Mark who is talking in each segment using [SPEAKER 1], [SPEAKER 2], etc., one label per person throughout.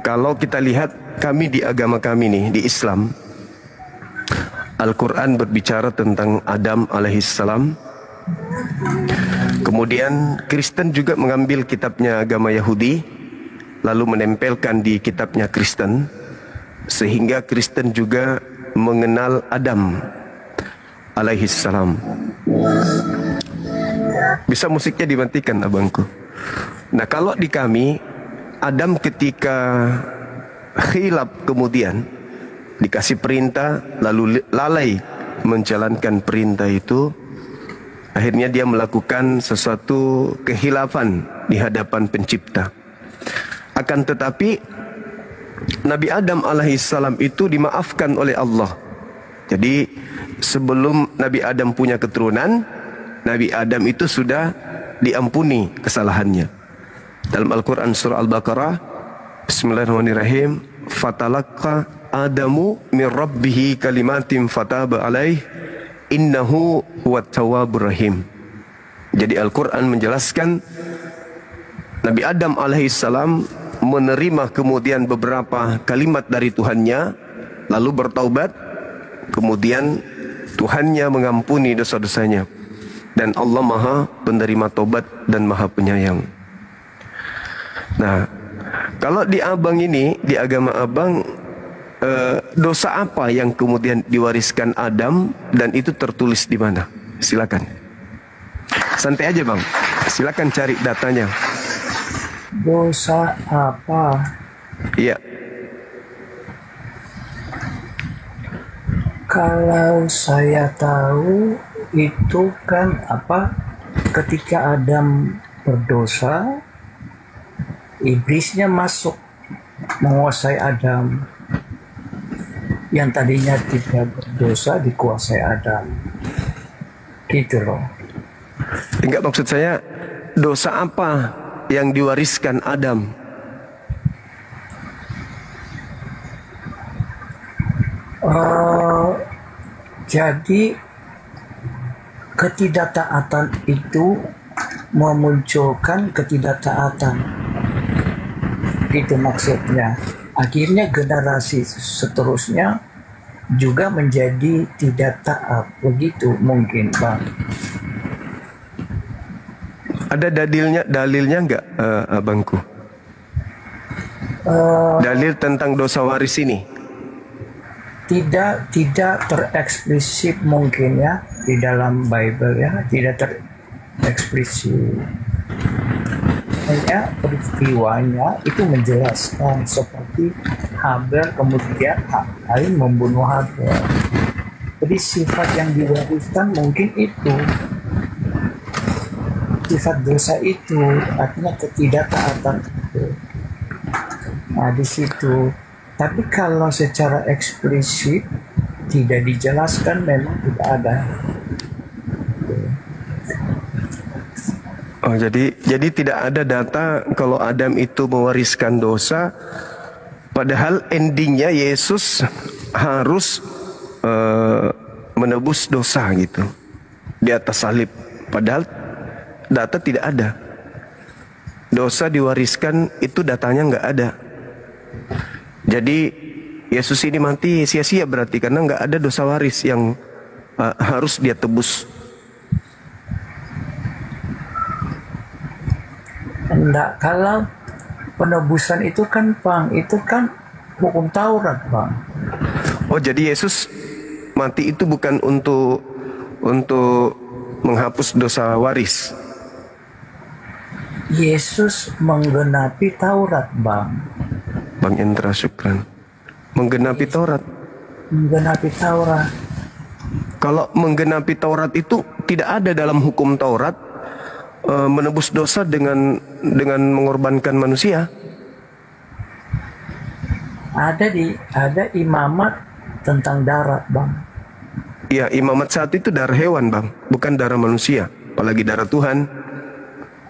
[SPEAKER 1] kalau kita lihat kami di agama kami nih, di Islam, Al-Quran berbicara tentang Adam alaihissalam. Kemudian Kristen juga mengambil kitabnya agama Yahudi, lalu menempelkan di kitabnya Kristen, sehingga Kristen juga mengenal Adam alaihissalam. Bisa musiknya dimatikan abangku. Nah, kalau di kami, Adam ketika khilaf kemudian dikasih perintah lalu lalai menjalankan perintah itu, akhirnya dia melakukan sesuatu kehilafan di hadapan pencipta. Akan tetapi Nabi Adam alaihissalam itu dimaafkan oleh Allah. Jadi sebelum Nabi Adam punya keturunan, Nabi Adam itu sudah diampuni kesalahannya. Dalam Al-Quran surah Al-Baqarah, Bismillahirrahmanirrahim, Fatalaqqa Adamu min Rabbihi kalimatin fataba alaih innahu huwat tawwabur rahim. Jadi Al-Quran menjelaskan Nabi Adam alaihissalam menerima kemudian beberapa kalimat dari Tuhannya, lalu bertaubat, kemudian Tuhannya mengampuni dosa-dosanya. Dan Allah Maha penerima taubat dan Maha penyayang. Nah, kalau di abang ini, di agama abang, dosa apa yang kemudian diwariskan Adam dan itu tertulis di mana? Silakan. Santai aja bang, silakan cari datanya.
[SPEAKER 2] Dosa apa?
[SPEAKER 1] Iya.
[SPEAKER 2] Kalau saya tahu itu kan apa? Ketika Adam berdosa, iblisnya masuk menguasai Adam. Yang tadinya tidak berdosa dikuasai Adam. Gitu loh.
[SPEAKER 1] Enggak, maksud saya dosa apa yang diwariskan Adam?
[SPEAKER 2] Jadi ketidaktaatan itu memunculkan ketidaktaatan. Itu maksudnya. Akhirnya generasi seterusnya juga menjadi tidak taat. Begitu mungkin bang.
[SPEAKER 1] Ada dalilnya enggak abangku? Dalil tentang dosa waris ini?
[SPEAKER 2] Tidak tereksplisit mungkin ya di dalam Bible ya, tidak tereksplisit. Hanya peristiwanya itu menjelaskan seperti Habel kemudian Kain membunuh Habel. Jadi sifat yang diwariskan mungkin itu, sifat dosa itu, artinya ketidaktaatan itu. Nah di situ. Tapi kalau secara eksplisit tidak dijelaskan, memang tidak ada.
[SPEAKER 1] Oh, jadi tidak ada data kalau Adam itu mewariskan dosa, padahal endingnya Yesus harus menebus dosa gitu di atas salib. Padahal data tidak ada. Dosa diwariskan itu datanya nggak ada. Jadi Yesus ini mati sia-sia berarti karena nggak ada dosa waris yang harus dia tebus.
[SPEAKER 2] Enggak, kalau penebusan itu kan bang, itu kan hukum Taurat bang.
[SPEAKER 1] Oh, jadi Yesus mati itu bukan untuk menghapus dosa waris.
[SPEAKER 2] Yesus menggenapi Taurat bang.
[SPEAKER 1] Bang Indra, syukran. Menggenapi Taurat.
[SPEAKER 2] Menggenapi Taurat.
[SPEAKER 1] Kalau menggenapi Taurat itu tidak ada dalam hukum Taurat menebus dosa dengan mengorbankan manusia.
[SPEAKER 2] Ada imamat tentang darah bang.
[SPEAKER 1] Ya, imamat saat itu darah hewan bang, bukan darah manusia, apalagi darah Tuhan.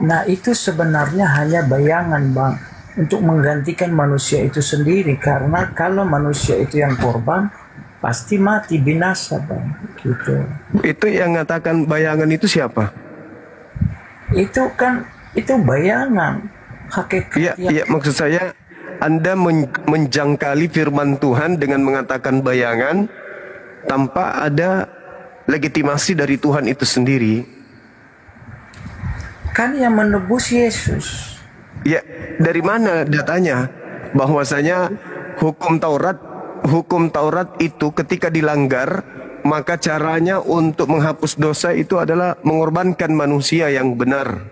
[SPEAKER 2] Nah itu sebenarnya hanya bayangan bang, untuk menggantikan manusia itu sendiri, karena kalau manusia itu yang korban pasti mati binasa bang, gitu.
[SPEAKER 1] Itu yang mengatakan bayangan itu siapa?
[SPEAKER 2] Itu kan itu bayangan, hakikat.
[SPEAKER 1] Iya, maksud saya Anda menjangkali firman Tuhan dengan mengatakan bayangan tanpa ada legitimasi dari Tuhan itu sendiri.
[SPEAKER 2] Kan yang menebus Yesus.
[SPEAKER 1] Ya, dari mana datanya bahwasanya hukum Taurat itu ketika dilanggar, maka caranya untuk menghapus dosa itu adalah mengorbankan manusia yang benar.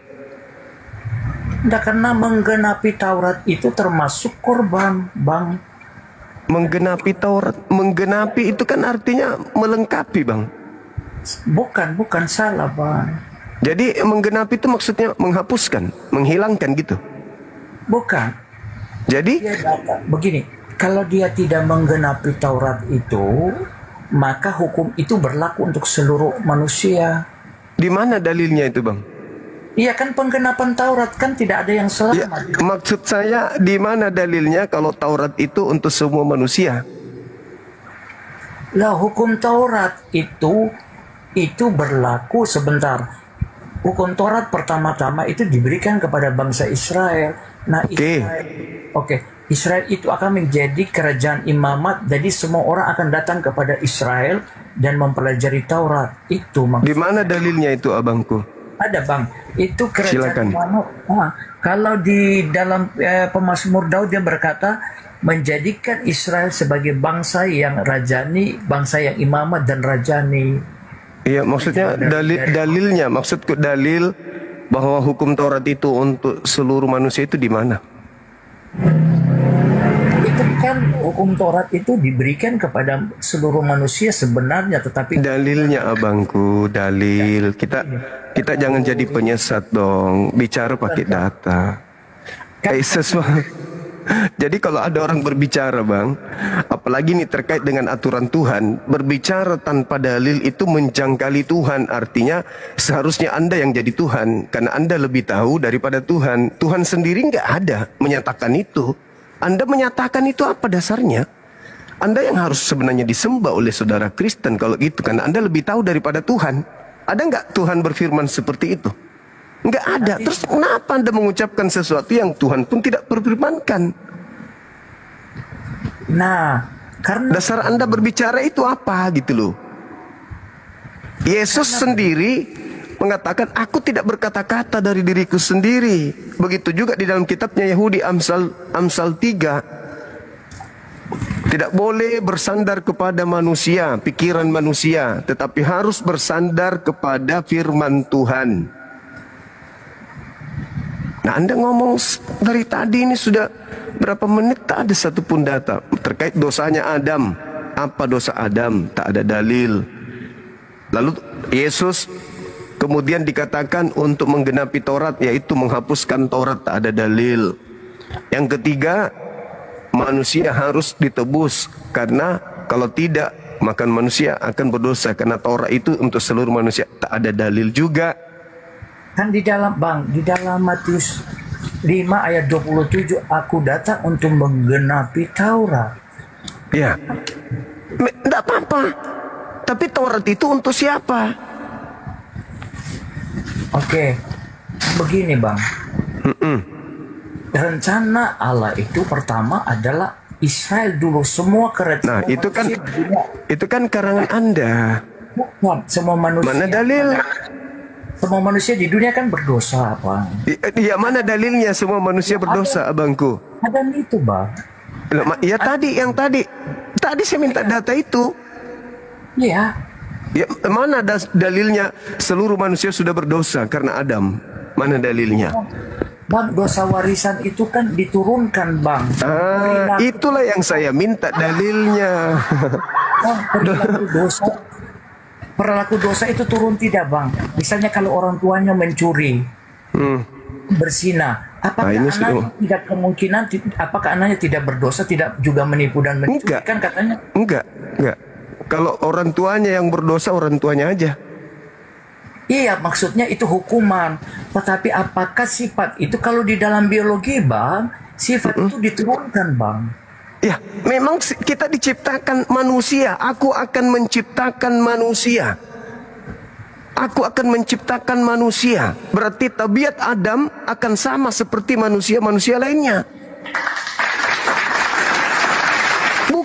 [SPEAKER 2] Nah, karena menggenapi Taurat itu termasuk korban, Bang.
[SPEAKER 1] Menggenapi Taurat, menggenapi itu kan artinya melengkapi, Bang.
[SPEAKER 2] Bukan salah, Bang.
[SPEAKER 1] Jadi menggenapi itu maksudnya menghapuskan, menghilangkan gitu.
[SPEAKER 2] Bukan.
[SPEAKER 1] Jadi
[SPEAKER 2] Begini, kalau dia tidak menggenapi Taurat itu, maka hukum itu berlaku untuk seluruh manusia.
[SPEAKER 1] di mana dalilnya itu, Bang?
[SPEAKER 2] Iya kan, penggenapan Taurat kan tidak ada yang
[SPEAKER 1] Ya,
[SPEAKER 2] selamat.
[SPEAKER 1] maksud saya di mana dalilnya kalau Taurat itu untuk semua manusia?
[SPEAKER 2] Lah, hukum Taurat itu berlaku sebentar. Hukum Taurat pertama-tama itu diberikan kepada bangsa Israel. Nah, Israel itu akan menjadi kerajaan imamat. Jadi semua orang akan datang kepada Israel dan mempelajari Taurat. Itu maksudnya.
[SPEAKER 1] Di mana dalilnya itu, abangku?
[SPEAKER 2] Ada, Bang. Itu kerajaan
[SPEAKER 1] Silakan.
[SPEAKER 2] imamat. Kalau di dalam Pemazmur Daud dia berkata, menjadikan Israel sebagai bangsa yang rajani, bangsa yang imamat dan rajani.
[SPEAKER 1] Iya, maksudnya dalilnya, maksudku dalil bahwa hukum Taurat itu untuk seluruh manusia itu di mana?
[SPEAKER 2] Itu kan hukum Taurat itu diberikan kepada seluruh manusia sebenarnya, tetapi
[SPEAKER 1] Dalilnya, abangku, dalil. Kita jangan jadi penyesat dong, bicara pakai data. Jadi kalau ada orang berbicara, Bang, apalagi ini terkait dengan aturan Tuhan, berbicara tanpa dalil itu menjangkali Tuhan. Artinya seharusnya Anda yang jadi Tuhan, karena Anda lebih tahu daripada Tuhan. Tuhan sendiri nggak ada menyatakan itu. Anda menyatakan itu apa dasarnya? Anda yang harus sebenarnya disembah oleh saudara Kristen kalau gitu, karena Anda lebih tahu daripada Tuhan. Ada nggak Tuhan berfirman seperti itu? Nggak ada. Terus kenapa Anda mengucapkan sesuatu yang Tuhan pun tidak berfirmankan?
[SPEAKER 2] nah, karena
[SPEAKER 1] Dasar Anda berbicara itu apa gitu loh. Yesus sendiri mengatakan, aku tidak berkata-kata dari diriku sendiri. Begitu juga di dalam kitabnya Yahudi Amsal 3. Tidak boleh bersandar kepada manusia, pikiran manusia, tetapi harus bersandar kepada firman Tuhan. Nah, Anda ngomong dari tadi ini sudah berapa menit, tak ada satupun data terkait dosanya Adam. Apa dosa Adam? Tak ada dalil. Lalu Yesus kemudian dikatakan untuk menggenapi Taurat, yaitu menghapuskan Taurat, tak ada dalil. Yang ketiga, manusia harus ditebus, karena kalau tidak maka manusia akan berdosa, karena Taurat itu untuk seluruh manusia. Tak ada dalil juga.
[SPEAKER 2] kan di dalam Matius 5 ayat 27, aku datang untuk menggenapi Taurat.
[SPEAKER 1] Ya, tidak apa-apa. Tapi Taurat itu untuk siapa?
[SPEAKER 2] Oke, begini, Bang. Rencana Allah itu pertama adalah Israel dulu, semua kerajaan.
[SPEAKER 1] Nah, itu kan karangan Anda.
[SPEAKER 2] Bukan, semua manusia.
[SPEAKER 1] Mana dalil?
[SPEAKER 2] Semua manusia di dunia kan berdosa, Bang.
[SPEAKER 1] Ya, mana dalilnya semua manusia berdosa, abangku?
[SPEAKER 2] Ada itu, Bang.
[SPEAKER 1] Ya tadi saya minta data itu.
[SPEAKER 2] Iya.
[SPEAKER 1] Ya, mana dalilnya seluruh manusia sudah berdosa karena Adam? Mana dalilnya?
[SPEAKER 2] Bang, dosa warisan itu kan diturunkan, Bang.
[SPEAKER 1] Itulah yang saya minta dalilnya.
[SPEAKER 2] Bang, perilaku dosa itu turun tidak, Bang? Misalnya kalau orang tuanya mencuri, berzina, apakah anaknya tidak kemungkinan, apakah anaknya tidak berdosa, tidak juga menipu dan mencuri?
[SPEAKER 1] Enggak.
[SPEAKER 2] Kan katanya.
[SPEAKER 1] Enggak. Kalau orang tuanya yang berdosa, orang tuanya aja.
[SPEAKER 2] Iya, maksudnya itu hukuman. Tetapi apakah sifat itu, kalau di dalam biologi, Bang, sifat itu diturunkan, Bang.
[SPEAKER 1] Ya, memang kita diciptakan manusia. Aku akan menciptakan manusia. Aku akan menciptakan manusia. Berarti tabiat Adam akan sama seperti manusia-manusia lainnya.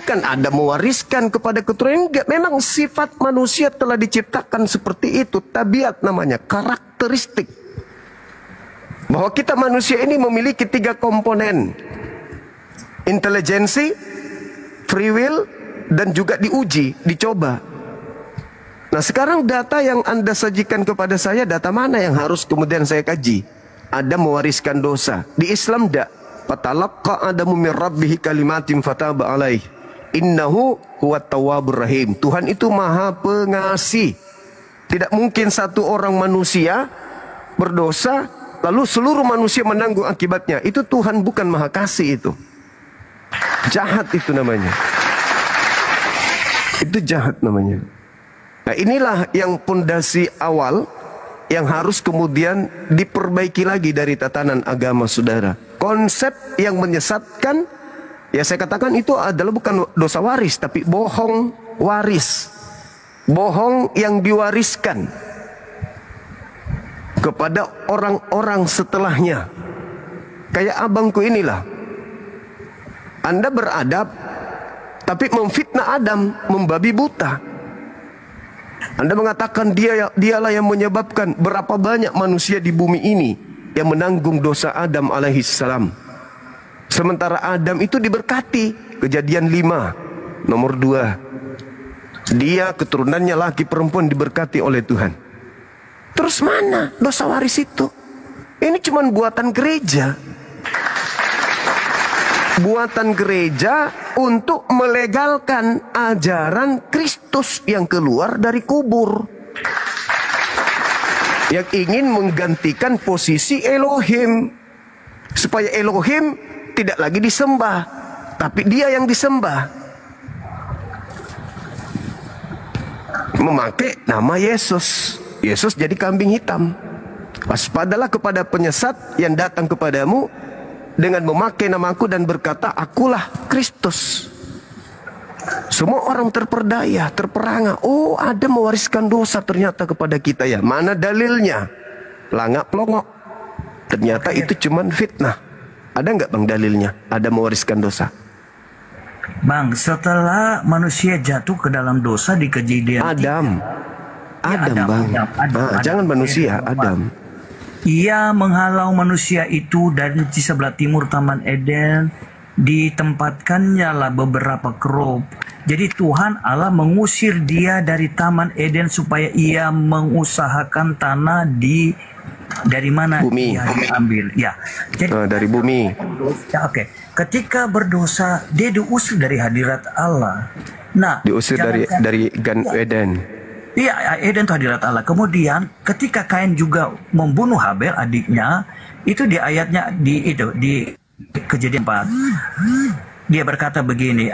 [SPEAKER 1] bukan Adam mewariskan kepada keturunan. Enggak, memang sifat manusia telah diciptakan seperti itu. Tabiat namanya, karakteristik. Bahwa kita manusia ini memiliki 3 komponen. Intelijensi, free will, dan juga diuji, dicoba. Nah sekarang data yang Anda sajikan kepada saya, data mana yang harus kemudian saya kaji? Adam mewariskan dosa. Di Islam tidak. Fatalaqqa Adamu min rabbihi kalimatin fataba alaih. Innahu huwat tawwabur rahim. Tuhan itu maha pengasih. Tidak mungkin satu orang manusia berdosa lalu seluruh manusia menanggung akibatnya. Itu Tuhan bukan maha kasih itu. Jahat itu namanya. Itu jahat namanya. Nah inilah yang pondasi awal yang harus kemudian diperbaiki lagi dari tatanan agama saudara. Konsep yang menyesatkan, ya saya katakan itu adalah bukan dosa waris, tapi bohong waris. Bohong yang diwariskan kepada orang-orang setelahnya. Kayak abangku inilah. Anda beradab, tapi memfitnah Adam, membabi buta. Anda mengatakan dialah yang menyebabkan berapa banyak manusia di bumi ini yang menanggung dosa Adam alaihissalam. Sementara Adam itu diberkati. Kejadian 5 nomor 2. Dia keturunannya laki perempuan diberkati oleh Tuhan. Terus mana dosa waris itu? Ini cuma buatan gereja. Buatan gereja untuk melegalkan ajaran Kristus yang keluar dari kubur, yang ingin menggantikan posisi Elohim, supaya Elohim tidak lagi disembah, tapi dia yang disembah. Memakai nama Yesus. Yesus jadi kambing hitam. Waspadalah kepada penyesat yang datang kepadamu dengan memakai namaku dan berkata, akulah Kristus. Semua orang terperdaya, terperangah. Oh, ada mewariskan dosa ternyata kepada kita ya. Mana dalilnya? Langak pelongok. Ternyata itu cuman fitnah. Ada nggak bang dalilnya? Ada mewariskan dosa.
[SPEAKER 2] Bang, setelah manusia jatuh ke dalam dosa di kejadian
[SPEAKER 1] Adam.
[SPEAKER 2] Ya,
[SPEAKER 1] Adam bang.
[SPEAKER 2] Adam.
[SPEAKER 1] Jangan manusia, Adam.
[SPEAKER 2] Ia menghalau manusia itu dari di sebelah timur Taman Eden. Ditempatkannya lah beberapa kerub. Jadi Tuhan Allah mengusir dia dari Taman Eden supaya ia mengusahakan tanah dari mana
[SPEAKER 1] bumi.
[SPEAKER 2] Dia diambil. Ya. Jadi
[SPEAKER 1] Dari bumi.
[SPEAKER 2] Ya, oke. Ketika berdosa dia diusir dari hadirat Allah. Nah,
[SPEAKER 1] Diusir dari Gan Eden.
[SPEAKER 2] Iya, Eden itu hadirat Allah. Kemudian ketika Kain juga membunuh Habel adiknya, itu di ayatnya di Kejadian 4. Dia berkata begini,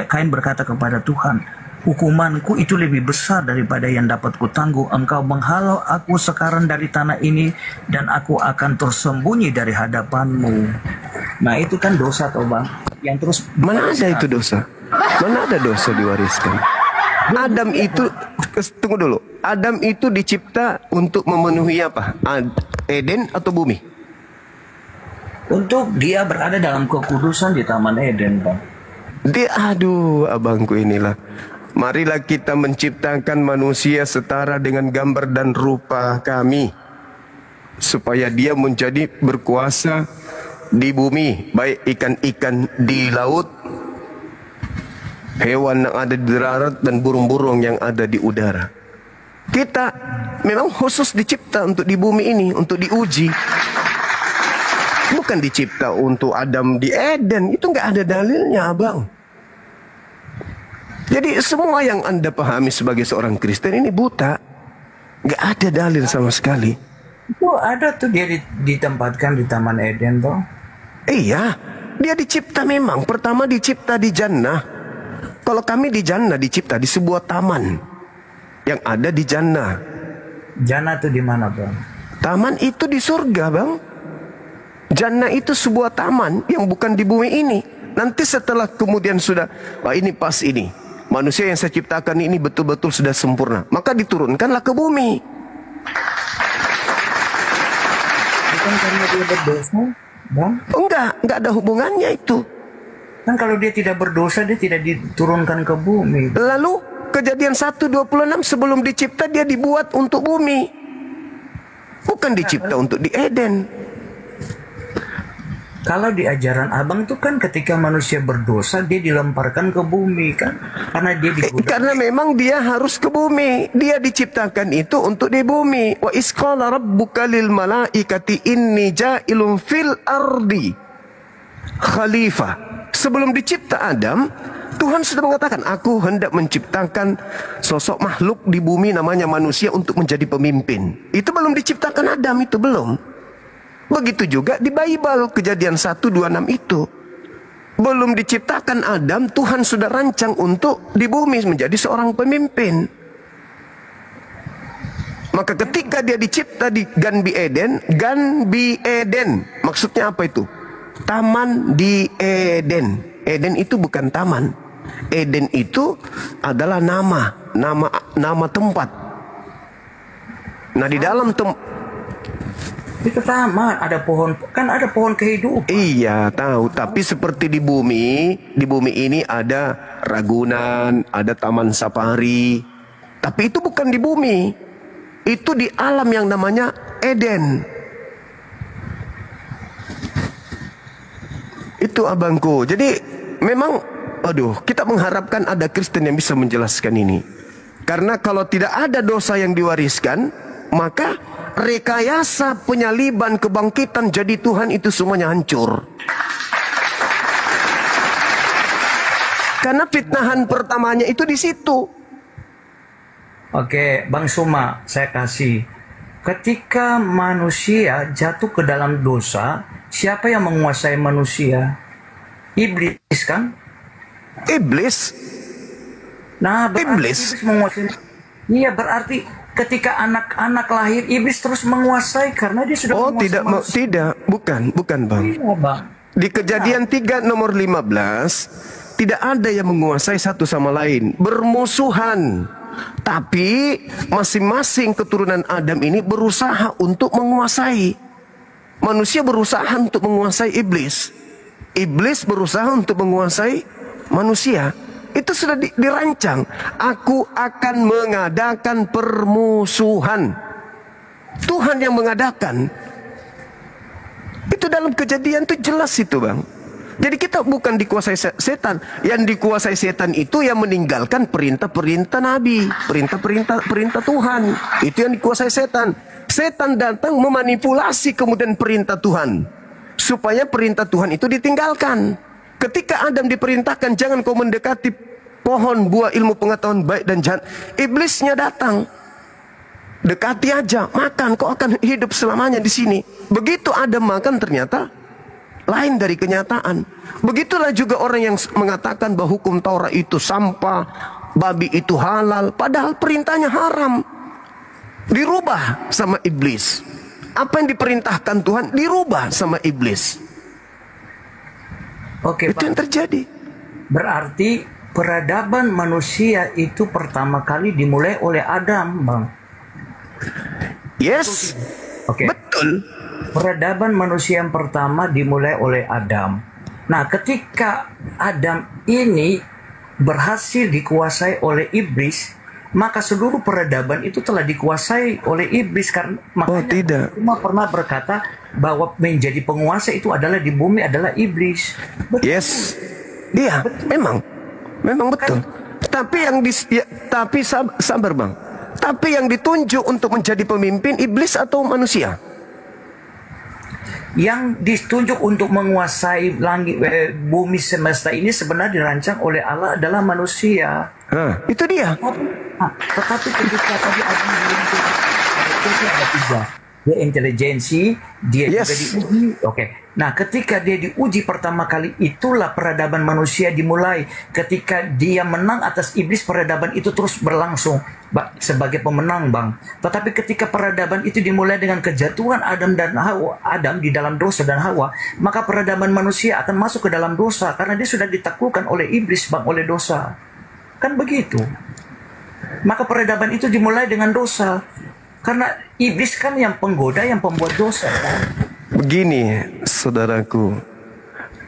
[SPEAKER 2] Kain berkata kepada Tuhan, hukumanku itu lebih besar daripada yang dapat kutanggung. Engkau menghalau aku sekarang dari tanah ini dan aku akan tersembunyi dari hadapanmu. Nah, itu kan dosa toh, Bang. Yang terus
[SPEAKER 1] Mana ada itu dosa? Mana ada dosa diwariskan? Adam itu, tunggu dulu. Adam itu dicipta untuk memenuhi apa? Eden atau bumi?
[SPEAKER 2] untuk dia berada dalam kekudusan di Taman Eden, Bang.
[SPEAKER 1] Aduh, abangku inilah. Marilah kita menciptakan manusia setara dengan gambar dan rupa kami, supaya dia menjadi berkuasa di bumi, baik ikan-ikan di laut, hewan yang ada di darat, dan burung-burung yang ada di udara. Kita memang khusus dicipta untuk di bumi ini, untuk diuji. Bukan dicipta untuk Adam di Eden. Itu nggak ada dalilnya, abang. Jadi semua yang Anda pahami sebagai seorang Kristen ini buta. Nggak ada dalil sama sekali.
[SPEAKER 2] Itu ada tuh dia ditempatkan di Taman Eden, Bang.
[SPEAKER 1] Iya, dia dicipta memang. Pertama dicipta di Jannah. Kalau kami di Jannah dicipta di sebuah taman yang ada di Jannah.
[SPEAKER 2] Jannah itu di mana, Bang?
[SPEAKER 1] Taman itu di surga, Bang. Jannah itu sebuah taman yang bukan di bumi ini. Nanti setelah kemudian sudah, wah ini pas ini, manusia yang saya ciptakan ini betul-betul sudah sempurna, maka diturunkanlah ke bumi.
[SPEAKER 2] Bukan karena dia berdosa, Bang?
[SPEAKER 1] Enggak ada hubungannya itu.
[SPEAKER 2] Kan kalau dia tidak berdosa, dia tidak diturunkan ke bumi.
[SPEAKER 1] Lalu Kejadian 1:26 sebelum dicipta dia dibuat untuk bumi. Bukan dicipta untuk di Eden.
[SPEAKER 2] Kalau di ajaran abang tuh kan ketika manusia berdosa dia dilemparkan ke bumi kan, karena dia digoda.
[SPEAKER 1] Karena memang dia harus ke bumi. Dia diciptakan itu untuk di bumi. Wa isqala rabbuka lil malaikati inni ja'ilun fil ardi khalifah. Sebelum dicipta Adam, Tuhan sudah mengatakan, aku hendak menciptakan sosok makhluk di bumi namanya manusia untuk menjadi pemimpin. Itu belum diciptakan Adam, itu belum. Begitu juga di Bible, Kejadian 1:26 itu. Belum diciptakan Adam, Tuhan sudah rancang untuk di bumi menjadi seorang pemimpin. Maka ketika dia dicipta di Gan Eden, maksudnya apa itu? Taman di Eden. Eden itu bukan taman. Eden itu adalah nama tempat. Nah, di dalam
[SPEAKER 2] itu taman, ada pohon, kan ada pohon kehidupan.
[SPEAKER 1] Iya, tahu. Tapi seperti di bumi ini ada Ragunan, ada Taman Safari. Tapi itu bukan di bumi. Itu di alam yang namanya Eden. Itu abangku. Jadi memang, kita mengharapkan ada Kristen yang bisa menjelaskan ini. Karena kalau tidak ada dosa yang diwariskan, maka rekayasa penyaliban kebangkitan jadi Tuhan itu semuanya hancur. Karena fitnahan pertamanya itu di situ.
[SPEAKER 2] Oke, Bang Suma, saya kasih. Ketika manusia jatuh ke dalam dosa, siapa yang menguasai manusia? Iblis kan?
[SPEAKER 1] Iblis.
[SPEAKER 2] Nah, berarti
[SPEAKER 1] Iblis
[SPEAKER 2] menguasai. Iya, berarti ketika anak-anak lahir, iblis terus menguasai karena dia sudah menguasai
[SPEAKER 1] bukan Bang.
[SPEAKER 2] Iya, Bang.
[SPEAKER 1] Di Kejadian 3 nomor 15, tidak ada yang menguasai satu sama lain, bermusuhan. Tapi masing-masing keturunan Adam ini berusaha untuk menguasai. Manusia berusaha untuk menguasai iblis. Iblis berusaha untuk menguasai manusia. Itu sudah dirancang. Aku akan mengadakan permusuhan. Tuhan yang mengadakan. Itu dalam Kejadian itu jelas itu, Bang. Jadi kita bukan dikuasai setan. Yang dikuasai setan itu yang meninggalkan perintah-perintah Nabi, perintah Tuhan. Itu yang dikuasai setan. Setan datang memanipulasi kemudian perintah Tuhan, supaya perintah Tuhan itu ditinggalkan. Ketika Adam diperintahkan jangan kau mendekati pohon buah ilmu pengetahuan baik dan jahat, iblisnya datang. Dekati aja, makan, kau akan hidup selamanya di sini. Begitu Adam makan, ternyata lain dari kenyataan. Begitulah juga orang yang mengatakan bahwa hukum Taurat itu sampah, babi itu halal, padahal perintahnya haram. Dirubah sama iblis. Apa yang diperintahkan Tuhan dirubah sama iblis.
[SPEAKER 2] Oke,
[SPEAKER 1] itu yang terjadi.
[SPEAKER 2] Berarti peradaban manusia itu pertama kali dimulai oleh Adam, Bang.
[SPEAKER 1] Yes.
[SPEAKER 2] Oke.
[SPEAKER 1] Betul.
[SPEAKER 2] Peradaban manusia yang pertama dimulai oleh Adam. Nah, ketika Adam ini berhasil dikuasai oleh iblis, maka seluruh peradaban itu telah dikuasai oleh iblis. Karena makanya
[SPEAKER 1] tidak.
[SPEAKER 2] Cuma pernah berkata bahwa menjadi penguasa itu adalah di bumi adalah iblis.
[SPEAKER 1] Betul. Yes. Iya, memang betul. Tapi sabar, Bang. Tapi yang ditunjuk untuk menjadi pemimpin iblis atau manusia?
[SPEAKER 2] Yang ditunjuk untuk menguasai langit, bumi semesta ini sebenarnya dirancang oleh Allah adalah manusia.
[SPEAKER 1] Itu dia.
[SPEAKER 2] Tetapi ketika tadi ada tiga. Dia intelijensi, dia juga diuji. Oke. Nah, ketika dia diuji pertama kali, itulah peradaban manusia dimulai. Ketika dia menang atas iblis, peradaban itu terus berlangsung sebagai pemenang, Bang. Tetapi ketika peradaban itu dimulai dengan kejatuhan Adam dan Hawa, Adam di dalam dosa dan Hawa, maka peradaban manusia akan masuk ke dalam dosa karena dia sudah ditaklukkan oleh iblis, Bang, oleh dosa. Kan begitu. Maka peradaban itu dimulai dengan dosa. Karena iblis kan yang penggoda, yang pembuat dosa, kan?
[SPEAKER 1] Begini, saudaraku.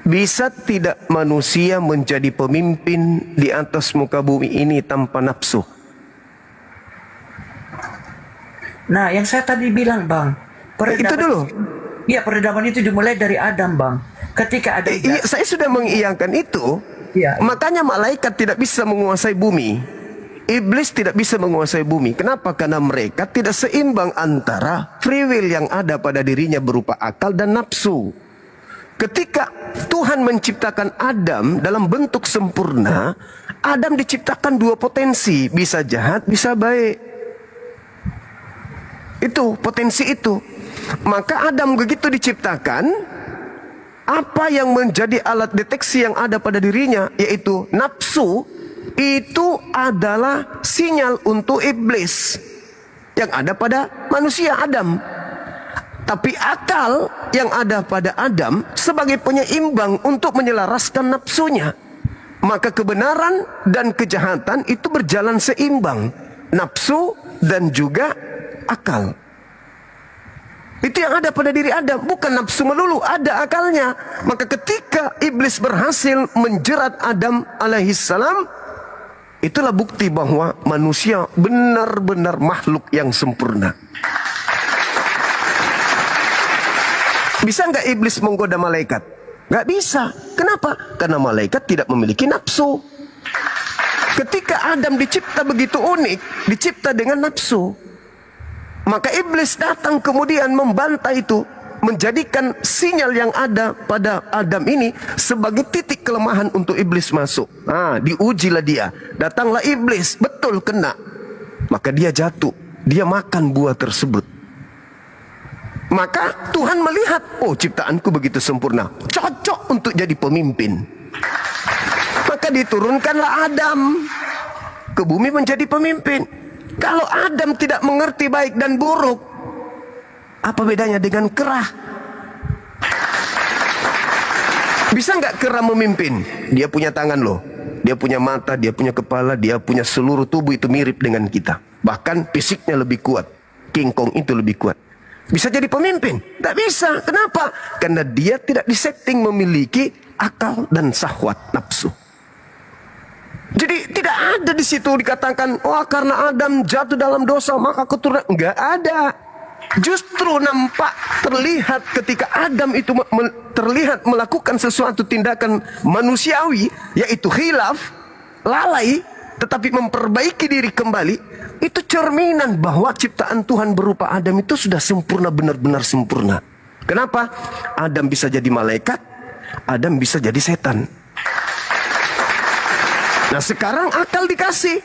[SPEAKER 1] Bisa tidak manusia menjadi pemimpin di atas muka bumi ini tanpa nafsu?
[SPEAKER 2] Nah, yang saya tadi bilang, Bang,
[SPEAKER 1] Itu dulu.
[SPEAKER 2] Iya, peradaban itu dimulai dari Adam, Bang. Ketika ada
[SPEAKER 1] Saya sudah mengiyakan itu.
[SPEAKER 2] Iya.
[SPEAKER 1] Makanya malaikat tidak bisa menguasai bumi. Iblis tidak bisa menguasai bumi. Kenapa? Karena mereka tidak seimbang antara free will yang ada pada dirinya berupa akal dan nafsu. Ketika Tuhan menciptakan Adam dalam bentuk sempurna, Adam diciptakan dua potensi, bisa jahat, bisa baik. Itu potensi itu. Maka Adam begitu diciptakan, apa yang menjadi alat deteksi yang ada pada dirinya, yaitu nafsu, itu adalah sinyal untuk iblis yang ada pada manusia Adam. Tapi akal yang ada pada Adam sebagai penyeimbang untuk menyelaraskan nafsunya. Maka kebenaran dan kejahatan itu berjalan seimbang. Nafsu dan juga akal. Itu yang ada pada diri Adam. Bukan nafsu melulu, ada akalnya. Maka ketika iblis berhasil menjerat Adam alaihissalam, itulah bukti bahwa manusia benar-benar makhluk yang sempurna. Bisa nggak iblis menggoda malaikat? Nggak bisa. Kenapa? Karena malaikat tidak memiliki nafsu. Ketika Adam dicipta begitu unik, dicipta dengan nafsu, maka iblis datang kemudian membantah itu, menjadikan sinyal yang ada pada Adam ini sebagai titik kelemahan untuk iblis masuk. Nah, diujilah dia. Datanglah iblis, betul kena. Maka dia jatuh, dia makan buah tersebut. Maka Tuhan melihat, oh ciptaanku begitu sempurna, cocok untuk jadi pemimpin. Maka diturunkanlah Adam ke bumi menjadi pemimpin. Kalau Adam tidak mengerti baik dan buruk, apa bedanya dengan kera? Bisa nggak kera memimpin? Dia punya tangan loh, dia punya mata, dia punya kepala, dia punya seluruh tubuh itu mirip dengan kita. Bahkan fisiknya lebih kuat. King Kong itu lebih kuat. Bisa jadi pemimpin? Tidak bisa. Kenapa? Karena dia tidak disetting memiliki akal dan syahwat nafsu. Jadi tidak ada di situ dikatakan, wah karena Adam jatuh dalam dosa maka keturunan. Enggak ada. Justru nampak terlihat ketika Adam itu terlihat melakukan sesuatu tindakan manusiawi, yaitu khilaf, lalai, tetapi memperbaiki diri kembali. Itu cerminan bahwa ciptaan Tuhan berupa Adam itu sudah sempurna, benar-benar sempurna. Kenapa? Adam bisa jadi malaikat, Adam bisa jadi setan. Nah sekarang akal dikasih.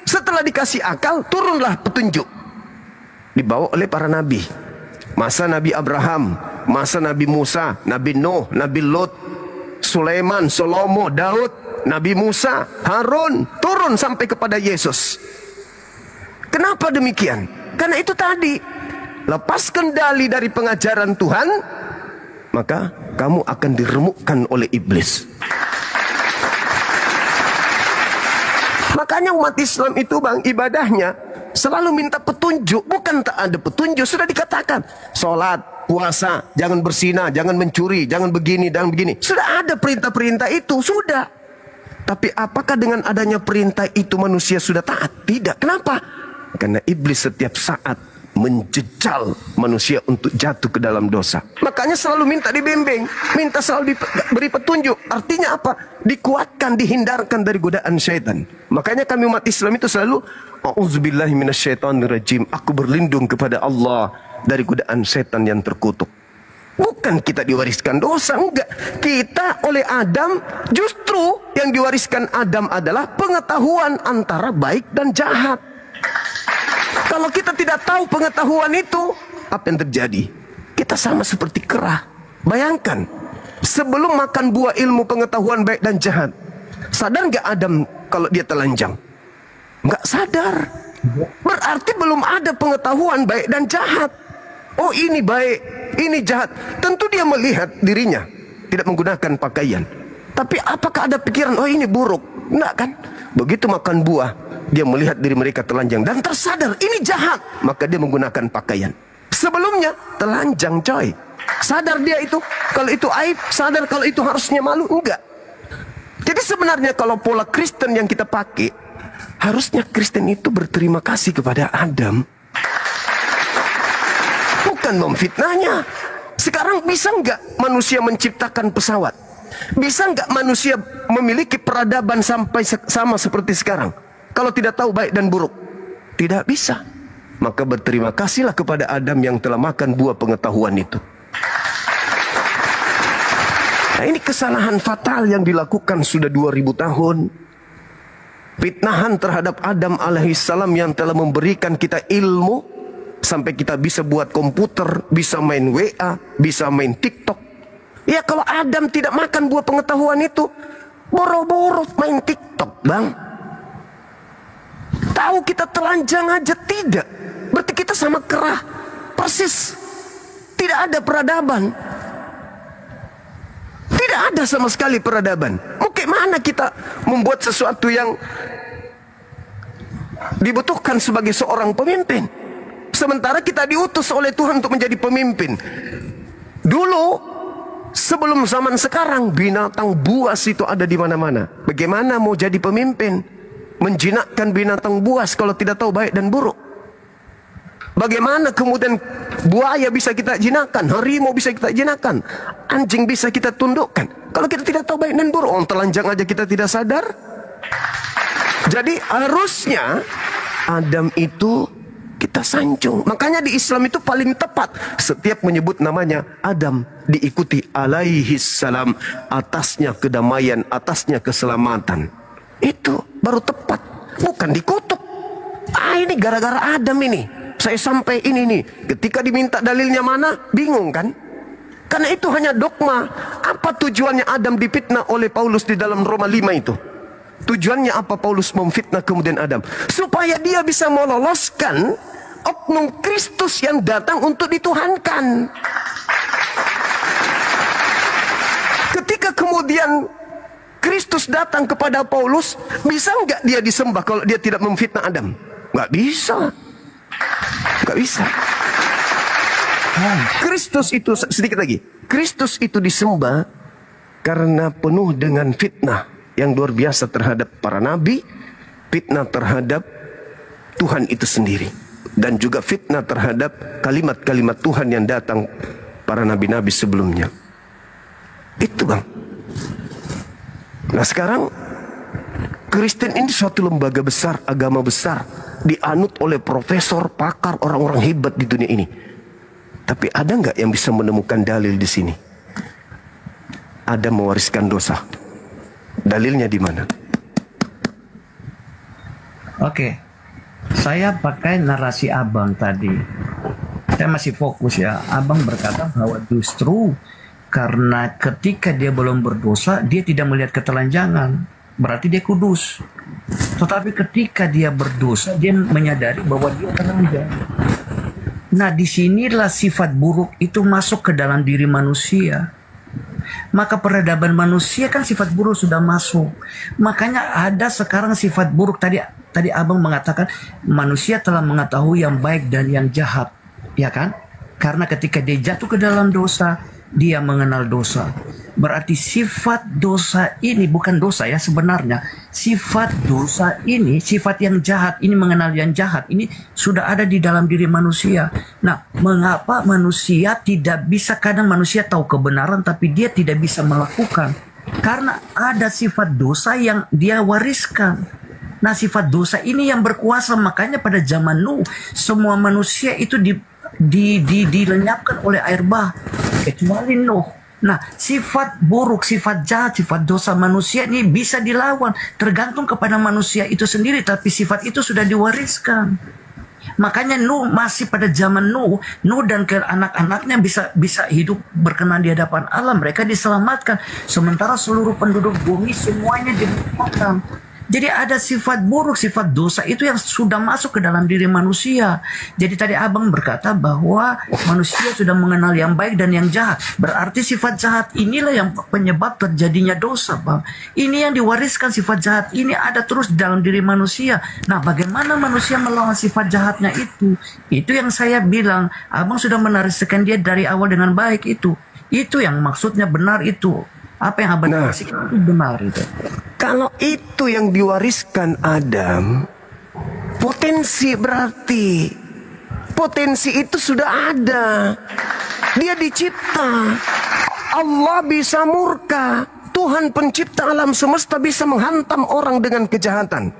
[SPEAKER 1] Setelah dikasih akal, turunlah petunjuk. Dibawa oleh para nabi. Masa Nabi Abraham, masa Nabi Musa, Nabi Nuh, Nabi Lot, Sulaiman, Salomo, Daud, Nabi Musa, Harun, turun sampai kepada Yesus. Kenapa demikian? Karena itu tadi, lepas kendali dari pengajaran Tuhan, maka kamu akan diremukkan oleh iblis. Makanya umat Islam itu bang, ibadahnya selalu minta petunjuk. Bukan tak ada petunjuk, sudah dikatakan sholat, puasa, jangan berzina, jangan mencuri, jangan begini, jangan begini. Sudah ada perintah-perintah itu, sudah. Tapi apakah dengan adanya perintah itu manusia sudah taat? Tidak. Kenapa? Karena iblis setiap saat menjejal manusia untuk jatuh ke dalam dosa. Makanya selalu minta dibimbing, minta selalu diberi petunjuk. Artinya apa? Dikuatkan, dihindarkan dari godaan syaitan. Makanya kami umat Islam itu selalu a'udzubillahi minasyaitonirrajim. Aku berlindung kepada Allah dari godaan syaitan yang terkutuk. Bukan kita diwariskan dosa, enggak. Kita oleh Adam, justru yang diwariskan Adam adalah pengetahuan antara baik dan jahat. Kalau kita tidak tahu pengetahuan itu, apa yang terjadi? Kita sama seperti kera. Bayangkan, sebelum makan buah ilmu pengetahuan baik dan jahat, sadar nggak Adam kalau dia telanjang? Nggak sadar. Berarti belum ada pengetahuan baik dan jahat. Oh ini baik, ini jahat. Tentu dia melihat dirinya tidak menggunakan pakaian. Tapi apakah ada pikiran, oh ini buruk? Enggak kan? Begitu makan buah, dia melihat diri mereka telanjang dan tersadar ini jahat, maka dia menggunakan pakaian. Sebelumnya telanjang coy. Sadar dia itu kalau itu aib, sadar kalau itu harusnya malu, enggak. Jadi sebenarnya kalau pola Kristen yang kita pakai, harusnya Kristen itu berterima kasih kepada Adam, bukan memfitnahnya. Sekarang bisa nggak manusia menciptakan pesawat? Bisa nggak manusia memiliki peradaban sampai sama seperti sekarang? Kalau tidak tahu baik dan buruk, tidak bisa. Maka berterima kasihlah kepada Adam yang telah makan buah pengetahuan itu. Nah, ini kesalahan fatal yang dilakukan sudah 2000 tahun. Fitnahan terhadap Adam alaihissalam yang telah memberikan kita ilmu sampai kita bisa buat komputer, bisa main WA, bisa main TikTok. Ya kalau Adam tidak makan buah pengetahuan itu, boro-boro main TikTok, Bang. Tahu kita telanjang aja tidak. Berarti kita sama kerah. Persis. Tidak ada peradaban. Tidak ada sama sekali peradaban. Mungkin mana kita membuat sesuatu yang dibutuhkan sebagai seorang pemimpin, sementara kita diutus oleh Tuhan untuk menjadi pemimpin. Dulu sebelum zaman sekarang, binatang buas itu ada di mana-mana. Bagaimana mau jadi pemimpin? Menjinakkan binatang buas kalau tidak tahu baik dan buruk. Bagaimana kemudian buaya bisa kita jinakkan, harimau bisa kita jinakkan, anjing bisa kita tundukkan kalau kita tidak tahu baik dan buruk? Orang telanjang aja kita tidak sadar. Jadi harusnya Adam itu kita sanjung. Makanya di Islam itu paling tepat setiap menyebut namanya Adam diikuti alaihi salam, atasnya kedamaian, atasnya keselamatan. Itu baru tepat, bukan dikutuk. Ini gara-gara Adam ini saya sampai ini nih. Ketika diminta dalilnya mana, bingung kan? Karena itu hanya dogma. Apa tujuannya Adam difitnah oleh Paulus di dalam Roma 5 itu? Tujuannya apa Paulus memfitnah kemudian Adam? Supaya dia bisa meloloskan oknum Kristus yang datang untuk dituhankan. Ketika kemudian Kristus datang kepada Paulus, bisa nggak dia disembah kalau dia tidak memfitnah Adam? Nggak bisa. Nggak bisa. Kristus itu, sedikit lagi, Kristus itu disembah karena penuh dengan fitnah yang luar biasa terhadap para nabi, fitnah terhadap Tuhan itu sendiri, dan juga fitnah terhadap kalimat-kalimat Tuhan yang datang para nabi-nabi sebelumnya. Itu, Bang. Nah sekarang Kristen ini suatu lembaga besar, agama besar, dianut oleh profesor, pakar, orang-orang hebat di dunia ini. Tapi ada nggak yang bisa menemukan dalil di sini? Ada mewariskan dosa. Dalilnya di mana?
[SPEAKER 2] Oke, saya pakai narasi Abang tadi. Saya masih fokus ya. Abang berkata bahwa justru karena ketika dia belum berdosa, dia tidak melihat ketelanjangan. Berarti dia kudus. Tetapi ketika dia berdosa, dia menyadari bahwa dia telanjang. Nah, disinilah sifat buruk itu masuk ke dalam diri manusia. Maka peradaban manusia kan sifat buruk sudah masuk. Makanya ada sekarang sifat buruk. Tadi Abang mengatakan manusia telah mengetahui yang baik dan yang jahat, ya kan? Karena ketika dia jatuh ke dalam dosa, dia mengenal dosa. Berarti sifat dosa ini bukan dosa ya sebenarnya. Sifat dosa ini, sifat yang jahat ini, mengenal yang jahat ini sudah ada di dalam diri manusia. Nah, mengapa manusia tidak bisa, kadang manusia tahu kebenaran tapi dia tidak bisa melakukan? Karena ada sifat dosa yang dia wariskan. Nah, sifat dosa ini yang berkuasa. Makanya pada zaman Nuh semua manusia itu dilenyapkan oleh air bah, kecuali Nuh. Nah, sifat buruk, sifat jahat, sifat dosa manusia ini bisa dilawan, tergantung kepada manusia itu sendiri, tapi sifat itu sudah diwariskan. Makanya Nuh masih pada zaman Nuh dan ke anak-anaknya bisa hidup berkenan di hadapan Allah, mereka diselamatkan. Sementara seluruh penduduk bumi semuanya dibinasakan. Jadi ada sifat buruk, sifat dosa itu yang sudah masuk ke dalam diri manusia. Jadi tadi abang berkata bahwa manusia sudah mengenal yang baik dan yang jahat. Berarti sifat jahat inilah yang penyebab terjadinya dosa, bang. Ini yang diwariskan, sifat jahat ini ada terus di dalam diri manusia. Nah, bagaimana manusia melawan sifat jahatnya itu? Itu yang saya bilang, abang sudah menariskan dia dari awal dengan baik itu. Itu yang maksudnya benar itu. Apa yang abang wariskan itu benar itu.
[SPEAKER 1] Kalau itu yang diwariskan Adam, potensi berarti. Potensi itu sudah ada. Dia dicipta. Allah bisa murka. Tuhan pencipta alam semesta bisa menghantam orang dengan kejahatan.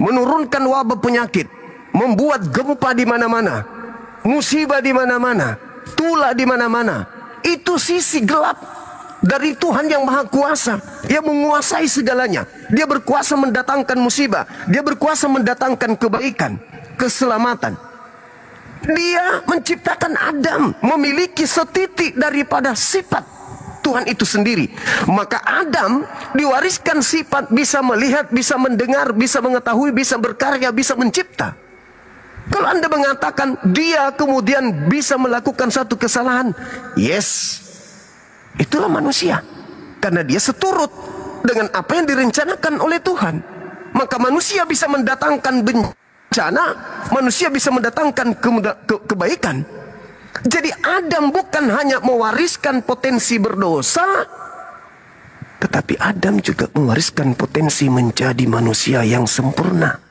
[SPEAKER 1] Menurunkan wabah penyakit. Membuat gempa di mana-mana. Musibah di mana-mana. Tula di mana-mana. Itu sisi gelap dari Tuhan yang Maha Kuasa. Dia menguasai segalanya. Dia berkuasa mendatangkan musibah. Dia berkuasa mendatangkan kebaikan, keselamatan. Dia menciptakan Adam, memiliki setitik daripada sifat Tuhan itu sendiri. Maka Adam diwariskan sifat bisa melihat, bisa mendengar, bisa mengetahui, bisa berkarya, bisa mencipta. Kalau Anda mengatakan dia kemudian bisa melakukan satu kesalahan, yes, itulah manusia. Karena dia seturut dengan apa yang direncanakan oleh Tuhan. Maka manusia bisa mendatangkan bencana, manusia bisa mendatangkan kebaikan. Jadi Adam bukan hanya mewariskan potensi berdosa, tetapi Adam juga mewariskan potensi menjadi manusia yang sempurna.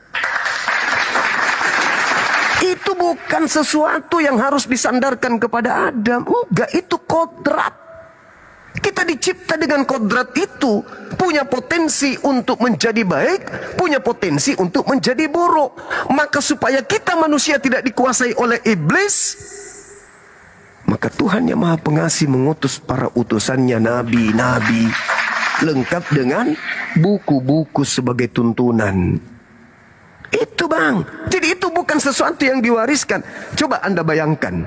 [SPEAKER 1] Itu bukan sesuatu yang harus disandarkan kepada Adam. Enggak, itu kodrat. Kita dicipta dengan kodrat itu. Punya potensi untuk menjadi baik, punya potensi untuk menjadi buruk. Maka supaya kita manusia tidak dikuasai oleh iblis, maka Tuhan yang Maha Pengasih mengutus para utusannya, nabi-nabi, lengkap dengan buku-buku sebagai tuntunan. Itu bang. Jadi itu bukan sesuatu yang diwariskan. Coba Anda bayangkan,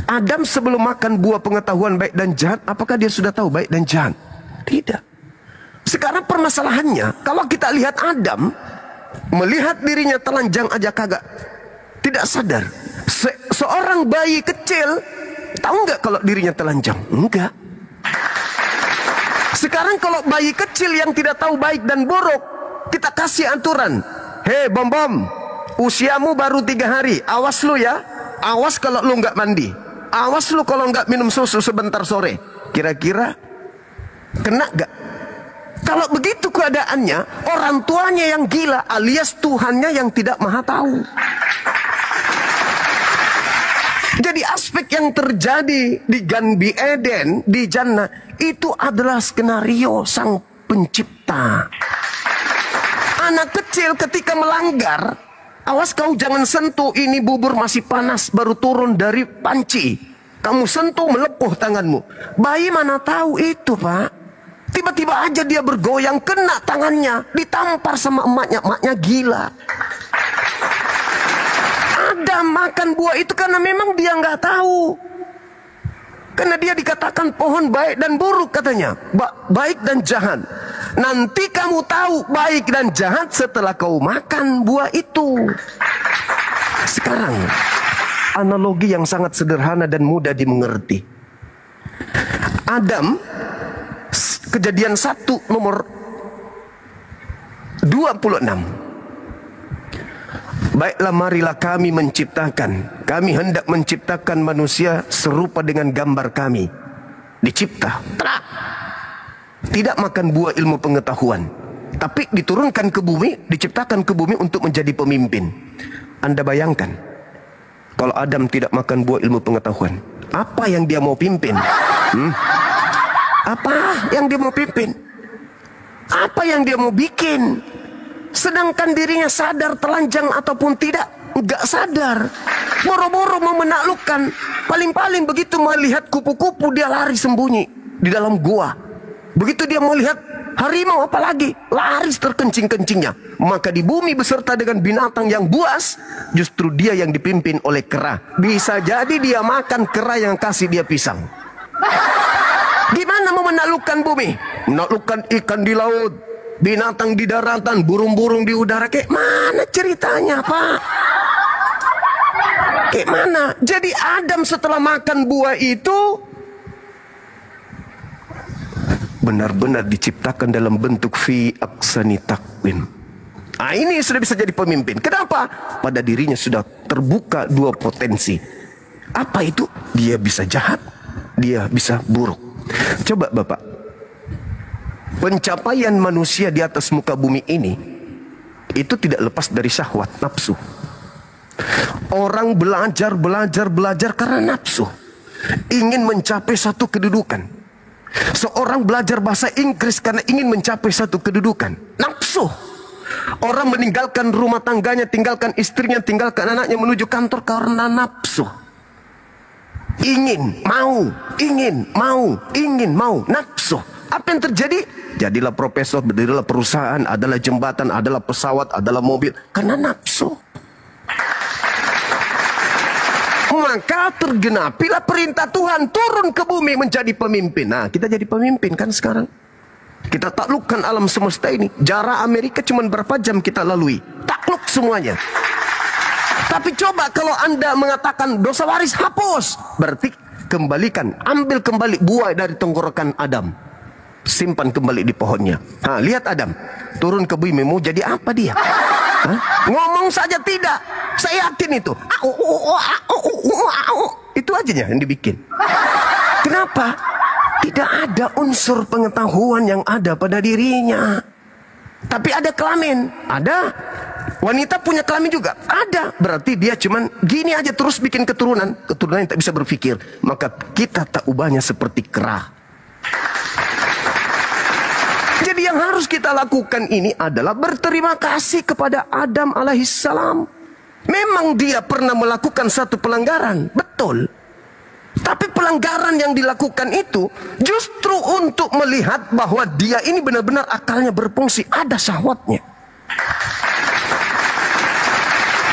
[SPEAKER 1] Adam sebelum makan buah pengetahuan baik dan jahat, apakah dia sudah tahu baik dan jahat? Tidak. Sekarang permasalahannya, kalau kita lihat Adam melihat dirinya telanjang aja kagak, tidak sadar. Seorang bayi kecil tahu nggak kalau dirinya telanjang? Enggak. Sekarang kalau bayi kecil yang tidak tahu baik dan buruk, kita kasih aturan, hei bom-bom, usiamu baru 3 hari, awas lu ya, awas kalau lu nggak mandi, awas lu kalau nggak minum susu sebentar sore. Kira-kira kena gak? Kalau begitu keadaannya, orang tuanya yang gila alias Tuhannya yang tidak maha tahu. Jadi aspek yang terjadi di Ganbi Eden, di Jannah, itu adalah skenario sang pencipta. Anak kecil ketika melanggar, awas kau jangan sentuh, ini bubur masih panas baru turun dari panci. Kamu sentuh melepuh tanganmu. Bayi mana tahu itu pak. Tiba-tiba aja dia bergoyang, kena tangannya, ditampar sama emaknya, emaknya gila. Adam makan buah itu karena memang dia nggak tahu. Karena dia dikatakan pohon baik dan buruk katanya, baik dan jahat. Nanti kamu tahu baik dan jahat setelah kau makan buah itu. Sekarang analogi yang sangat sederhana dan mudah dimengerti. Adam, Kejadian 1 nomor 26. Baiklah marilah kami menciptakan, kami hendak menciptakan manusia serupa dengan gambar kami. Dicipta, tidak makan buah ilmu pengetahuan, tapi diturunkan ke bumi, diciptakan ke bumi untuk menjadi pemimpin. Anda bayangkan, kalau Adam tidak makan buah ilmu pengetahuan, apa yang dia mau pimpin? Apa yang dia mau pimpin? Apa yang dia mau bikin? Sedangkan dirinya sadar telanjang ataupun tidak, enggak sadar. Boro-boro mau menaklukkan. Paling-paling begitu melihat kupu-kupu dia lari sembunyi di dalam gua. Begitu dia mau lihat harimau apalagi, lari terkencing-kencingnya. Maka di bumi beserta dengan binatang yang buas, justru dia yang dipimpin oleh kera. Bisa jadi dia makan kera yang kasih dia pisang. Gimana mau menaklukkan bumi? Menaklukkan ikan di laut, binatang di daratan, burung-burung di udara. Kayak mana ceritanya, Pak? Kayak mana? Jadi Adam setelah makan buah itu benar-benar diciptakan dalam bentuk fi aksani takwim. Nah, ini sudah bisa jadi pemimpin. Kenapa? Pada dirinya sudah terbuka dua potensi. Apa itu? Dia bisa jahat, dia bisa buruk. Coba Bapak, pencapaian manusia di atas muka bumi ini itu tidak lepas dari syahwat, nafsu. Orang belajar karena nafsu, ingin mencapai satu kedudukan. Seorang belajar bahasa Inggris karena ingin mencapai satu kedudukan, nafsu. Orang meninggalkan rumah tangganya, tinggalkan istrinya, tinggalkan anaknya menuju kantor karena nafsu. Ingin, mau, nafsu. Apa yang terjadi? Jadilah profesor, berdirilah perusahaan, adalah jembatan, adalah pesawat, adalah mobil, karena nafsu. Maka tergenapilah perintah Tuhan, turun ke bumi menjadi pemimpin. Nah, kita jadi pemimpin kan sekarang. Kita taklukkan alam semesta ini. Jarak Amerika cuma berapa jam kita lalui. Takluk semuanya. Tapi coba kalau Anda mengatakan dosa waris hapus, berarti kembalikan, ambil kembali buah dari tenggorokan Adam, simpan kembali di pohonnya. Nah, lihat Adam turun ke bumi, mau jadi apa dia? Hah? Ngomong saja tidak. Saya yakin itu. Itu aja yang dibikin. Kenapa? Tidak ada unsur pengetahuan yang ada pada dirinya. Tapi ada kelamin, ada. Wanita punya kelamin juga, ada. Berarti dia cuman gini aja terus bikin keturunan yang tak bisa berpikir. Maka kita tak ubahnya seperti kera. Jadi yang harus kita lakukan ini adalah berterima kasih kepada Adam alaihissalam. Memang dia pernah melakukan satu pelanggaran, betul. Tapi pelanggaran yang dilakukan itu justru untuk melihat bahwa dia ini benar-benar akalnya berfungsi, ada syahwatnya.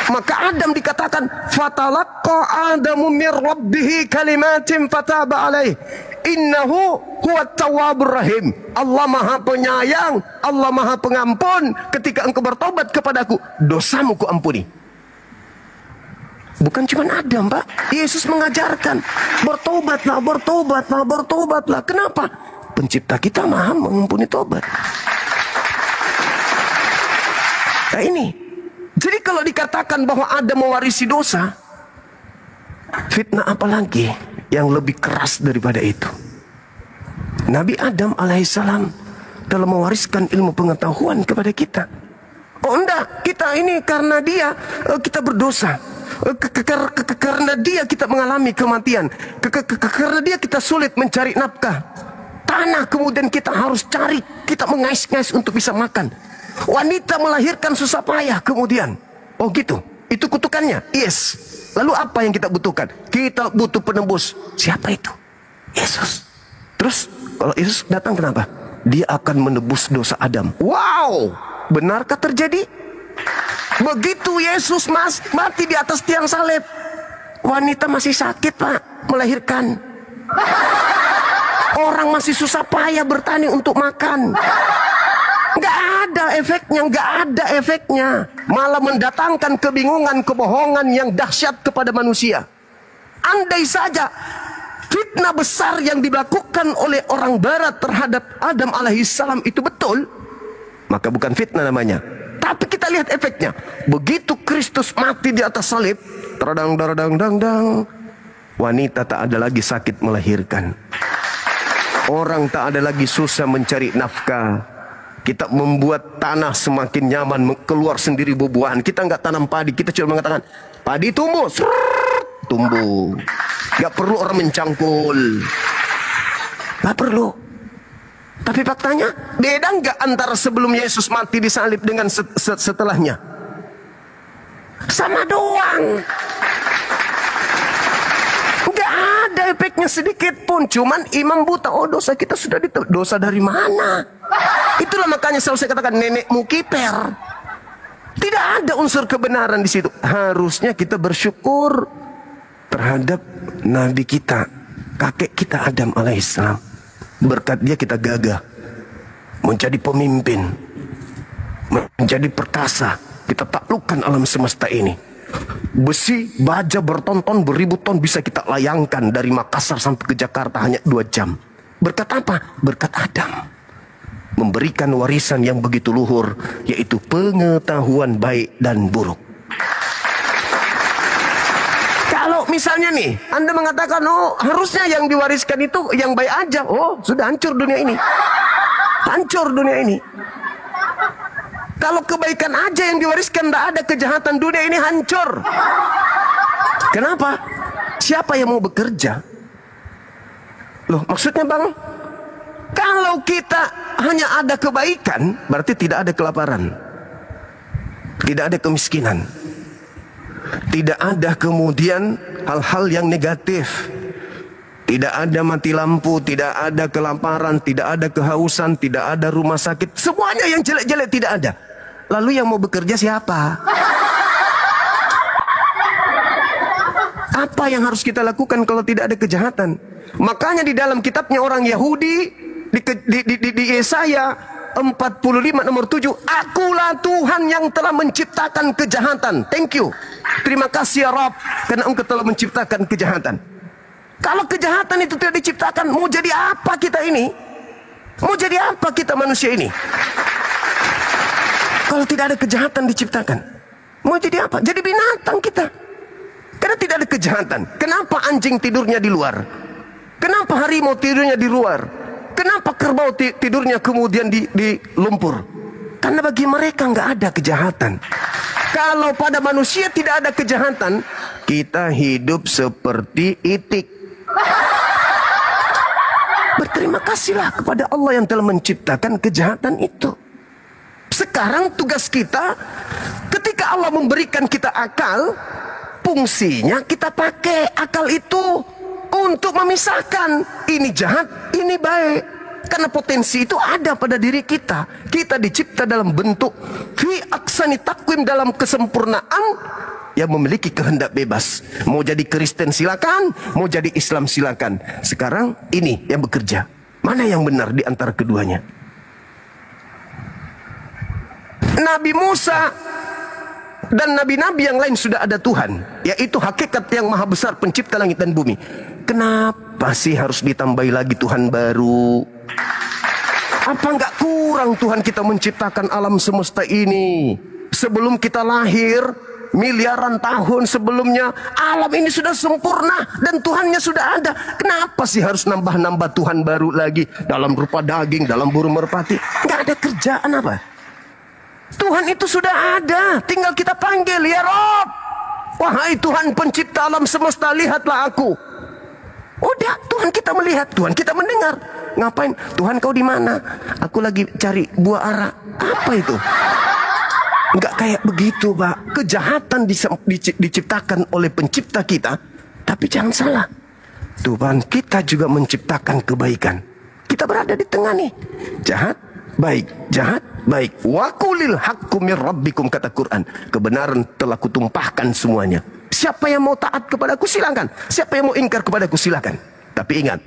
[SPEAKER 1] Maka Adam dikatakan fatalaqqa Adamu mir rabbih kalimatin fataba alaih innahu huwat tawwabur rahim. Allah Maha Penyayang, Allah Maha Pengampun. Ketika engkau bertobat kepadaku, dosamu kuampuni. Bukan cuma Adam, Pak. Yesus mengajarkan, bertobatlah. Kenapa? Pencipta kita Maha mengampuni tobat. Nah ini. Jadi kalau dikatakan bahwa Adam mewarisi dosa, fitnah apalagi yang lebih keras daripada itu? Nabi Adam alaihissalam telah mewariskan ilmu pengetahuan kepada kita. Oh enggak, kita ini karena dia kita berdosa. Karena dia kita mengalami kematian. Karena dia kita sulit mencari nafkah. Tanah kemudian kita harus cari, kita mengais-ngais untuk bisa makan. Wanita melahirkan susah payah kemudian. Oh gitu, itu kutukannya. Yes. Lalu apa yang kita butuhkan? Kita butuh penebus. Siapa itu? Yesus. Terus kalau Yesus datang kenapa? Dia akan menebus dosa Adam. Wow, benarkah terjadi? Begitu Yesus mati di atas tiang salib, wanita masih sakit, Pak, melahirkan. Orang masih susah payah bertani untuk makan. Nggak ada efeknya. Malah mendatangkan kebingungan, kebohongan yang dahsyat kepada manusia. Andai saja fitnah besar yang dilakukan oleh orang barat terhadap Adam alaihissalam itu betul, maka bukan fitnah namanya. Tapi kita lihat efeknya. Begitu Kristus mati di atas salib, wanita tak ada lagi sakit melahirkan. Orang tak ada lagi susah mencari nafkah. Kita membuat tanah semakin nyaman, keluar sendiri buah-buahan. Kita nggak tanam padi, kita cuma mengatakan padi tumbuh, tumbuh. Nggak perlu orang mencangkul, nggak perlu. Tapi faktanya beda nggak antara sebelum Yesus mati di salib dengan setelahnya? Sama doang. Nggak ada efeknya sedikit pun. Cuman imam buta. Oh, dosa kita sudah dosa dari mana? Itulah makanya selalu saya katakan nenekmu kiper. Tidak ada unsur kebenaran di situ. Harusnya kita bersyukur terhadap nabi kita, kakek kita Adam alaihissalam. Berkat dia kita gagah menjadi pemimpin. menjadi perkasa. Kita taklukkan alam semesta ini. Besi, baja berton-ton, beribu ton bisa kita layangkan dari Makassar sampai ke Jakarta hanya 2 jam. Berkat apa? Berkat Adam. Memberikan warisan yang begitu luhur, yaitu pengetahuan baik dan buruk. Kalau misalnya nih, Anda mengatakan, oh harusnya yang diwariskan itu yang baik aja. Oh, sudah hancur dunia ini. Hancur dunia ini. Kalau kebaikan aja yang diwariskan, tidak ada kejahatan, dunia ini hancur. Kenapa? Siapa yang mau bekerja? Loh, maksudnya bang, kalau kita hanya ada kebaikan, berarti tidak ada kelaparan, tidak ada kemiskinan, tidak ada kemudian hal-hal yang negatif, tidak ada mati lampu, tidak ada kelaparan, tidak ada kehausan, tidak ada rumah sakit, semuanya yang jelek-jelek tidak ada. Lalu yang mau bekerja siapa? Apa yang harus kita lakukan kalau tidak ada kejahatan? Makanya di dalam kitabnya orang Yahudi, di Yesaya 45 nomor 7, akulah Tuhan yang telah menciptakan kejahatan. Thank you. Terima kasih ya Rabb, karena Engkau telah menciptakan kejahatan. Kalau kejahatan itu tidak diciptakan, mau jadi apa kita ini? Mau jadi apa kita manusia ini? Kalau tidak ada kejahatan diciptakan, mau jadi apa? Jadi binatang kita. Karena tidak ada kejahatan. Kenapa anjing tidurnya di luar? Kenapa harimau tidurnya di luar? Kenapa kerbau tidurnya kemudian di lumpur? Karena bagi mereka nggak ada kejahatan. Kalau pada manusia tidak ada kejahatan, kita hidup seperti itik. Berterima kasihlah kepada Allah yang telah menciptakan kejahatan itu. Sekarang tugas kita, ketika Allah memberikan kita akal, fungsinya kita pakai akal itu untuk memisahkan ini jahat, ini baik. Karena potensi itu ada pada diri kita. Kita dicipta dalam bentuk fi aksani takwim, dalam kesempurnaan yang memiliki kehendak bebas. Mau jadi Kristen silakan, mau jadi Islam silakan. Sekarang ini yang bekerja. Mana yang benar di antara keduanya? Nabi Musa dan nabi-nabi yang lain sudah ada Tuhan, yaitu hakikat yang maha besar pencipta langit dan bumi. Kenapa sih harus ditambahi lagi Tuhan baru? Apa nggak kurang Tuhan kita menciptakan alam semesta ini? Sebelum kita lahir, miliaran tahun sebelumnya, alam ini sudah sempurna dan Tuhannya sudah ada. Kenapa sih harus nambah-nambah Tuhan baru lagi dalam rupa daging, dalam burung merpati? Nggak ada kerjaan apa? Tuhan itu sudah ada, tinggal kita panggil, ya Rob, wahai Tuhan pencipta alam semesta, lihatlah aku. Udah, Tuhan kita melihat, Tuhan kita mendengar. Ngapain? Tuhan kau di mana? Aku lagi cari buah ara. Apa itu? Enggak kayak begitu, Pak. Kejahatan diciptakan oleh pencipta kita, tapi jangan salah, Tuhan kita juga menciptakan kebaikan. Kita berada di tengah nih, jahat, baik, jahat, baik. Wa qulil haqqu mir rabbikum, kata Quran. Kebenaran telah kutumpahkan semuanya. Siapa yang mau taat kepadaku silakan. Siapa yang mau ingkar kepadaku silakan. Tapi ingat,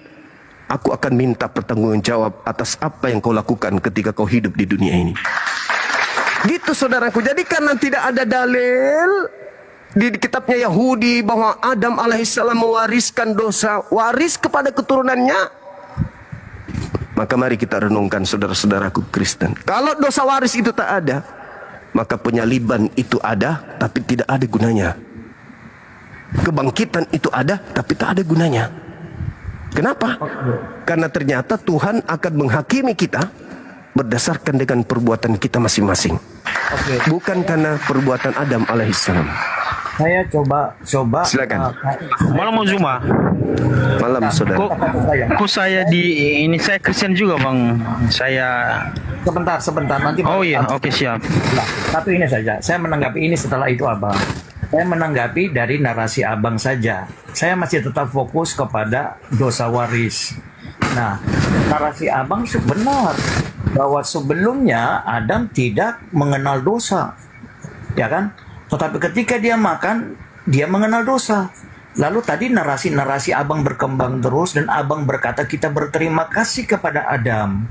[SPEAKER 1] aku akan minta pertanggungjawab atas apa yang kau lakukan ketika kau hidup di dunia ini. Gitu saudaraku. Jadi karena tidak ada dalil di kitabnya Yahudi bahwa Adam alaihissalam mewariskan dosa waris kepada keturunannya, maka mari kita renungkan saudara-saudaraku Kristen. Kalau dosa waris itu tak ada, maka penyaliban itu ada tapi tidak ada gunanya. Kebangkitan itu ada tapi tak ada gunanya. Kenapa? Karena ternyata Tuhan akan menghakimi kita berdasarkan dengan perbuatan kita masing-masing. Bukan karena perbuatan Adam alaihissalam.
[SPEAKER 2] Saya coba.
[SPEAKER 1] Silakan.
[SPEAKER 3] Malam Zuma.
[SPEAKER 1] Malam saudara.
[SPEAKER 3] Kok saya ini saya Kristen juga bang. Saya.
[SPEAKER 2] Sebentar nanti.
[SPEAKER 3] Oh iya, oke siap.
[SPEAKER 2] Nah, tapi ini saja. Saya menanggapi ini setelah itu abang. Saya menanggapi dari narasi abang saja. Saya masih tetap fokus kepada dosa waris. Nah, narasi abang benar bahwa sebelumnya Adam tidak mengenal dosa, ya kan? Tetapi ketika dia makan, dia mengenal dosa. Lalu tadi narasi abang berkembang terus dan abang berkata kita berterima kasih kepada Adam.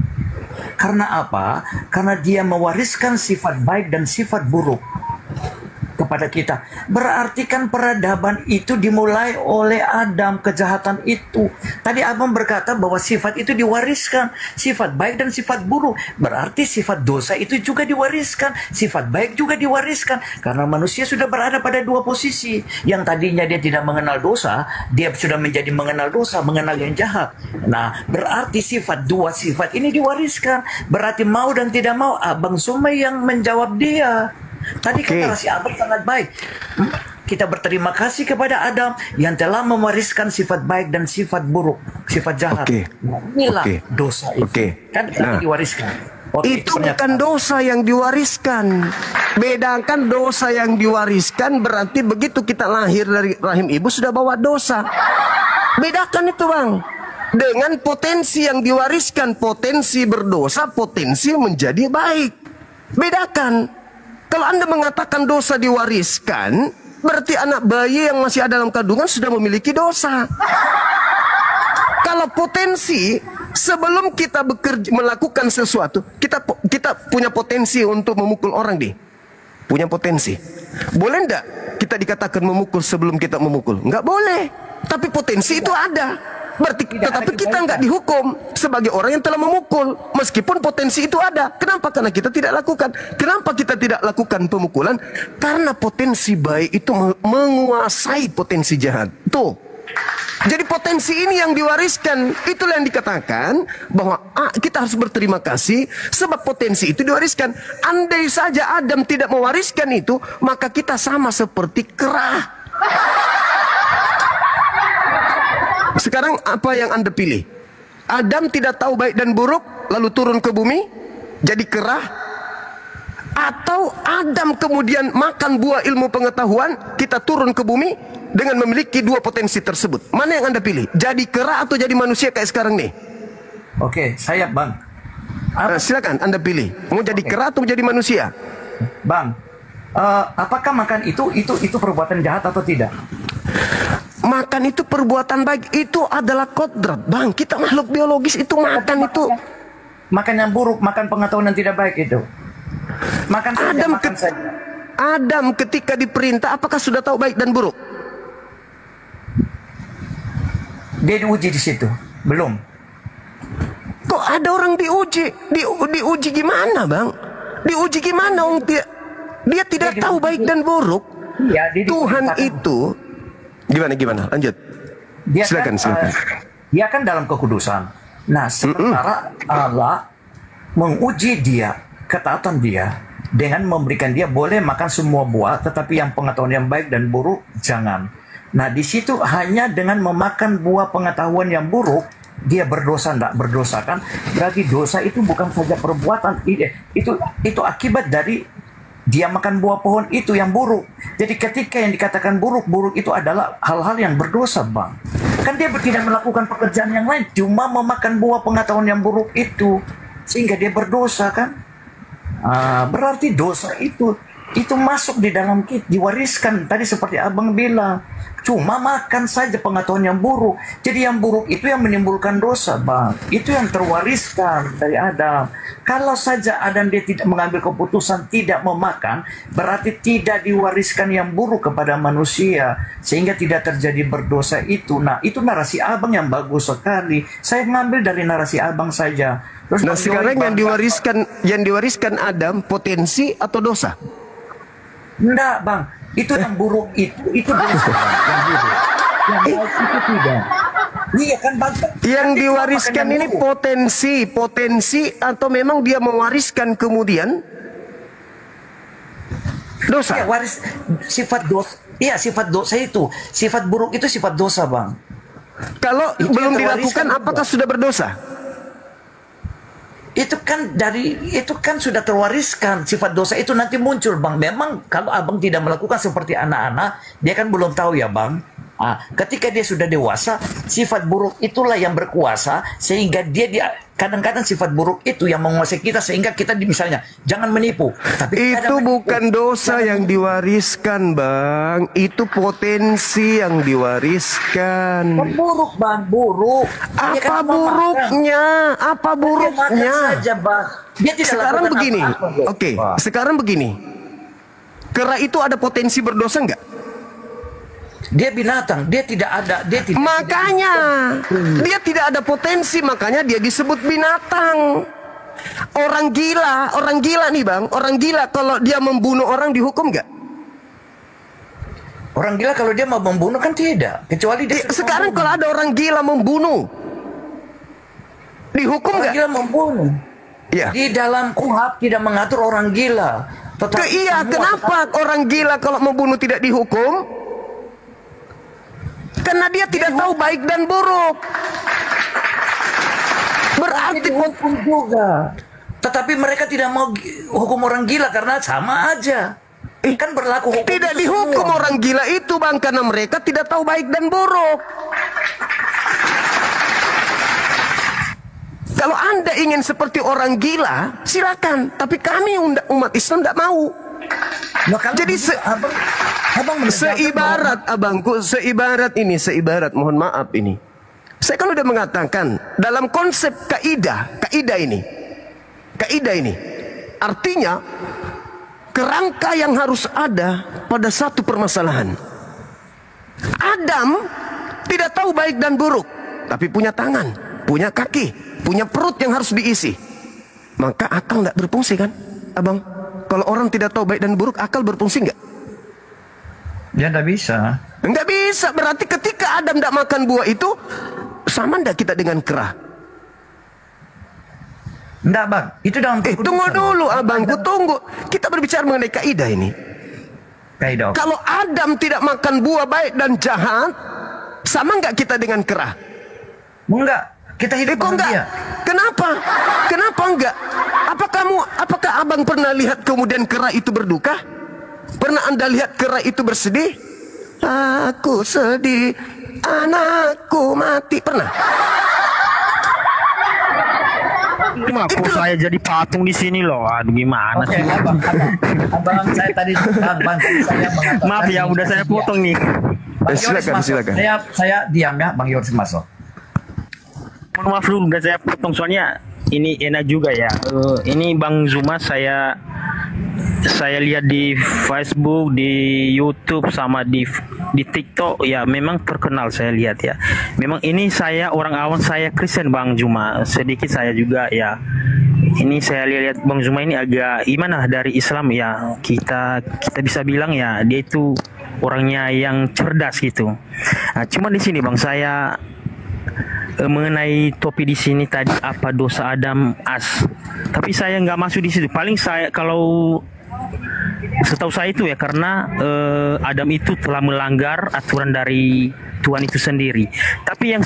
[SPEAKER 2] Karena apa? Karena dia mewariskan sifat baik dan sifat buruk kepada kita. Berarti kan peradaban itu dimulai oleh Adam, kejahatan itu. Tadi Abang berkata bahwa sifat itu diwariskan, sifat baik dan sifat buruk. Berarti sifat dosa itu juga diwariskan, sifat baik juga diwariskan. Karena manusia sudah berada pada dua posisi. Yang tadinya dia tidak mengenal dosa, dia sudah menjadi mengenal dosa, mengenal yang jahat. Nah, berarti dua sifat ini diwariskan. Berarti mau dan tidak mau, Abang Sumai yang menjawab dia. Tadi kan narasi Abang sangat baik. Kita berterima kasih kepada Adam yang telah mewariskan sifat baik dan sifat buruk, sifat jahat. Nah, inilah dosa itu. Kan diwariskan.
[SPEAKER 1] Itu bukan dosa yang diwariskan. Bedakan dosa yang diwariskan berarti begitu kita lahir dari rahim ibu sudah bawa dosa. Bedakan itu, Bang. Dengan potensi yang diwariskan, potensi berdosa, potensi menjadi baik. Bedakan. Kalau Anda mengatakan dosa diwariskan, berarti anak bayi yang masih ada dalam kandungan sudah memiliki dosa. Kalau potensi, sebelum kita melakukan sesuatu, kita punya potensi untuk memukul orang nih. Punya potensi. Boleh enggak kita dikatakan memukul sebelum kita memukul? Enggak boleh. Tapi potensi itu ada. Berarti, tetapi kita nggak dihukum sebagai orang yang telah memukul, meskipun potensi itu ada. Kenapa? Karena kita tidak lakukan. Kenapa kita tidak lakukan pemukulan? Karena potensi baik itu menguasai potensi jahat. Tuh. Jadi potensi ini yang diwariskan. Itulah yang dikatakan bahwa kita harus berterima kasih sebab potensi itu diwariskan. Andai saja Adam tidak mewariskan itu, maka kita sama seperti kera. Sekarang apa yang Anda pilih? Adam tidak tahu baik dan buruk, lalu turun ke bumi, jadi kera? Atau Adam kemudian makan buah ilmu pengetahuan, kita turun ke bumi dengan memiliki dua potensi tersebut? Mana yang Anda pilih? Jadi kera atau jadi manusia kayak sekarang nih?
[SPEAKER 2] Oke, saya Bang.
[SPEAKER 1] Silakan Anda pilih. Mau jadi kera atau menjadi manusia?
[SPEAKER 2] Bang, apakah makan itu perbuatan jahat atau tidak?
[SPEAKER 1] Makan itu perbuatan baik, itu adalah kodrat, Bang. Kita makhluk biologis itu makan itu.
[SPEAKER 2] Makan yang buruk, makan pengetahuan yang tidak baik itu. Makan saja, makan saja.
[SPEAKER 1] Adam ketika diperintah, apakah sudah tahu baik dan buruk?
[SPEAKER 2] Dia diuji di situ, belum.
[SPEAKER 1] Kok ada orang diuji? Diuji gimana, Bang? Diuji gimana? Dia tidak tahu baik dan buruk.
[SPEAKER 2] Iya,
[SPEAKER 1] Tuhan itu gimana? Lanjut. Silakan.
[SPEAKER 2] Dia kan dalam kekudusan. Nah, sementara Allah menguji dia, ketaatan dia, dengan memberikan dia boleh makan semua buah, tetapi yang pengetahuan yang baik dan buruk jangan. Nah, di situ hanya dengan memakan buah pengetahuan yang buruk, dia berdosa, tidak berdosa kan? Berarti dosa itu bukan saja perbuatan, itu akibat dari dia makan buah pohon itu yang buruk. Jadi ketika yang dikatakan buruk itu adalah hal-hal yang berdosa, Bang. Kan dia tidak melakukan pekerjaan yang lain, cuma memakan buah pengetahuan yang buruk itu, sehingga dia berdosa kan? Berarti dosa itu masuk di dalam kita, diwariskan. Tadi seperti Abang bilang, cuma makan saja pengetahuan yang buruk. Jadi yang buruk itu yang menimbulkan dosa, Bang. Itu yang terwariskan dari Adam. Kalau saja Adam dia tidak mengambil keputusan tidak memakan, berarti tidak diwariskan yang buruk kepada manusia, sehingga tidak terjadi berdosa itu. Nah, itu narasi Abang yang bagus sekali. Saya mengambil dari narasi Abang saja. Terus
[SPEAKER 1] nah, sekarang yang diwariskan Adam potensi atau dosa?
[SPEAKER 2] Enggak, Bang. Itu yang buruk itu dosa. Yang buruk. Yang baik itu tidak. Iya kan, Bang.
[SPEAKER 1] Yang diwariskan ini potensi atau memang dia mewariskan kemudian dosa?
[SPEAKER 2] Iya, waris sifat dosa. Iya, sifat dosa itu. Sifat buruk itu sifat dosa, Bang.
[SPEAKER 1] Kalau itu belum dilakukan apakah sudah berdosa?
[SPEAKER 2] Itu kan sudah terwariskan. Sifat dosa itu nanti muncul, Bang. Memang kalau Abang tidak melakukan seperti anak-anak, dia kan belum tahu ya, Bang. Ketika dia sudah dewasa, sifat buruk itulah yang berkuasa sehingga kadang-kadang sifat buruk itu yang menguasai kita sehingga kita misalnya jangan menipu. Tapi
[SPEAKER 1] itu bukan dosa yang diwariskan, Bang. Itu potensi yang diwariskan.
[SPEAKER 2] Buruk, Bang, buruk.
[SPEAKER 1] Apa buruknya? Apa buruknya?
[SPEAKER 2] Saja, Bang. Dia tidak
[SPEAKER 1] sekarang begini.
[SPEAKER 2] Oke.
[SPEAKER 1] Sekarang begini. Kera itu ada potensi berdosa enggak?
[SPEAKER 2] Dia binatang, dia tidak ada,
[SPEAKER 1] makanya dia tidak ada potensi, makanya dia disebut binatang. Orang gila nih, Bang. Orang gila kalau dia membunuh orang dihukum nggak?
[SPEAKER 2] Orang gila kalau dia mau membunuh kan tidak, kecuali dia
[SPEAKER 1] sekarang kalau ada orang gila membunuh dihukum nggak?
[SPEAKER 2] Orang gila membunuh.
[SPEAKER 1] Ya.
[SPEAKER 2] Di dalam KUHP tidak mengatur orang gila.
[SPEAKER 1] Kenapa orang gila kalau membunuh tidak dihukum? Karena dia tidak tahu baik dan buruk. Berarti
[SPEAKER 2] dihukum juga. Tetapi mereka tidak mau hukum orang gila karena sama aja. Kan berlaku hukum.
[SPEAKER 1] Tidak dihukum semua. Orang gila itu, Bang, karena mereka tidak tahu baik dan buruk. Kalau Anda ingin seperti orang gila, silakan. Tapi kami umat Islam tidak mau. Jadi seibarat mohon maaf ini. Saya kan udah mengatakan dalam konsep kaidah ini artinya kerangka yang harus ada pada satu permasalahan. Adam tidak tahu baik dan buruk, tapi punya tangan, punya kaki, punya perut yang harus diisi. Maka akal nggak berfungsi kan, Abang? Kalau orang tidak tahu baik dan buruk, akal berfungsi nggak?
[SPEAKER 2] Ya nggak bisa.
[SPEAKER 1] Nggak bisa. Berarti ketika Adam tidak makan buah itu, sama nggak kita dengan kera?
[SPEAKER 2] Nggak, Bang. Itu dalam
[SPEAKER 1] tunggu dulu, Abangku, tunggu. Kita berbicara mengenai kaidah ini.
[SPEAKER 2] Kaidah.
[SPEAKER 1] Kalau Adam tidak makan buah baik dan jahat, sama nggak kita dengan kera?
[SPEAKER 2] Enggak. Kita hidup
[SPEAKER 1] bahagia. Kenapa? Kenapa enggak? Apakah Abang pernah lihat kemudian kera itu berduka? Pernah Anda lihat kera itu bersedih? Aku sedih, anakku mati. Pernah?
[SPEAKER 3] Aku saya jadi patung di sini loh. Aduh, gimana sih?
[SPEAKER 2] Abang saya tadi saya mengatakan.
[SPEAKER 3] Maaf ya, udah saya potong nih.
[SPEAKER 1] Silakan.
[SPEAKER 2] Saya diam ya, Bang Yoris masuk.
[SPEAKER 3] Maaf dulu, udah saya potong soalnya ini enak juga ya. Ini Bang Zuma saya lihat di Facebook, di YouTube sama di TikTok ya, memang terkenal saya lihat ya. Memang ini saya orang awam, saya Kristen Bang Zuma, sedikit saya juga ya. Ini saya lihat Bang Zuma ini agak gimana dari Islam ya. Kita bisa bilang ya dia itu orangnya yang cerdas gitu. Nah, cuma di sini Bang saya mengenai topi di sini tadi apa dosa Adam as. Tapi saya nggak masuk di situ. Paling saya kalau setahu saya itu ya karena Adam itu telah melanggar aturan dari Tuhan itu sendiri. Tapi yang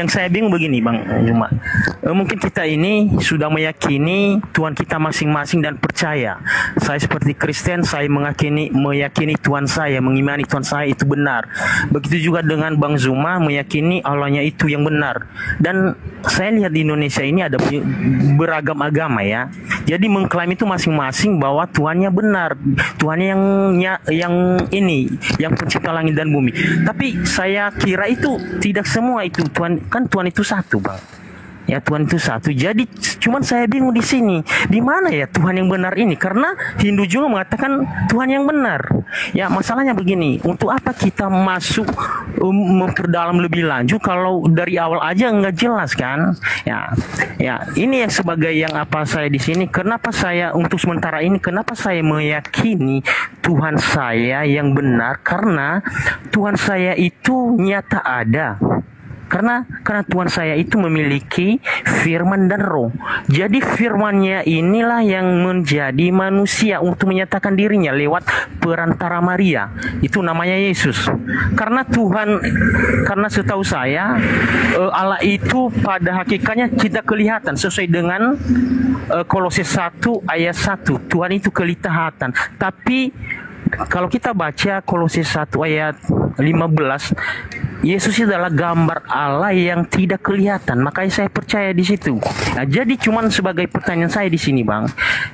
[SPEAKER 3] saya bingung begini Bang Juma. Mungkin kita ini sudah meyakini Tuhan kita masing-masing dan percaya. Saya seperti Kristen, saya meyakini Tuhan saya, mengimani Tuhan saya itu benar. Begitu juga dengan Bang Zuma meyakini Allahnya itu yang benar. Dan saya lihat di Indonesia ini ada beragam agama ya. Jadi mengklaim itu masing-masing bahwa Tuhannya benar, Tuhannya yang pencipta langit dan bumi. Tapi saya kira itu tidak semua itu Tuhan itu satu Bang. Ya Tuhan itu satu. Jadi cuman saya bingung di sini. Di mana ya Tuhan yang benar ini? Karena Hindu juga mengatakan Tuhan yang benar. Ya masalahnya begini. Untuk apa kita masuk memperdalam lebih lanjut kalau dari awal aja nggak jelas kan? Ya ini yang sebagai yang apa saya di sini. Kenapa saya untuk sementara ini kenapa saya meyakini Tuhan saya yang benar? Karena Tuhan saya itu nyata ada. Karena Tuhan saya itu memiliki firman dan roh. Jadi firmannya inilah yang menjadi manusia untuk menyatakan dirinya lewat perantara Maria. Itu namanya Yesus. Karena setahu saya Allah itu pada hakikatnya tidak kelihatan sesuai dengan Kolose 1 ayat 1. Tuhan itu kelihatan. Tapi kalau kita baca Kolose 1 ayat 15, Yesus adalah gambar Allah yang tidak kelihatan. Makanya saya percaya di situ. Nah, jadi cuman sebagai pertanyaan saya di sini, Bang,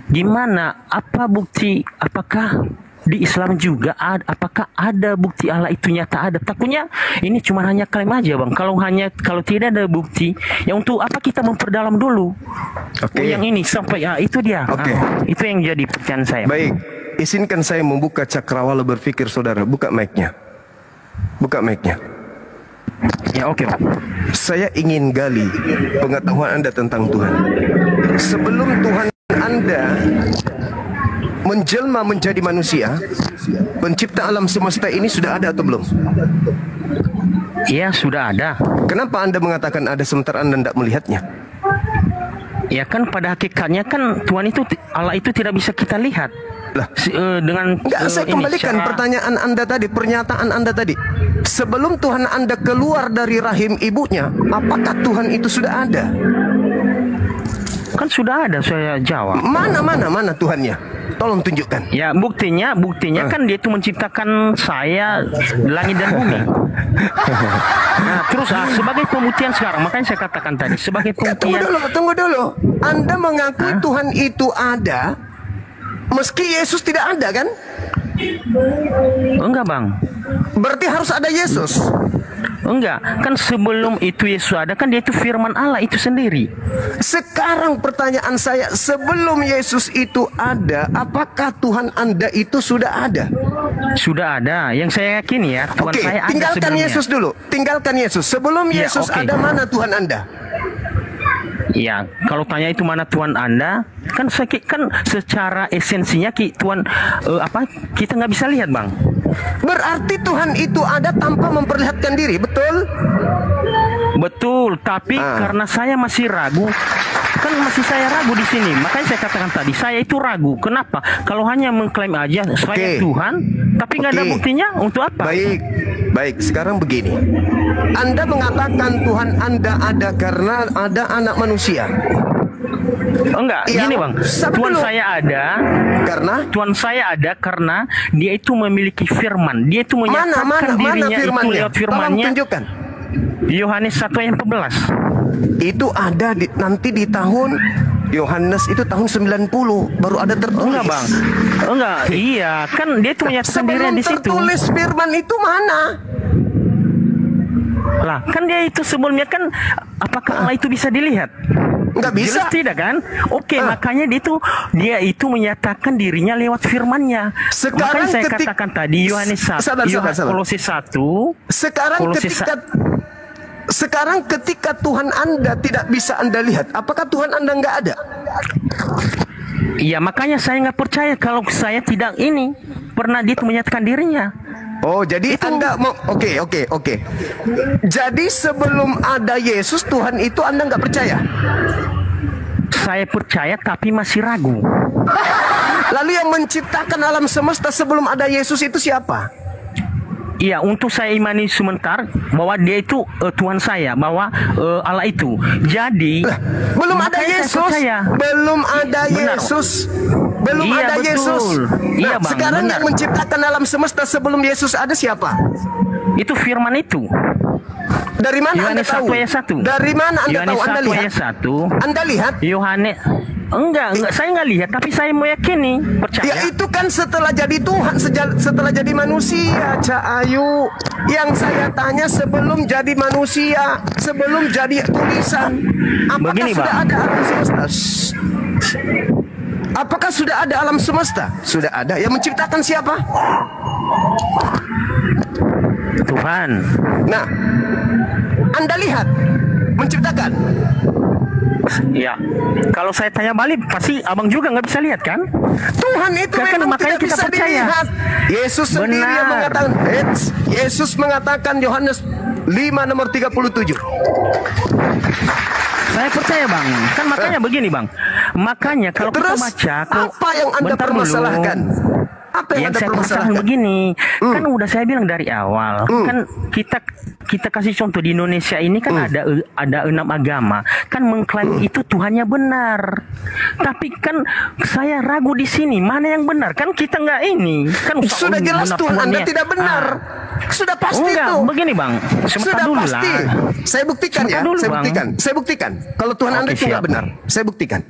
[SPEAKER 3] gimana? Apa bukti? Apakah di Islam juga ada, apakah ada bukti Allah itu nyata ada? Takutnya ini cuma hanya klaim aja, Bang. Kalau tidak ada bukti, ya untuk apa kita memperdalam dulu? Yang ini sampai itu dia. Itu yang jadi pertanyaan saya.
[SPEAKER 1] Baik, izinkan saya membuka cakrawala berpikir saudara. Buka mic-nya. Buka mic-nya.
[SPEAKER 3] Ya, oke, Bang.
[SPEAKER 1] Saya ingin gali pengetahuan Anda tentang Tuhan. Sebelum Tuhan Anda menjelma menjadi manusia, pencipta alam semesta ini sudah ada atau belum?
[SPEAKER 3] Iya, sudah ada.
[SPEAKER 1] Kenapa Anda mengatakan ada sementara Anda tidak melihatnya?
[SPEAKER 3] Ya kan pada hakikatnya kan Tuhan itu, Allah itu tidak bisa kita lihat.
[SPEAKER 1] Lah,
[SPEAKER 3] dengan
[SPEAKER 1] enggak, saya kembalikan pertanyaan Anda tadi, pernyataan Anda tadi. Sebelum Tuhan Anda keluar dari rahim ibunya, apakah Tuhan itu sudah ada?
[SPEAKER 3] Kan sudah ada, saya jawab.
[SPEAKER 1] Mana Tuhannya? Tolong tunjukkan.
[SPEAKER 3] Ya, buktinya kan dia itu menciptakan saya, langit dan bumi. Nah, terus sebagai pembuktian sekarang, makanya saya katakan tadi sebagai pembuktian.
[SPEAKER 1] Tunggu dulu. Anda mengakui Tuhan itu ada, meski Yesus tidak ada, kan?
[SPEAKER 3] Enggak, Bang.
[SPEAKER 1] Berarti harus ada Yesus.
[SPEAKER 3] Enggak, kan sebelum itu Yesus ada, kan dia itu firman Allah itu sendiri.
[SPEAKER 1] Sekarang pertanyaan saya, sebelum Yesus itu ada, apakah Tuhan Anda itu sudah ada?
[SPEAKER 3] Sudah ada, yang saya yakini ya, Tuhan saya ada
[SPEAKER 1] tinggalkan
[SPEAKER 3] sebelumnya.
[SPEAKER 1] Yesus dulu, tinggalkan Yesus. Sebelum Yesus ada, mana Tuhan Anda?
[SPEAKER 3] Ya, kalau tanya itu mana Tuhan Anda, kan secara esensinya Tuhan kita nggak bisa lihat, Bang.
[SPEAKER 1] Berarti Tuhan itu ada tanpa memperlihatkan diri, betul?
[SPEAKER 3] Betul, tapi karena saya masih ragu, kan saya ragu di sini. Makanya saya katakan tadi, saya itu ragu. Kenapa? Kalau hanya mengklaim aja saya Tuhan, tapi nggak ada buktinya, untuk apa?
[SPEAKER 1] Baik. Sekarang begini, Anda mengatakan Tuhan Anda ada karena ada anak manusia.
[SPEAKER 3] Enggak, gini, Bang. Tuhan saya ada karena dia itu memiliki firman. Dia itu menyatakan dirinya itu lewat firmannya.
[SPEAKER 1] Tunjukkan.
[SPEAKER 3] Yohanes 1 ayat 14.
[SPEAKER 1] Itu ada nanti di tahun Yohanes itu tahun 90 baru ada tertulis.
[SPEAKER 3] Enggak, Bang. Enggak, iya, kan dia itu menyatakan dirinya di situ.
[SPEAKER 1] Tertulis firman itu mana?
[SPEAKER 3] Lah, kan dia itu sebelumnya kan, apakah Allah itu bisa dilihat?
[SPEAKER 1] Nggak bisa.
[SPEAKER 3] Jelas tidak, kan? Oke, makanya dia itu menyatakan dirinya lewat firman-Nya. Makanya saya katakan tadi Yohanes 1, Kolose 1.
[SPEAKER 1] Sekarang ketika Tuhan Anda tidak bisa Anda lihat, apakah Tuhan Anda nggak ada?
[SPEAKER 3] Iya, makanya saya nggak percaya kalau saya tidak pernah dia menyatakan dirinya.
[SPEAKER 1] Oh, jadi itu... Anda mau oke. Jadi sebelum ada Yesus, Tuhan itu Anda nggak percaya?
[SPEAKER 3] Saya percaya tapi masih ragu.
[SPEAKER 1] Lalu yang menciptakan alam semesta sebelum ada Yesus itu siapa?
[SPEAKER 3] Iya, untuk saya imani sebentar bahwa dia itu Tuhan saya, bahwa Allah itu. Jadi
[SPEAKER 1] belum ada Yesus, belum ada Yesus.
[SPEAKER 3] Iya, Bang,
[SPEAKER 1] sekarang yang menciptakan alam semesta sebelum Yesus ada siapa?
[SPEAKER 3] Itu firman itu.
[SPEAKER 1] Dari mana
[SPEAKER 3] Yohanes
[SPEAKER 1] Anda tahu?
[SPEAKER 3] 1 ayat 1.
[SPEAKER 1] Dari mana Anda tahu? Anda lihat?
[SPEAKER 3] Ayat 1.
[SPEAKER 1] Anda lihat?
[SPEAKER 3] Yohanes enggak, saya nggak lihat, tapi saya meyakini, percaya.
[SPEAKER 1] Ya itu kan setelah jadi Tuhan, setelah jadi manusia, Cak Ayu. Yang saya tanya sebelum jadi manusia, sebelum jadi tulisan, apakah
[SPEAKER 3] begini,
[SPEAKER 1] sudah
[SPEAKER 3] Bang,
[SPEAKER 1] ada alam semesta? Apakah sudah ada alam semesta? Sudah ada. Yang menciptakan siapa?
[SPEAKER 3] Tuhan.
[SPEAKER 1] Nah, Anda lihat menciptakan.
[SPEAKER 3] Ya, kalau saya tanya balik, pasti abang juga nggak bisa lihat, kan?
[SPEAKER 1] Tuhan itu
[SPEAKER 3] kan
[SPEAKER 1] memang
[SPEAKER 3] makanya
[SPEAKER 1] tidak
[SPEAKER 3] kita
[SPEAKER 1] bisa
[SPEAKER 3] percaya.
[SPEAKER 1] dilihat. Yesus sendiri yang mengatakan, Yesus mengatakan Yohanes 5 nomor 37.
[SPEAKER 3] Saya percaya, Bang. Kan makanya begini, Bang. Makanya kalau
[SPEAKER 1] terus,
[SPEAKER 3] kita baca,
[SPEAKER 1] apa yang Anda permasalahkan? Apa yang Anda
[SPEAKER 3] saya
[SPEAKER 1] permasalahkan?
[SPEAKER 3] permasalahan begini, kan udah saya bilang dari awal, kan kita kasih contoh di Indonesia ini kan ada 6 agama, kan mengklaim itu Tuhannya benar. Tapi kan saya ragu di sini mana yang benar, kan kita nggak ini, kan
[SPEAKER 1] Sudah jelas Tuhan Anda tidak benar. Sudah pasti
[SPEAKER 3] enggak,
[SPEAKER 1] itu.
[SPEAKER 3] begini Bang, sebentar
[SPEAKER 1] Sudah
[SPEAKER 3] dulu
[SPEAKER 1] pasti.
[SPEAKER 3] lah.
[SPEAKER 1] Saya buktikan
[SPEAKER 3] Sebentar
[SPEAKER 1] ya.
[SPEAKER 3] dulu,
[SPEAKER 1] Saya
[SPEAKER 3] Bang.
[SPEAKER 1] buktikan. Saya buktikan. Kalau Tuhan Anda
[SPEAKER 3] Oke,
[SPEAKER 1] itu nggak
[SPEAKER 3] siap.
[SPEAKER 1] benar, saya buktikan.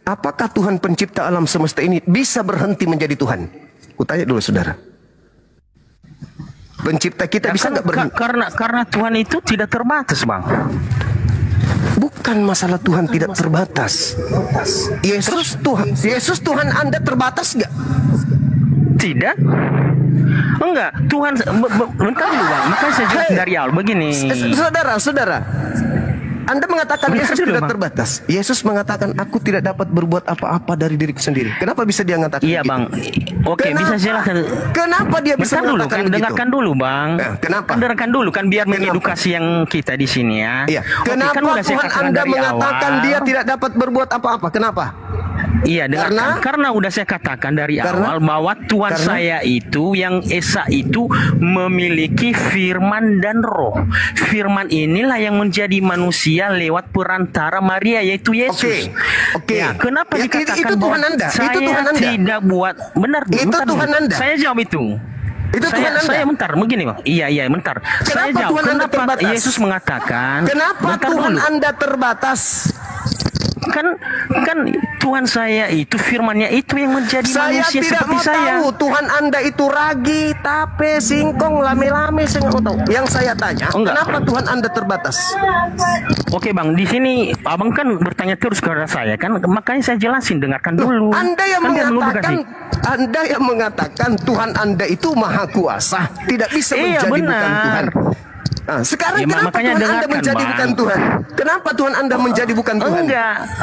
[SPEAKER 1] Apakah Tuhan pencipta alam semesta ini bisa berhenti menjadi Tuhan? Kutanya dulu saudara. Pencipta kita bisa nggak berhenti?
[SPEAKER 3] Karena Tuhan itu tidak terbatas, Bang.
[SPEAKER 1] Bukan masalah Tuhan tidak terbatas. Yesus Tuhan Anda terbatas nggak?
[SPEAKER 3] Tidak. Enggak, Tuhan bentar dulu Bang. Makanya saya jelasin dari awal begini.
[SPEAKER 1] Saudara. Anda mengatakan
[SPEAKER 3] Bentar
[SPEAKER 1] Yesus
[SPEAKER 3] dulu,
[SPEAKER 1] tidak
[SPEAKER 3] Bang.
[SPEAKER 1] terbatas. Yesus mengatakan aku tidak dapat berbuat apa-apa dari diriku sendiri. Kenapa bisa dia mengatakan
[SPEAKER 3] Iya
[SPEAKER 1] begitu?
[SPEAKER 3] Bang. Oke,
[SPEAKER 1] Kenapa?
[SPEAKER 3] bisa jelaskan.
[SPEAKER 1] Kenapa dia bisa
[SPEAKER 3] Bentar dulu
[SPEAKER 1] mengatakan
[SPEAKER 3] kan,
[SPEAKER 1] begitu?
[SPEAKER 3] dengarkan dulu Bang.
[SPEAKER 1] Kenapa?
[SPEAKER 3] Kan dengarkan dulu kan biar
[SPEAKER 1] Kenapa?
[SPEAKER 3] mengedukasi yang kita di sini ya.
[SPEAKER 1] Iya.
[SPEAKER 3] Oke,
[SPEAKER 1] Kenapa
[SPEAKER 3] kan udah saya
[SPEAKER 1] Tuhan
[SPEAKER 3] katakan
[SPEAKER 1] Anda
[SPEAKER 3] dari
[SPEAKER 1] mengatakan
[SPEAKER 3] awal.
[SPEAKER 1] dia tidak dapat berbuat apa-apa? Kenapa?
[SPEAKER 3] Iya, karena udah saya katakan dari awal bahwa Tuhan saya itu yang Esa itu memiliki firman dan roh. Firman inilah yang menjadi manusia lewat perantara Maria yaitu Yesus.
[SPEAKER 1] Oke.
[SPEAKER 3] Ya, kenapa
[SPEAKER 1] Ya,
[SPEAKER 3] dikatakan
[SPEAKER 1] itu Tuhan
[SPEAKER 3] bahwa
[SPEAKER 1] Anda.
[SPEAKER 3] saya
[SPEAKER 1] Itu Tuhan Anda.
[SPEAKER 3] tidak buat benar?
[SPEAKER 1] Itu
[SPEAKER 3] bentar dulu.
[SPEAKER 1] Tuhan Anda.
[SPEAKER 3] Saya jawab itu.
[SPEAKER 1] Itu Tuhan Anda.
[SPEAKER 3] Saya bentar begini Bang. Iya bentar. Saya
[SPEAKER 1] Kenapa
[SPEAKER 3] jawab
[SPEAKER 1] Tuhan Anda
[SPEAKER 3] kenapa
[SPEAKER 1] terbatas?
[SPEAKER 3] Yesus mengatakan
[SPEAKER 1] Kenapa
[SPEAKER 3] bentar
[SPEAKER 1] Tuhan
[SPEAKER 3] dulu.
[SPEAKER 1] Anda terbatas?
[SPEAKER 3] Kan Tuhan saya itu firmannya itu yang menjadi
[SPEAKER 1] Saya
[SPEAKER 3] manusia
[SPEAKER 1] tidak
[SPEAKER 3] seperti
[SPEAKER 1] mau
[SPEAKER 3] saya.
[SPEAKER 1] tahu Tuhan Anda itu ragi, tape, singkong, lame-lame, saya nggak mau tahu. Yang saya tanya,
[SPEAKER 3] Oh, enggak.
[SPEAKER 1] kenapa Tuhan Anda terbatas?
[SPEAKER 3] Oke Bang, di sini Abang kan bertanya terus kepada saya kan, makanya saya jelasin, dengarkan dulu.
[SPEAKER 1] Anda yang
[SPEAKER 3] Kan biar
[SPEAKER 1] mengatakan,
[SPEAKER 3] mengedukasi.
[SPEAKER 1] Anda yang mengatakan Tuhan Anda itu maha kuasa, tidak bisa
[SPEAKER 3] Iya,
[SPEAKER 1] menjadi bukan
[SPEAKER 3] benar.
[SPEAKER 1] Tuhan. Nah, sekarang
[SPEAKER 3] Ya,
[SPEAKER 1] kenapa
[SPEAKER 3] makanya
[SPEAKER 1] Tuhan Anda
[SPEAKER 3] dengarkan,
[SPEAKER 1] menjadi
[SPEAKER 3] Bang.
[SPEAKER 1] bukan Tuhan? Kenapa Tuhan Anda menjadi bukan Tuhan?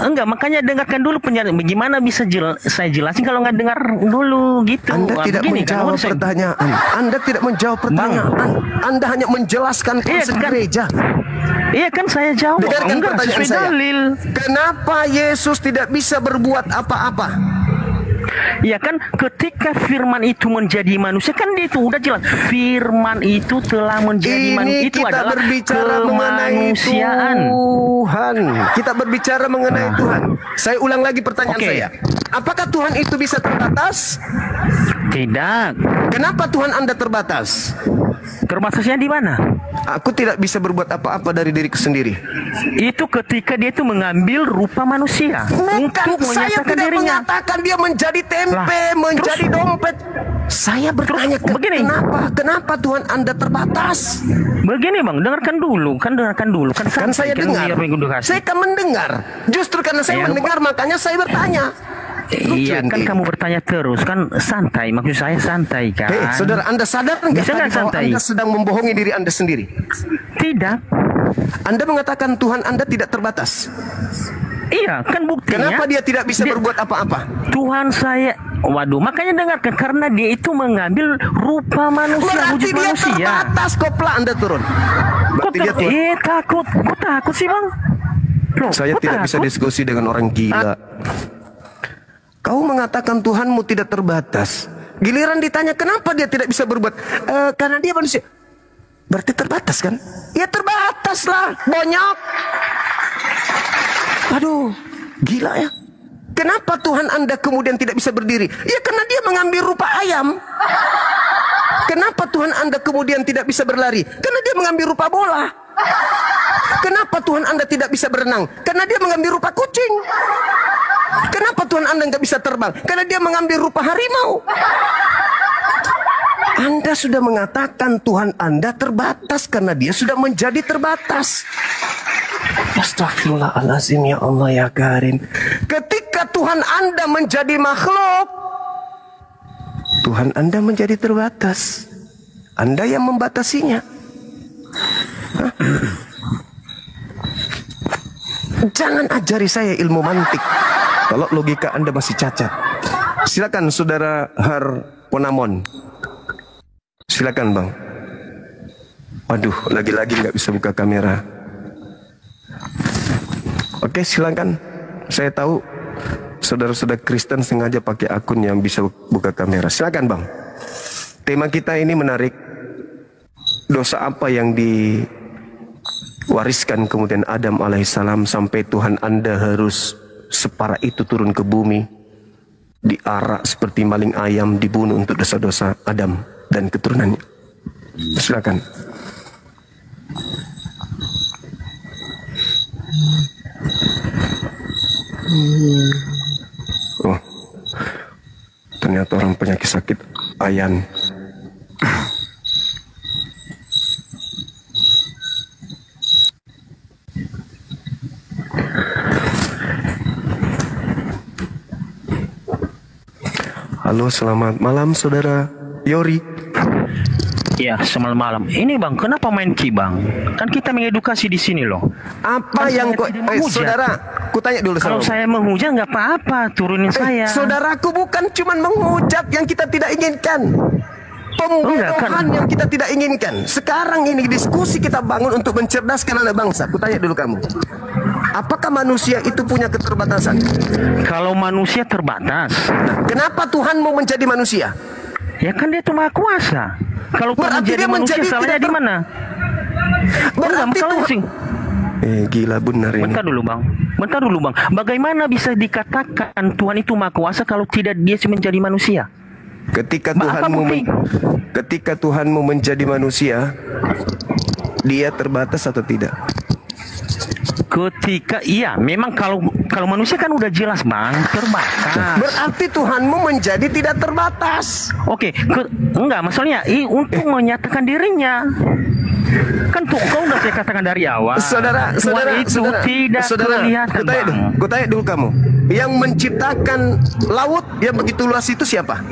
[SPEAKER 3] Enggak, makanya dengarkan dulu penjelasan. Bagaimana bisa saya jelasin kalau nggak dengar dulu gitu.
[SPEAKER 1] Anda
[SPEAKER 3] Wah,
[SPEAKER 1] tidak
[SPEAKER 3] begini,
[SPEAKER 1] menjawab
[SPEAKER 3] kan,
[SPEAKER 1] pertanyaan. Anda tidak menjawab pertanyaan. Anda hanya menjelaskan
[SPEAKER 3] Iya,
[SPEAKER 1] konsep
[SPEAKER 3] kan.
[SPEAKER 1] gereja.
[SPEAKER 3] Iya kan saya jawab.
[SPEAKER 1] Dengarkan
[SPEAKER 3] Enggak,
[SPEAKER 1] pertanyaan
[SPEAKER 3] sesuai
[SPEAKER 1] saya.
[SPEAKER 3] dalil.
[SPEAKER 1] Kenapa Yesus tidak bisa berbuat apa-apa?
[SPEAKER 3] Ya kan ketika firman itu menjadi manusia kan dia itu udah jelas firman itu telah menjadi manusia
[SPEAKER 1] Ini
[SPEAKER 3] itu
[SPEAKER 1] kita
[SPEAKER 3] adalah
[SPEAKER 1] berbicara mengenai
[SPEAKER 3] kemanusiaan.
[SPEAKER 1] Tuhan. Kita berbicara mengenai Tuhan. Saya ulang lagi pertanyaan
[SPEAKER 3] Oke.
[SPEAKER 1] saya. Apakah Tuhan itu bisa terbatas?
[SPEAKER 3] Tidak.
[SPEAKER 1] Kenapa Tuhan Anda terbatas?
[SPEAKER 3] Terbatasnya di mana?
[SPEAKER 1] Aku tidak bisa berbuat apa-apa dari diriku sendiri.
[SPEAKER 3] Itu ketika dia itu mengambil rupa manusia
[SPEAKER 1] Bukan,
[SPEAKER 3] untuk
[SPEAKER 1] saya
[SPEAKER 3] menyatakan
[SPEAKER 1] tidak
[SPEAKER 3] dirinya.
[SPEAKER 1] mengatakan dia menjadi tempe,
[SPEAKER 3] Lah,
[SPEAKER 1] menjadi dompet. Saya bertanya
[SPEAKER 3] begini.
[SPEAKER 1] kenapa Tuhan Anda terbatas?
[SPEAKER 3] Begini Bang, dengarkan dulu. Kan
[SPEAKER 1] Kan saya dengar.
[SPEAKER 3] biar mengedukasi.
[SPEAKER 1] Saya kan mendengar. Justru karena saya
[SPEAKER 3] Ya,
[SPEAKER 1] mendengar makanya saya bertanya.
[SPEAKER 3] Iya
[SPEAKER 1] Lucu
[SPEAKER 3] kan
[SPEAKER 1] ini.
[SPEAKER 3] kamu bertanya terus kan santai, maksud saya santai kan.
[SPEAKER 1] Hei, saudara, Anda sadar nggak
[SPEAKER 3] Bisa nggak
[SPEAKER 1] tadi bahwa
[SPEAKER 3] santai?
[SPEAKER 1] Anda sedang membohongi diri Anda sendiri?
[SPEAKER 3] Tidak.
[SPEAKER 1] Anda mengatakan Tuhan Anda tidak terbatas.
[SPEAKER 3] Iya kan buktinya.
[SPEAKER 1] Kenapa dia tidak bisa berbuat apa-apa?
[SPEAKER 3] Tuhan saya, waduh, makanya dengarkan karena dia itu mengambil rupa manusia,
[SPEAKER 1] Berarti
[SPEAKER 3] wujud
[SPEAKER 1] dia
[SPEAKER 3] manusia.
[SPEAKER 1] terbatas, kopla Anda turun. Berarti dia Tuhan.
[SPEAKER 3] Takut, kok takut sih Bang? Loh,
[SPEAKER 1] Saya
[SPEAKER 3] kok
[SPEAKER 1] tidak bisa
[SPEAKER 3] takut?
[SPEAKER 1] diskusi dengan orang gila. Kau mengatakan Tuhanmu tidak terbatas. Giliran ditanya kenapa dia tidak bisa berbuat? Karena dia manusia. Berarti terbatas kan? Ya terbatas lah, bonyok. Aduh, gila ya. Kenapa Tuhan Anda kemudian tidak bisa berdiri? Ya karena dia mengambil rupa ayam. Kenapa Tuhan Anda kemudian tidak bisa berlari? Karena dia mengambil rupa bola. Kenapa Tuhan Anda tidak bisa berenang? Karena dia mengambil rupa kucing. Kenapa Tuhan Anda nggak bisa terbang? Karena dia mengambil rupa harimau. Anda sudah mengatakan Tuhan Anda terbatas karena dia sudah menjadi terbatas. Astagfirullahaladzim, ya Allah ya Karim. Ketika Tuhan Anda menjadi makhluk, Tuhan Anda menjadi terbatas. Anda yang membatasinya. Hah? Jangan ajari saya ilmu mantik kalau logika Anda masih cacat. Silakan Saudara Harponamon. Silakan Bang. Waduh, lagi-lagi nggak bisa buka kamera. Oke, silakan. Saya tahu saudara-saudara Kristen sengaja pakai akun yang bisa buka kamera. Silakan Bang. Tema kita ini menarik. Dosa apa yang diwariskan kemudian Adam alaihissalam sampai Tuhan Anda harus separah itu turun ke bumi, diarak seperti maling ayam, dibunuh untuk dosa-dosa Adam dan keturunannya. Silakan. Oh, ternyata orang penyakit sakit ayan. Halo, selamat malam saudara Yori.
[SPEAKER 3] Ya, selamat malam. Ini Bang, kenapa main ki Bang? Kan kita mengedukasi di sini loh.
[SPEAKER 1] Apa
[SPEAKER 3] kan
[SPEAKER 1] yang kok saudara, ku tanya dulu
[SPEAKER 3] kalau
[SPEAKER 1] sama.
[SPEAKER 3] saya menghujat nggak apa-apa, turunin saya.
[SPEAKER 1] Saudaraku, bukan cuman menghujat yang kita tidak inginkan, pembodohan yang kita tidak inginkan. Sekarang ini diskusi kita bangun untuk mencerdaskan anak bangsa. Ku tanya dulu kamu, apakah manusia itu punya keterbatasan?
[SPEAKER 3] Kalau manusia terbatas,
[SPEAKER 1] Kenapa Tuhan mau menjadi manusia?
[SPEAKER 3] ya kan dia itu maha kuasa. Kalau
[SPEAKER 1] Berarti
[SPEAKER 3] menjadi
[SPEAKER 1] dia
[SPEAKER 3] manusia,
[SPEAKER 1] menjadi
[SPEAKER 3] salahnya
[SPEAKER 1] tidak
[SPEAKER 3] di mana? Enggak,
[SPEAKER 1] Berarti
[SPEAKER 3] masalahnya sih.
[SPEAKER 1] Gila benar ini.
[SPEAKER 3] Bentar dulu bang. Bagaimana bisa dikatakan Tuhan itu maha kuasa kalau tidak dia menjadi manusia?
[SPEAKER 1] Ketika
[SPEAKER 3] Apa bukti?
[SPEAKER 1] ketika Tuhan mau menjadi manusia, dia terbatas atau tidak?
[SPEAKER 3] Ketika iya, memang kalau manusia kan udah jelas bang, terbatas.
[SPEAKER 1] Berarti Tuhanmu menjadi tidak terbatas.
[SPEAKER 3] Oke, enggak maksudnya untuk menyatakan dirinya. Kan tuh kau udah saya katakan dari awal.
[SPEAKER 1] Saudara,
[SPEAKER 3] Tuhan itu tidak kelihatan bang.
[SPEAKER 1] Gue tanya dulu kamu, yang menciptakan laut yang begitu luas itu siapa?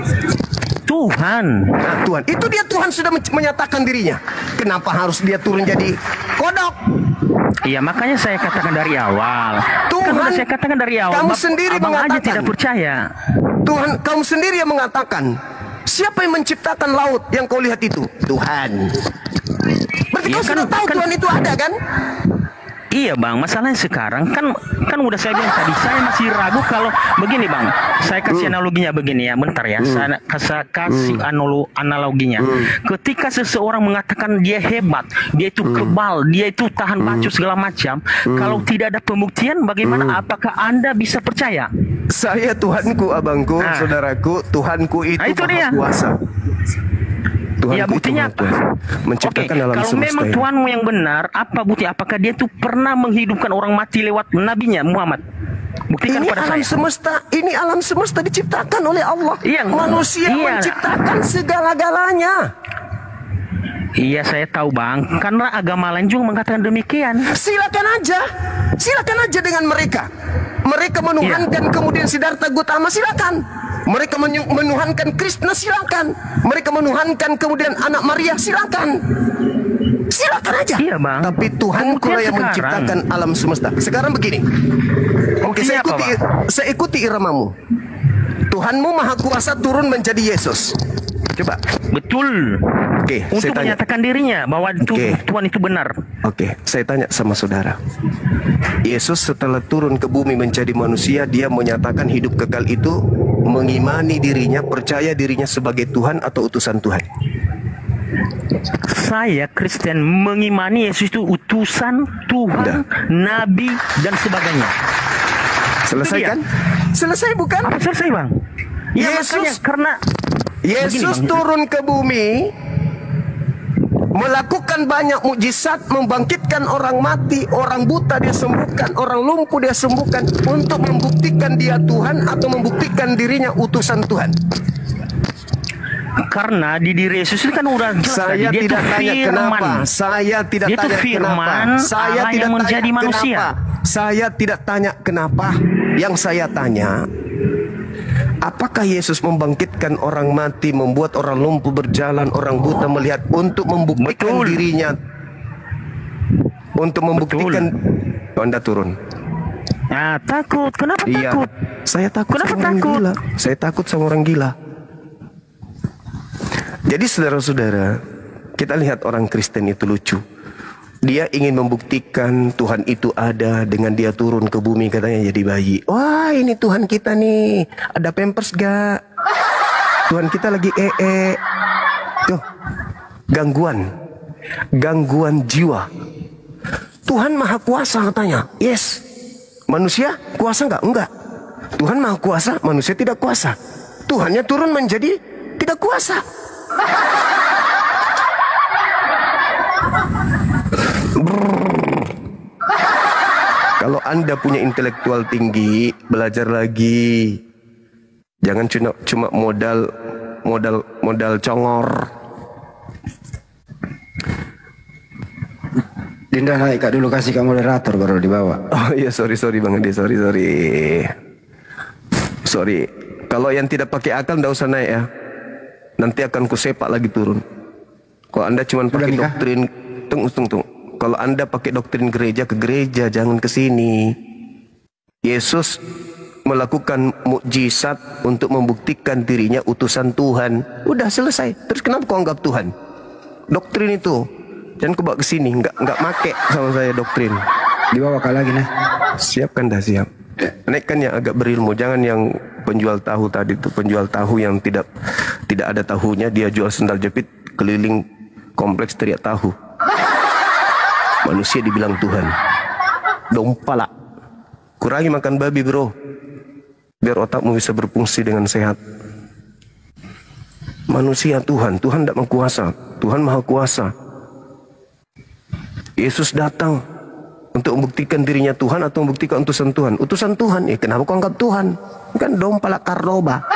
[SPEAKER 3] Tuhan.
[SPEAKER 1] Nah, Tuhan. Itu dia, Tuhan sudah menyatakan dirinya. Kenapa harus dia turun jadi kodok?
[SPEAKER 3] Iya, makanya saya katakan dari awal.
[SPEAKER 1] Tuhan,
[SPEAKER 3] kan udah saya katakan dari awal.
[SPEAKER 1] kamu sendiri
[SPEAKER 3] abang aja
[SPEAKER 1] mengatakan.
[SPEAKER 3] tidak percaya.
[SPEAKER 1] Tuhan, kamu sendiri yang mengatakan. Siapa yang menciptakan laut yang kau lihat itu? Tuhan. Berarti
[SPEAKER 3] Iya,
[SPEAKER 1] kau sudah tahu Tuhan itu ada kan?
[SPEAKER 3] Iya bang, masalahnya sekarang kan udah saya bilang tadi, saya masih ragu kalau begini bang. Saya kasih analoginya begini ya, bentar ya. Saya kasih analoginya. Ketika seseorang mengatakan dia hebat, dia itu kebal, dia itu tahan bacok segala macam. Kalau tidak ada pembuktian, bagaimana? Apakah Anda bisa percaya?
[SPEAKER 1] Saya Tuhanku, abangku, saudaraku, Tuhanku itu
[SPEAKER 3] itu
[SPEAKER 1] maha
[SPEAKER 3] dia.
[SPEAKER 1] kuasa. Tuhanku
[SPEAKER 3] Ya buktinya
[SPEAKER 1] itu maha kuasa. Menciptakan alam
[SPEAKER 3] kalau
[SPEAKER 1] semesta
[SPEAKER 3] memang
[SPEAKER 1] ini.
[SPEAKER 3] Tuhanmu yang benar, apa bukti? Apakah dia tuh pernah menghidupkan orang mati lewat nabinya Muhammad? Buktikan
[SPEAKER 1] Ini
[SPEAKER 3] pada
[SPEAKER 1] alam
[SPEAKER 3] saya.
[SPEAKER 1] semesta, ini alam semesta diciptakan oleh Allah.
[SPEAKER 3] Iya,
[SPEAKER 1] Manusia
[SPEAKER 3] iya.
[SPEAKER 1] menciptakan segala-galanya.
[SPEAKER 3] Iya saya tahu bang, karena agama lain juga mengatakan demikian.
[SPEAKER 1] Silakan aja dengan mereka. Mereka menuhankan kemudian Siddhartha Gautama, silakan. Mereka menuhankan Krishna, silakan. Mereka menuhankan kemudian anak Maria, silakan. Silakan aja.
[SPEAKER 3] Iya bang.
[SPEAKER 1] Tapi Tuhanku lah yang menciptakan alam semesta. Sekarang begini. Oke, saya ikuti iramamu. Tuhanmu maha kuasa turun menjadi Yesus. Coba.
[SPEAKER 3] Betul.
[SPEAKER 1] Oke,
[SPEAKER 3] Untuk
[SPEAKER 1] saya tanya.
[SPEAKER 3] menyatakan dirinya bahwa Tuhan itu benar.
[SPEAKER 1] Oke, saya tanya sama saudara. Yesus setelah turun ke bumi menjadi manusia, dia menyatakan hidup kekal itu mengimani dirinya, percaya dirinya sebagai Tuhan atau utusan Tuhan.
[SPEAKER 3] Saya Kristen mengimani Yesus itu utusan Tuhan, Nabi dan sebagainya.
[SPEAKER 1] Selesai kan? Selesai bukan?
[SPEAKER 3] Apa selesai bang? Ya makanya karena
[SPEAKER 1] Yesus
[SPEAKER 3] begini, Bang.
[SPEAKER 1] turun ke bumi, melakukan banyak mukjizat, membangkitkan orang mati, orang buta dia sembuhkan, orang lumpuh dia sembuhkan, untuk membuktikan dia Tuhan atau membuktikan dirinya utusan Tuhan.
[SPEAKER 3] Karena di diri Yesus itu kan udah jelas
[SPEAKER 1] Saya
[SPEAKER 3] tadi, dia
[SPEAKER 1] tidak
[SPEAKER 3] itu
[SPEAKER 1] tanya
[SPEAKER 3] firman.
[SPEAKER 1] kenapa. Saya tidak
[SPEAKER 3] Dia itu
[SPEAKER 1] tanya
[SPEAKER 3] firman,
[SPEAKER 1] kenapa. Saya
[SPEAKER 3] Allah
[SPEAKER 1] tidak
[SPEAKER 3] yang menjadi
[SPEAKER 1] tanya
[SPEAKER 3] manusia.
[SPEAKER 1] kenapa. Saya tidak tanya kenapa. Yang saya tanya, apakah Yesus membangkitkan orang mati, membuat orang lumpuh berjalan, orang buta melihat, untuk membuktikan
[SPEAKER 3] Betul.
[SPEAKER 1] dirinya, untuk membuktikan Anda turun?
[SPEAKER 3] Nah, takut. Kenapa
[SPEAKER 1] Iya,
[SPEAKER 3] takut?
[SPEAKER 1] saya takut
[SPEAKER 3] Kenapa
[SPEAKER 1] sama orang
[SPEAKER 3] takut?
[SPEAKER 1] gila. Saya takut sama orang gila. Jadi saudara-saudara, kita lihat orang Kristen itu lucu. Dia ingin membuktikan Tuhan itu ada dengan dia turun ke bumi katanya jadi bayi. Wah, ini Tuhan kita nih. Ada pampers gak? Tuhan kita lagi Tuh, gangguan. Gangguan jiwa. Tuhan maha kuasa katanya. Yes. Manusia kuasa enggak? Enggak. Tuhan maha kuasa, manusia tidak kuasa. Tuhannya turun menjadi tidak kuasa. Kalau Anda punya intelektual tinggi, belajar lagi. Jangan cuma modal congor.
[SPEAKER 4] Dinda naik Kak dulu, kasih ke moderator baru dibawa.
[SPEAKER 1] Oh iya, sorry Bang Ade, sorry. Sorry. Kalau yang tidak pakai akal nggak usah naik ya. Nanti akan kusepak lagi turun. Kalau Anda cuma pakai doktrin, tunggu. Kalau Anda pakai doktrin gereja, ke gereja, jangan ke sini. Yesus melakukan mukjizat untuk membuktikan dirinya utusan Tuhan. Udah selesai. Terus kenapa kau anggap Tuhan? Doktrin itu jangan kau bawa ke sini. Nggak make sama saya doktrin.
[SPEAKER 4] Dibawa Kak lagi nah.
[SPEAKER 1] Siap kan, dah siap. Naikkan yang agak berilmu, jangan yang penjual tahu tadi itu, penjual tahu yang tidak ada tahunya, dia jual sendal jepit keliling kompleks teriak tahu. Manusia dibilang Tuhan. Dompala. Kurangi makan babi bro, biar otakmu bisa berfungsi dengan sehat. Manusia Tuhan tidak maha kuasa. Tuhan maha kuasa. Yesus datang untuk membuktikan dirinya Tuhan atau membuktikan utusan Tuhan? Utusan Tuhan. Kenapa kau anggap Tuhan? Kan dompala kardoba.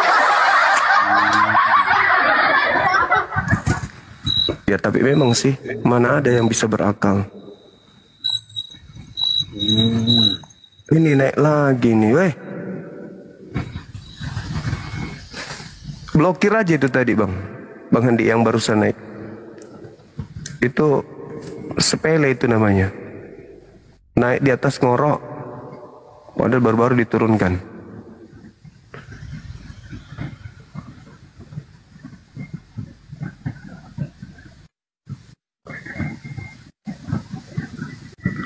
[SPEAKER 1] Ya tapi memang sih, mana ada yang bisa berakal. Ini naik lagi nih, weh. Blokir aja itu tadi Bang Handi yang barusan naik. Itu sepele itu namanya. Naik di atas ngorok, padahal baru-baru diturunkan.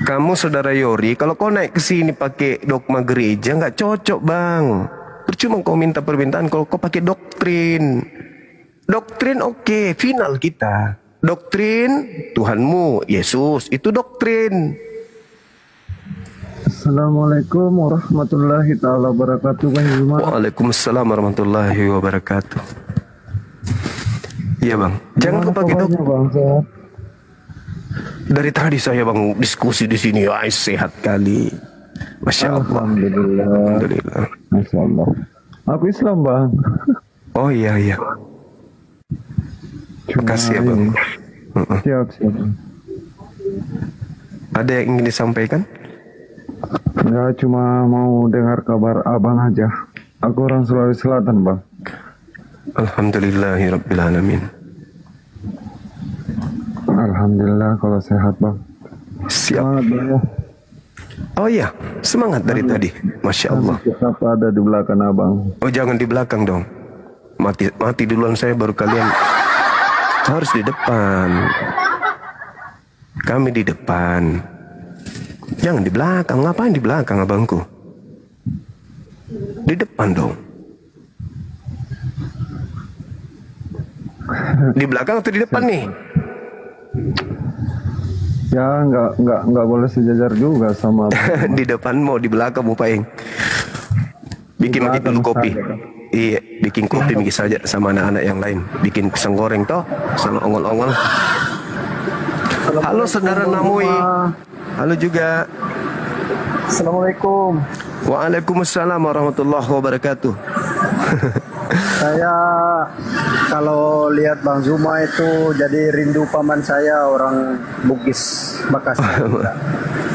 [SPEAKER 1] Kamu saudara Yori, kalau kau naik ke sini pakai dogma gereja nggak cocok Bang. Percuma kau minta permintaan kalau kau pakai doktrin. Doktrin oke, final kita. Doktrin Tuhanmu Yesus itu doktrin.
[SPEAKER 5] Assalamualaikum warahmatullahi taala wabarakatuh.
[SPEAKER 1] Waalaikumsalam warahmatullahi wabarakatuh. Iya Bang, jangan kau pakai doktrin. Dari tadi saya Bang diskusi di sini, wah sehat kali. Masya Allah.
[SPEAKER 5] Alhamdulillah. Masya Allah. Aku Islam Bang.
[SPEAKER 1] Oh iya. Makasih ya Bang.
[SPEAKER 5] Siap.
[SPEAKER 1] Ada yang ingin disampaikan?
[SPEAKER 5] Ya cuma mau dengar kabar Abang aja. Aku orang Sulawesi Selatan Bang.
[SPEAKER 1] Alhamdulillahirrabbilalamin.
[SPEAKER 5] Alhamdulillah kalau sehat Bang.
[SPEAKER 1] Siap.
[SPEAKER 5] Semangat Bang ya.
[SPEAKER 1] Oh iya, semangat dari tadi. Masya Allah.
[SPEAKER 5] Siapa ada di belakang Abang?
[SPEAKER 1] Oh jangan di belakang dong. Mati duluan saya baru kalian. Harus di depan. Kami di depan. Jangan di belakang. Ngapain di belakang abangku? Di depan dong. Di belakang atau di depan nih?
[SPEAKER 5] Ya nggak boleh sejajar juga sama
[SPEAKER 1] di depan mau di belakang mau paling bikin lagi dulu kopi. Iya, bikin kopi mungkin saja sama anak-anak yang lain. Bikin pisang goreng toh sama ongol-ongol. Halo saudara Namui. Halo juga.
[SPEAKER 6] Assalamualaikum.
[SPEAKER 1] Waalaikumsalam warahmatullahi wabarakatuh.
[SPEAKER 6] Saya kalau lihat Bang Zuma itu jadi rindu paman saya orang Bugis, Bekasi.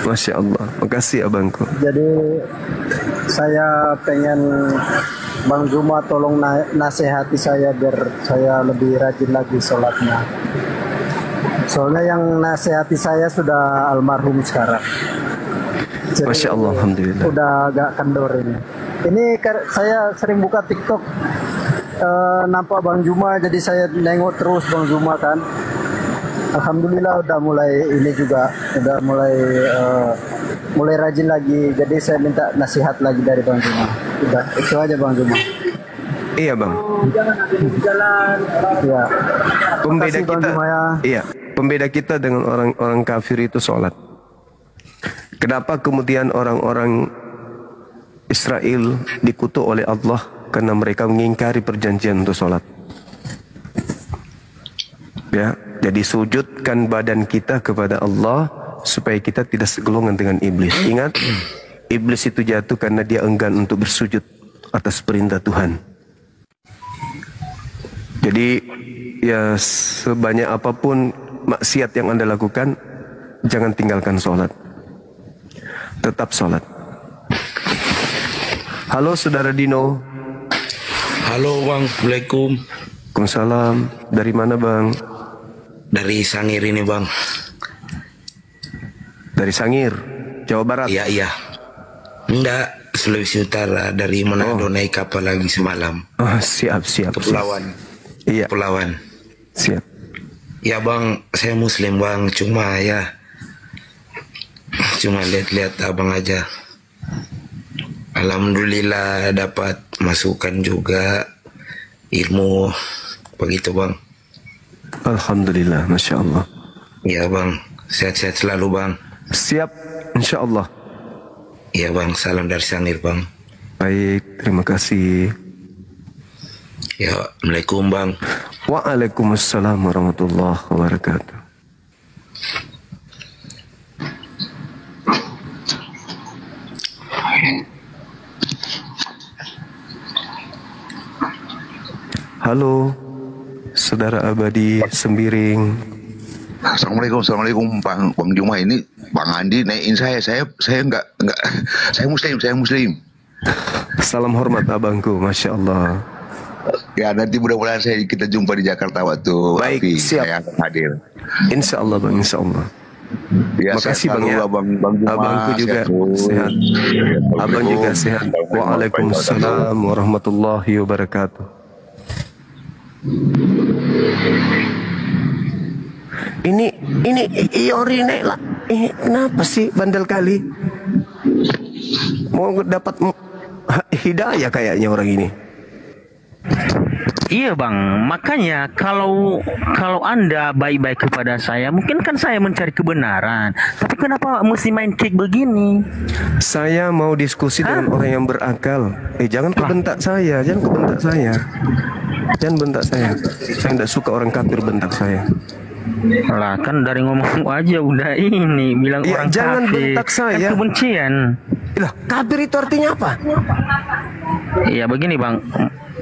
[SPEAKER 1] Masya Allah, makasih abangku.
[SPEAKER 6] Jadi saya pengen Bang Zuma tolong nasihati saya biar saya lebih rajin lagi sholatnya. Soalnya yang nasihati saya sudah almarhum sekarang. Jadi,
[SPEAKER 1] Masya Allah, alhamdulillah.
[SPEAKER 6] Udah agak kendor ini. Ini saya sering buka TikTok, nampak Bang Zuma, jadi saya nengok terus Bang Zuma kan. Alhamdulillah udah mulai ini juga udah mulai rajin lagi. Jadi saya minta nasihat lagi dari Bang Juma. Udah itu aja Bang Juma.
[SPEAKER 1] Iya bang.
[SPEAKER 6] Ya.
[SPEAKER 1] Pembeda
[SPEAKER 6] Makasih, Bang
[SPEAKER 1] kita,
[SPEAKER 6] Juma, ya.
[SPEAKER 1] iya, pembeda kita dengan orang-orang kafir itu sholat. Kenapa kemudian orang-orang Israel dikutuk oleh Allah? Karena mereka mengingkari perjanjian untuk sholat. Ya, jadi sujudkan badan kita kepada Allah supaya kita tidak segolongan dengan iblis. Ingat, iblis itu jatuh karena dia enggan untuk bersujud atas perintah Tuhan. Jadi ya sebanyak apapun maksiat yang Anda lakukan, jangan tinggalkan sholat. Tetap sholat. Halo saudara Dino.
[SPEAKER 7] Halo bang, Assalamualaikum.
[SPEAKER 1] Waalaikumsalam. Dari mana bang?
[SPEAKER 7] Dari Sangir ini bang.
[SPEAKER 1] Dari Sangir, Jawa Barat.
[SPEAKER 7] Iya. Enggak, Sulawesi Utara. Dari Manado naik kapal lagi semalam.
[SPEAKER 1] Oh, siap.
[SPEAKER 7] Kepulauan.
[SPEAKER 1] Iya.
[SPEAKER 7] Kepulauan.
[SPEAKER 1] Siap.
[SPEAKER 7] Ya bang, saya Muslim bang. Cuma lihat-lihat abang aja. Alhamdulillah dapat masukan juga ilmu begitu bang.
[SPEAKER 1] Alhamdulillah, Masya Allah.
[SPEAKER 7] Ya bang, sehat-sehat selalu bang.
[SPEAKER 1] Siap, Insya Allah.
[SPEAKER 7] Ya bang, salam dari Sangir bang.
[SPEAKER 1] Baik, terima kasih.
[SPEAKER 7] Ya, Assalamualaikum bang.
[SPEAKER 1] Waalaikumsalam warahmatullahi wabarakatuh. Halo, saudara abadi Sembiring.
[SPEAKER 8] Assalamualaikum Bang Juma. Ini Bang Andi naikin saya enggak saya muslim.
[SPEAKER 1] Salam hormat abangku, Masya Allah.
[SPEAKER 8] Ya nanti mudah-mudahan kita jumpa di Jakarta waktu
[SPEAKER 1] Baik,
[SPEAKER 8] Afi,
[SPEAKER 1] siap.
[SPEAKER 8] saya akan hadir.
[SPEAKER 1] Insya Allah bang, Insya Allah.
[SPEAKER 8] Ya,
[SPEAKER 1] Makasih
[SPEAKER 8] sehat
[SPEAKER 1] bang ya.
[SPEAKER 8] selalu, Bang Juma.
[SPEAKER 1] Abangku juga sehat. Abang juga sehat. Waalaikumsalam warahmatullahi wabarakatuh. Ini Iori nek lah. Kenapa sih bandel kali? Mau dapat hidayah kayaknya orang ini.
[SPEAKER 3] Iya bang, makanya kalau Anda baik-baik kepada saya, mungkin kan saya mencari kebenaran. Tapi kenapa mesti main kick begini?
[SPEAKER 1] Saya mau diskusi dengan orang yang berakal. Jangan kebentak saya, jangan kebentak saya. Jangan bentak saya. Saya tidak suka orang kafir bentak saya.
[SPEAKER 3] Lah kan dari ngomong aja udah ini bilang
[SPEAKER 1] Ya,
[SPEAKER 3] orang
[SPEAKER 1] jangan
[SPEAKER 3] kafir.
[SPEAKER 1] bentak saya.
[SPEAKER 3] Kan kebencian.
[SPEAKER 1] Lah, kafir itu artinya apa?
[SPEAKER 3] Iya begini bang.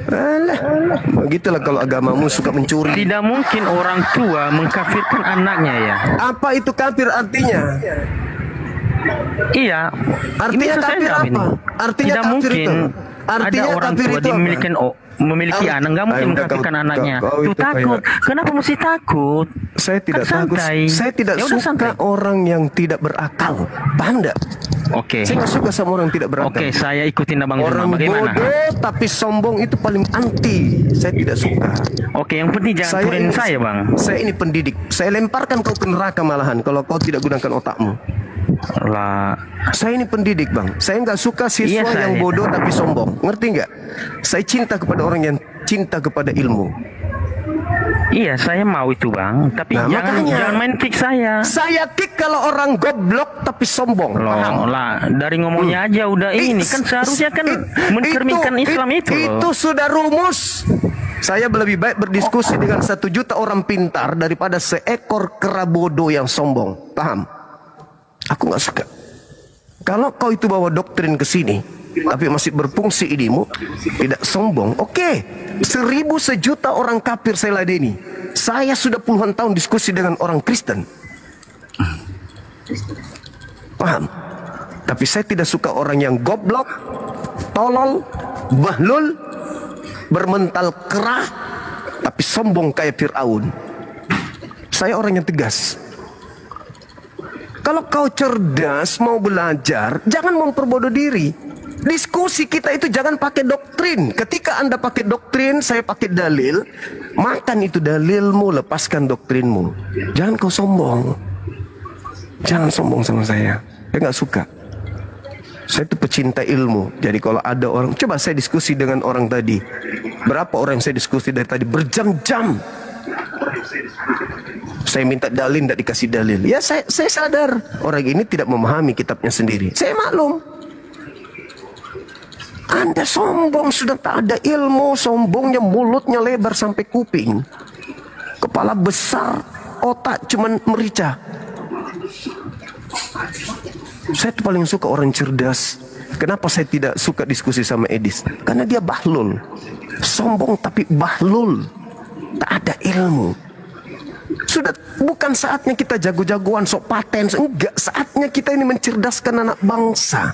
[SPEAKER 1] Alah, begitulah kalau agamamu suka mencuri.
[SPEAKER 3] Tidak mungkin orang tua mengkafirkan anaknya ya.
[SPEAKER 1] Apa itu kafir artinya?
[SPEAKER 3] Iya.
[SPEAKER 1] Artinya
[SPEAKER 3] Ini
[SPEAKER 1] kafir
[SPEAKER 3] jawab ini.
[SPEAKER 1] apa? Artinya
[SPEAKER 3] Tidak
[SPEAKER 1] kafir
[SPEAKER 3] mungkin
[SPEAKER 1] itu. Artinya
[SPEAKER 3] ada orang
[SPEAKER 1] kafir
[SPEAKER 3] tua
[SPEAKER 1] itu
[SPEAKER 3] dia
[SPEAKER 1] apa?
[SPEAKER 3] memiliki anak, nggak mungkin mengkafirkan anaknya.
[SPEAKER 1] kau
[SPEAKER 3] Tuh
[SPEAKER 1] itu
[SPEAKER 3] takut. Kenapa mesti takut?
[SPEAKER 1] Saya tidak
[SPEAKER 3] Kan
[SPEAKER 1] takut.
[SPEAKER 3] santai.
[SPEAKER 1] Saya tidak
[SPEAKER 3] Ya udah
[SPEAKER 1] suka
[SPEAKER 3] santai.
[SPEAKER 1] orang yang tidak berakal. Paham enggak?
[SPEAKER 3] Oke.
[SPEAKER 1] Saya nggak suka sama orang yang tidak berakal.
[SPEAKER 3] Oke, saya ikutin abang Juma.
[SPEAKER 1] Orang
[SPEAKER 3] Bagaimana?
[SPEAKER 1] bodoh tapi sombong itu paling anti. Saya tidak suka.
[SPEAKER 3] Oke, yang penting jangan turunin saya bang.
[SPEAKER 1] Saya ini pendidik. Saya lemparkan kau ke neraka malahan kalau kau tidak gunakan otakmu.
[SPEAKER 3] Lah,
[SPEAKER 1] Saya ini pendidik bang. Saya nggak suka siswa
[SPEAKER 3] Iya,
[SPEAKER 1] yang
[SPEAKER 3] saya.
[SPEAKER 1] bodoh tapi sombong. Ngerti nggak? Saya cinta kepada orang yang cinta kepada ilmu.
[SPEAKER 3] iya saya mau itu bang. Tapi
[SPEAKER 1] Nah, makanya.
[SPEAKER 3] jangan main kick saya.
[SPEAKER 1] Saya kick kalau orang goblok tapi sombong. Paham?
[SPEAKER 3] Loh, lah dari ngomongnya aja udah ini kan seharusnya kan mencerminkan Islam itu loh.
[SPEAKER 1] Itu sudah rumus. Saya lebih baik berdiskusi dengan 1 juta orang pintar daripada seekor kera bodoh yang sombong. Paham? Aku nggak suka. Kalau kau itu bawa doktrin ke sini, tapi masih berfungsi idemu, tidak sombong. Oke, 1000 sejuta orang kafir saya ladeni. Saya sudah puluhan tahun diskusi dengan orang Kristen. Paham? Tapi saya tidak suka orang yang goblok, tolol, bahlul, bermental kerah, tapi sombong kayak Fir'aun. Saya orang yang tegas. Kalau kau cerdas mau belajar, jangan memperbodoh diri. Diskusi kita itu jangan pakai doktrin. Ketika Anda pakai doktrin, saya pakai dalil, makan itu dalilmu, lepaskan doktrinmu. Jangan kau sombong. Jangan sombong sama saya. Saya nggak suka. Saya itu pecinta ilmu. Jadi kalau ada orang, coba saya diskusi dengan orang tadi. Berapa orang yang saya diskusi dari tadi? Berjam-jam. Saya minta dalil, tidak dikasih dalil. Ya saya sadar orang ini tidak memahami kitabnya sendiri. Saya maklum. Anda sombong, sudah tak ada ilmu. Sombongnya mulutnya lebar sampai kuping. Kepala besar, otak cuman merica. Saya tuh paling suka orang cerdas. Kenapa saya tidak suka diskusi sama Edis? Karena dia bahlul. Sombong tapi bahlul. Tak ada ilmu. Sudah bukan saatnya kita jago-jagoan sok paten. Enggak, saatnya kita ini mencerdaskan anak bangsa.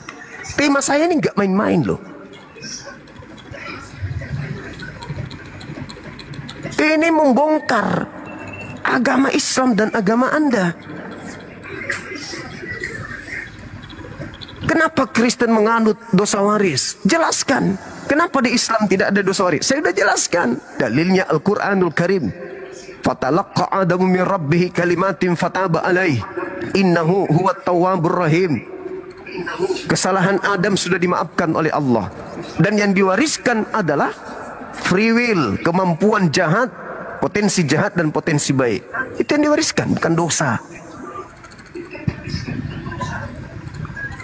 [SPEAKER 1] Tema saya ini enggak main-main loh. Ini membongkar agama Islam dan agama Anda. Kenapa Kristen menganut dosa waris? Jelaskan. Kenapa di Islam tidak ada dosa waris? Saya sudah jelaskan. Dalilnya Al-Quranul Karim. Fatalaqqa Adamu min Rabbih kalimatin fataba alaih. Innahu huwat tawwabur rahim. Kesalahan Adam sudah dimaafkan oleh Allah. Dan yang diwariskan adalah free will, kemampuan jahat, potensi jahat dan potensi baik. Itu yang diwariskan, bukan dosa.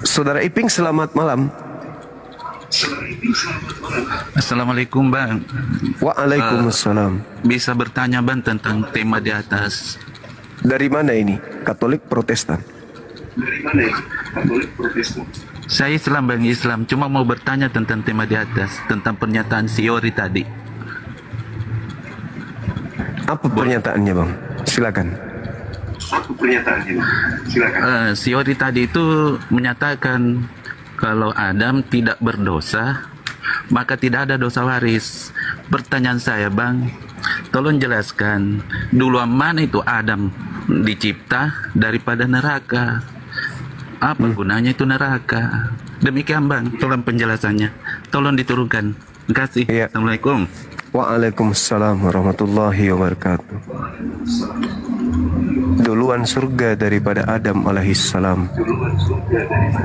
[SPEAKER 1] Saudara Iping, selamat malam.
[SPEAKER 9] Assalamualaikum Bang.
[SPEAKER 1] Waalaikumsalam.
[SPEAKER 9] Bisa bertanya Bang tentang tema di atas.
[SPEAKER 1] Dari mana ini? Katolik Protestan?
[SPEAKER 9] Dari mana ini? Katolik Protestan. Saya Islam Bang, Islam. Cuma mau bertanya tentang tema di atas, tentang pernyataan Siori tadi.
[SPEAKER 1] Apa pernyataannya Bang? Silakan.
[SPEAKER 9] Apa pernyataannya Bang? Silakan. Siori tadi itu menyatakan kalau Adam tidak berdosa, maka tidak ada dosa waris. Pertanyaan saya Bang, tolong jelaskan dulu mana itu Adam dicipta daripada neraka. Apa gunanya itu neraka? Demikian Bang, tolong penjelasannya. Tolong diturunkan. Terima kasih.
[SPEAKER 1] Ya.
[SPEAKER 9] Assalamualaikum.
[SPEAKER 1] Waalaikumsalam warahmatullahi wabarakatuh. Duluan surga daripada Adam alaihissalam.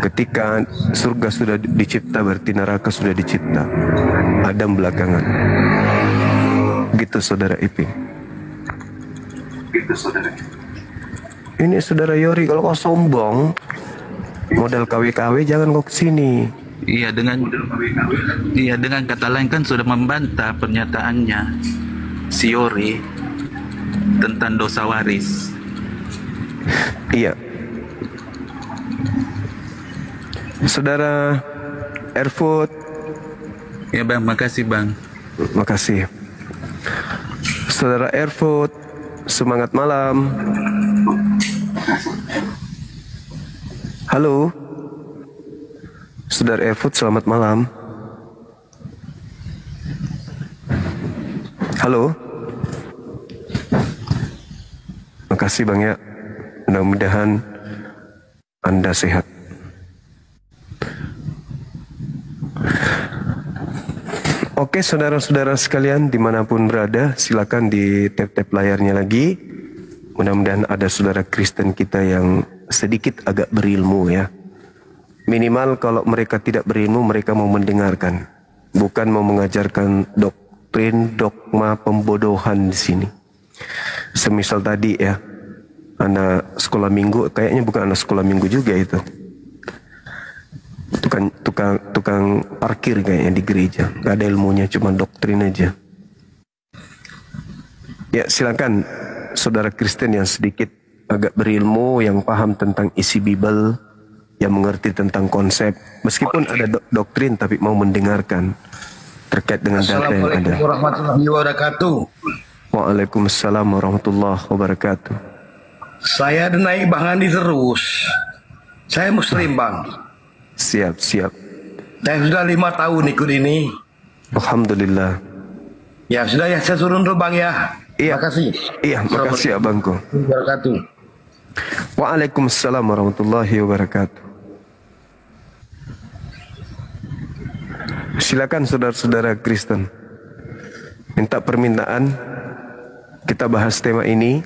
[SPEAKER 1] Ketika surga sudah dicipta, berarti neraka sudah dicipta. Adam belakangan. Gitu saudara Iping.
[SPEAKER 9] Gitu saudara.
[SPEAKER 1] Ini saudara Yori, kalau kau sombong modal KW-KW jangan kau kesini.
[SPEAKER 9] Iya, dengan kata lain kan sudah membantah pernyataannya Siori tentang dosa waris.
[SPEAKER 1] Iya. Saudara Erfurt.
[SPEAKER 9] Ya Bang, makasih Bang.
[SPEAKER 1] Makasih. Saudara Erfurt, semangat malam. Halo. Saudara Erfurt, selamat malam. Halo. Makasih Bang ya. Mudah-mudahan Anda sehat. Oke saudara-saudara sekalian dimanapun berada, silakan di tap-tap layarnya lagi. Mudah-mudahan ada saudara Kristen kita yang sedikit agak berilmu ya. Minimal kalau mereka tidak berilmu, mereka mau mendengarkan, bukan mau mengajarkan doktrin, dogma, pembodohan di sini. Semisal tadi ya, anak sekolah minggu, kayaknya bukan anak sekolah minggu juga itu. Tukang parkir kayaknya di gereja, gak ada ilmunya, cuma doktrin aja. Ya silakan saudara Kristen yang sedikit agak berilmu, yang paham tentang isi Bible, yang mengerti tentang konsep, meskipun ada doktrin tapi mau mendengarkan terkait dengan data yang ada.
[SPEAKER 10] Assalamualaikum warahmatullahi wabarakatuh.
[SPEAKER 1] Waalaikumsalam warahmatullahi wabarakatuh.
[SPEAKER 10] Saya naik Bang Andi terus. Saya Muslim Bang.
[SPEAKER 1] Siap.
[SPEAKER 10] Saya sudah 5 tahun ikut ini.
[SPEAKER 1] Alhamdulillah.
[SPEAKER 10] Ya sudah ya, saya turun dulu Bang ya.
[SPEAKER 1] Iya.
[SPEAKER 10] Makasih.
[SPEAKER 1] Iya, makasih abangku.
[SPEAKER 10] Wabarakatuh.
[SPEAKER 1] Waalaikumsalam warahmatullahi wabarakatuh. Silakan saudara-saudara Kristen. Minta permintaan, kita bahas tema ini.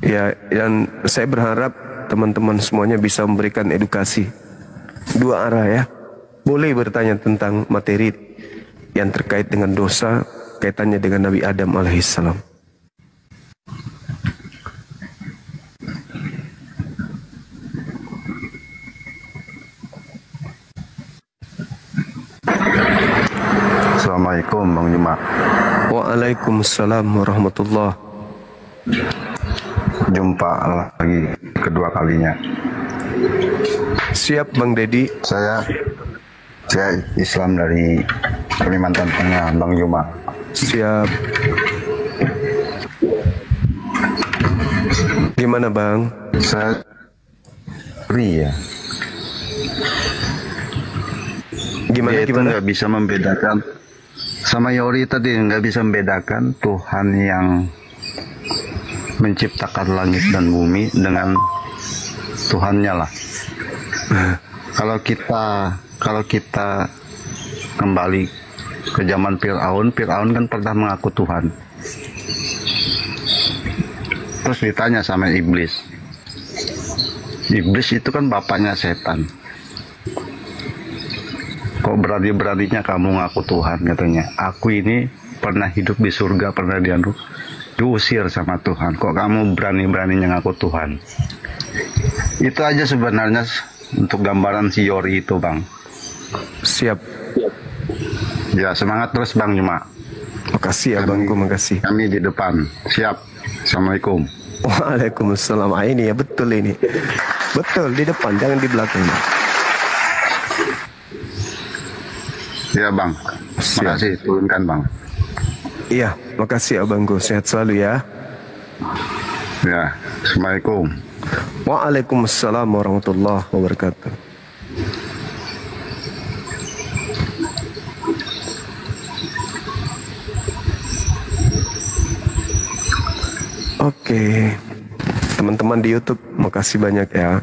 [SPEAKER 1] Ya, dan saya berharap teman-teman semuanya bisa memberikan edukasi dua arah ya. Boleh bertanya tentang materi yang terkait dengan dosa, kaitannya dengan Nabi Adam alaihissalam.
[SPEAKER 11] Assalamualaikum Bang Juma.
[SPEAKER 1] Waalaikumsalam warahmatullah.
[SPEAKER 11] Jumpa lagi kedua kalinya.
[SPEAKER 1] Siap Bang Dedi.
[SPEAKER 11] Saya Islam dari Kalimantan Tengah, Bang Juma.
[SPEAKER 1] Siap. Gimana Bang?
[SPEAKER 11] Saya ya.
[SPEAKER 1] Gimana?
[SPEAKER 11] Dia itu nggak bisa membedakan. Sama Yori tadi nggak bisa membedakan Tuhan yang menciptakan langit dan bumi dengan Tuhannya lah. Kalau kita kembali ke zaman Fir'aun kan pernah mengaku Tuhan. Terus ditanya sama iblis. Iblis itu kan bapaknya setan. Kok berani-beraninya kamu ngaku Tuhan, katanya. Aku ini pernah hidup di surga, pernah diusir sama Tuhan. Kok kamu berani-beraninya ngaku Tuhan? Itu aja sebenarnya untuk gambaran si Yori itu, Bang.
[SPEAKER 1] Siap.
[SPEAKER 11] Ya, semangat terus Bang Juma.
[SPEAKER 1] Makasih ya Bangku, makasih.
[SPEAKER 11] Kami di depan. Siap. Assalamualaikum.
[SPEAKER 1] Waalaikumsalam. Ini ya, betul ini. Betul, di depan, jangan di belakang.
[SPEAKER 11] Ya Bang, makasih, turunkan Bang.
[SPEAKER 1] Iya, makasih Abangku, sehat selalu ya.
[SPEAKER 11] Ya, Assalamualaikum.
[SPEAKER 1] Waalaikumsalam warahmatullahi wabarakatuh. Oke, teman-teman di YouTube, makasih banyak ya.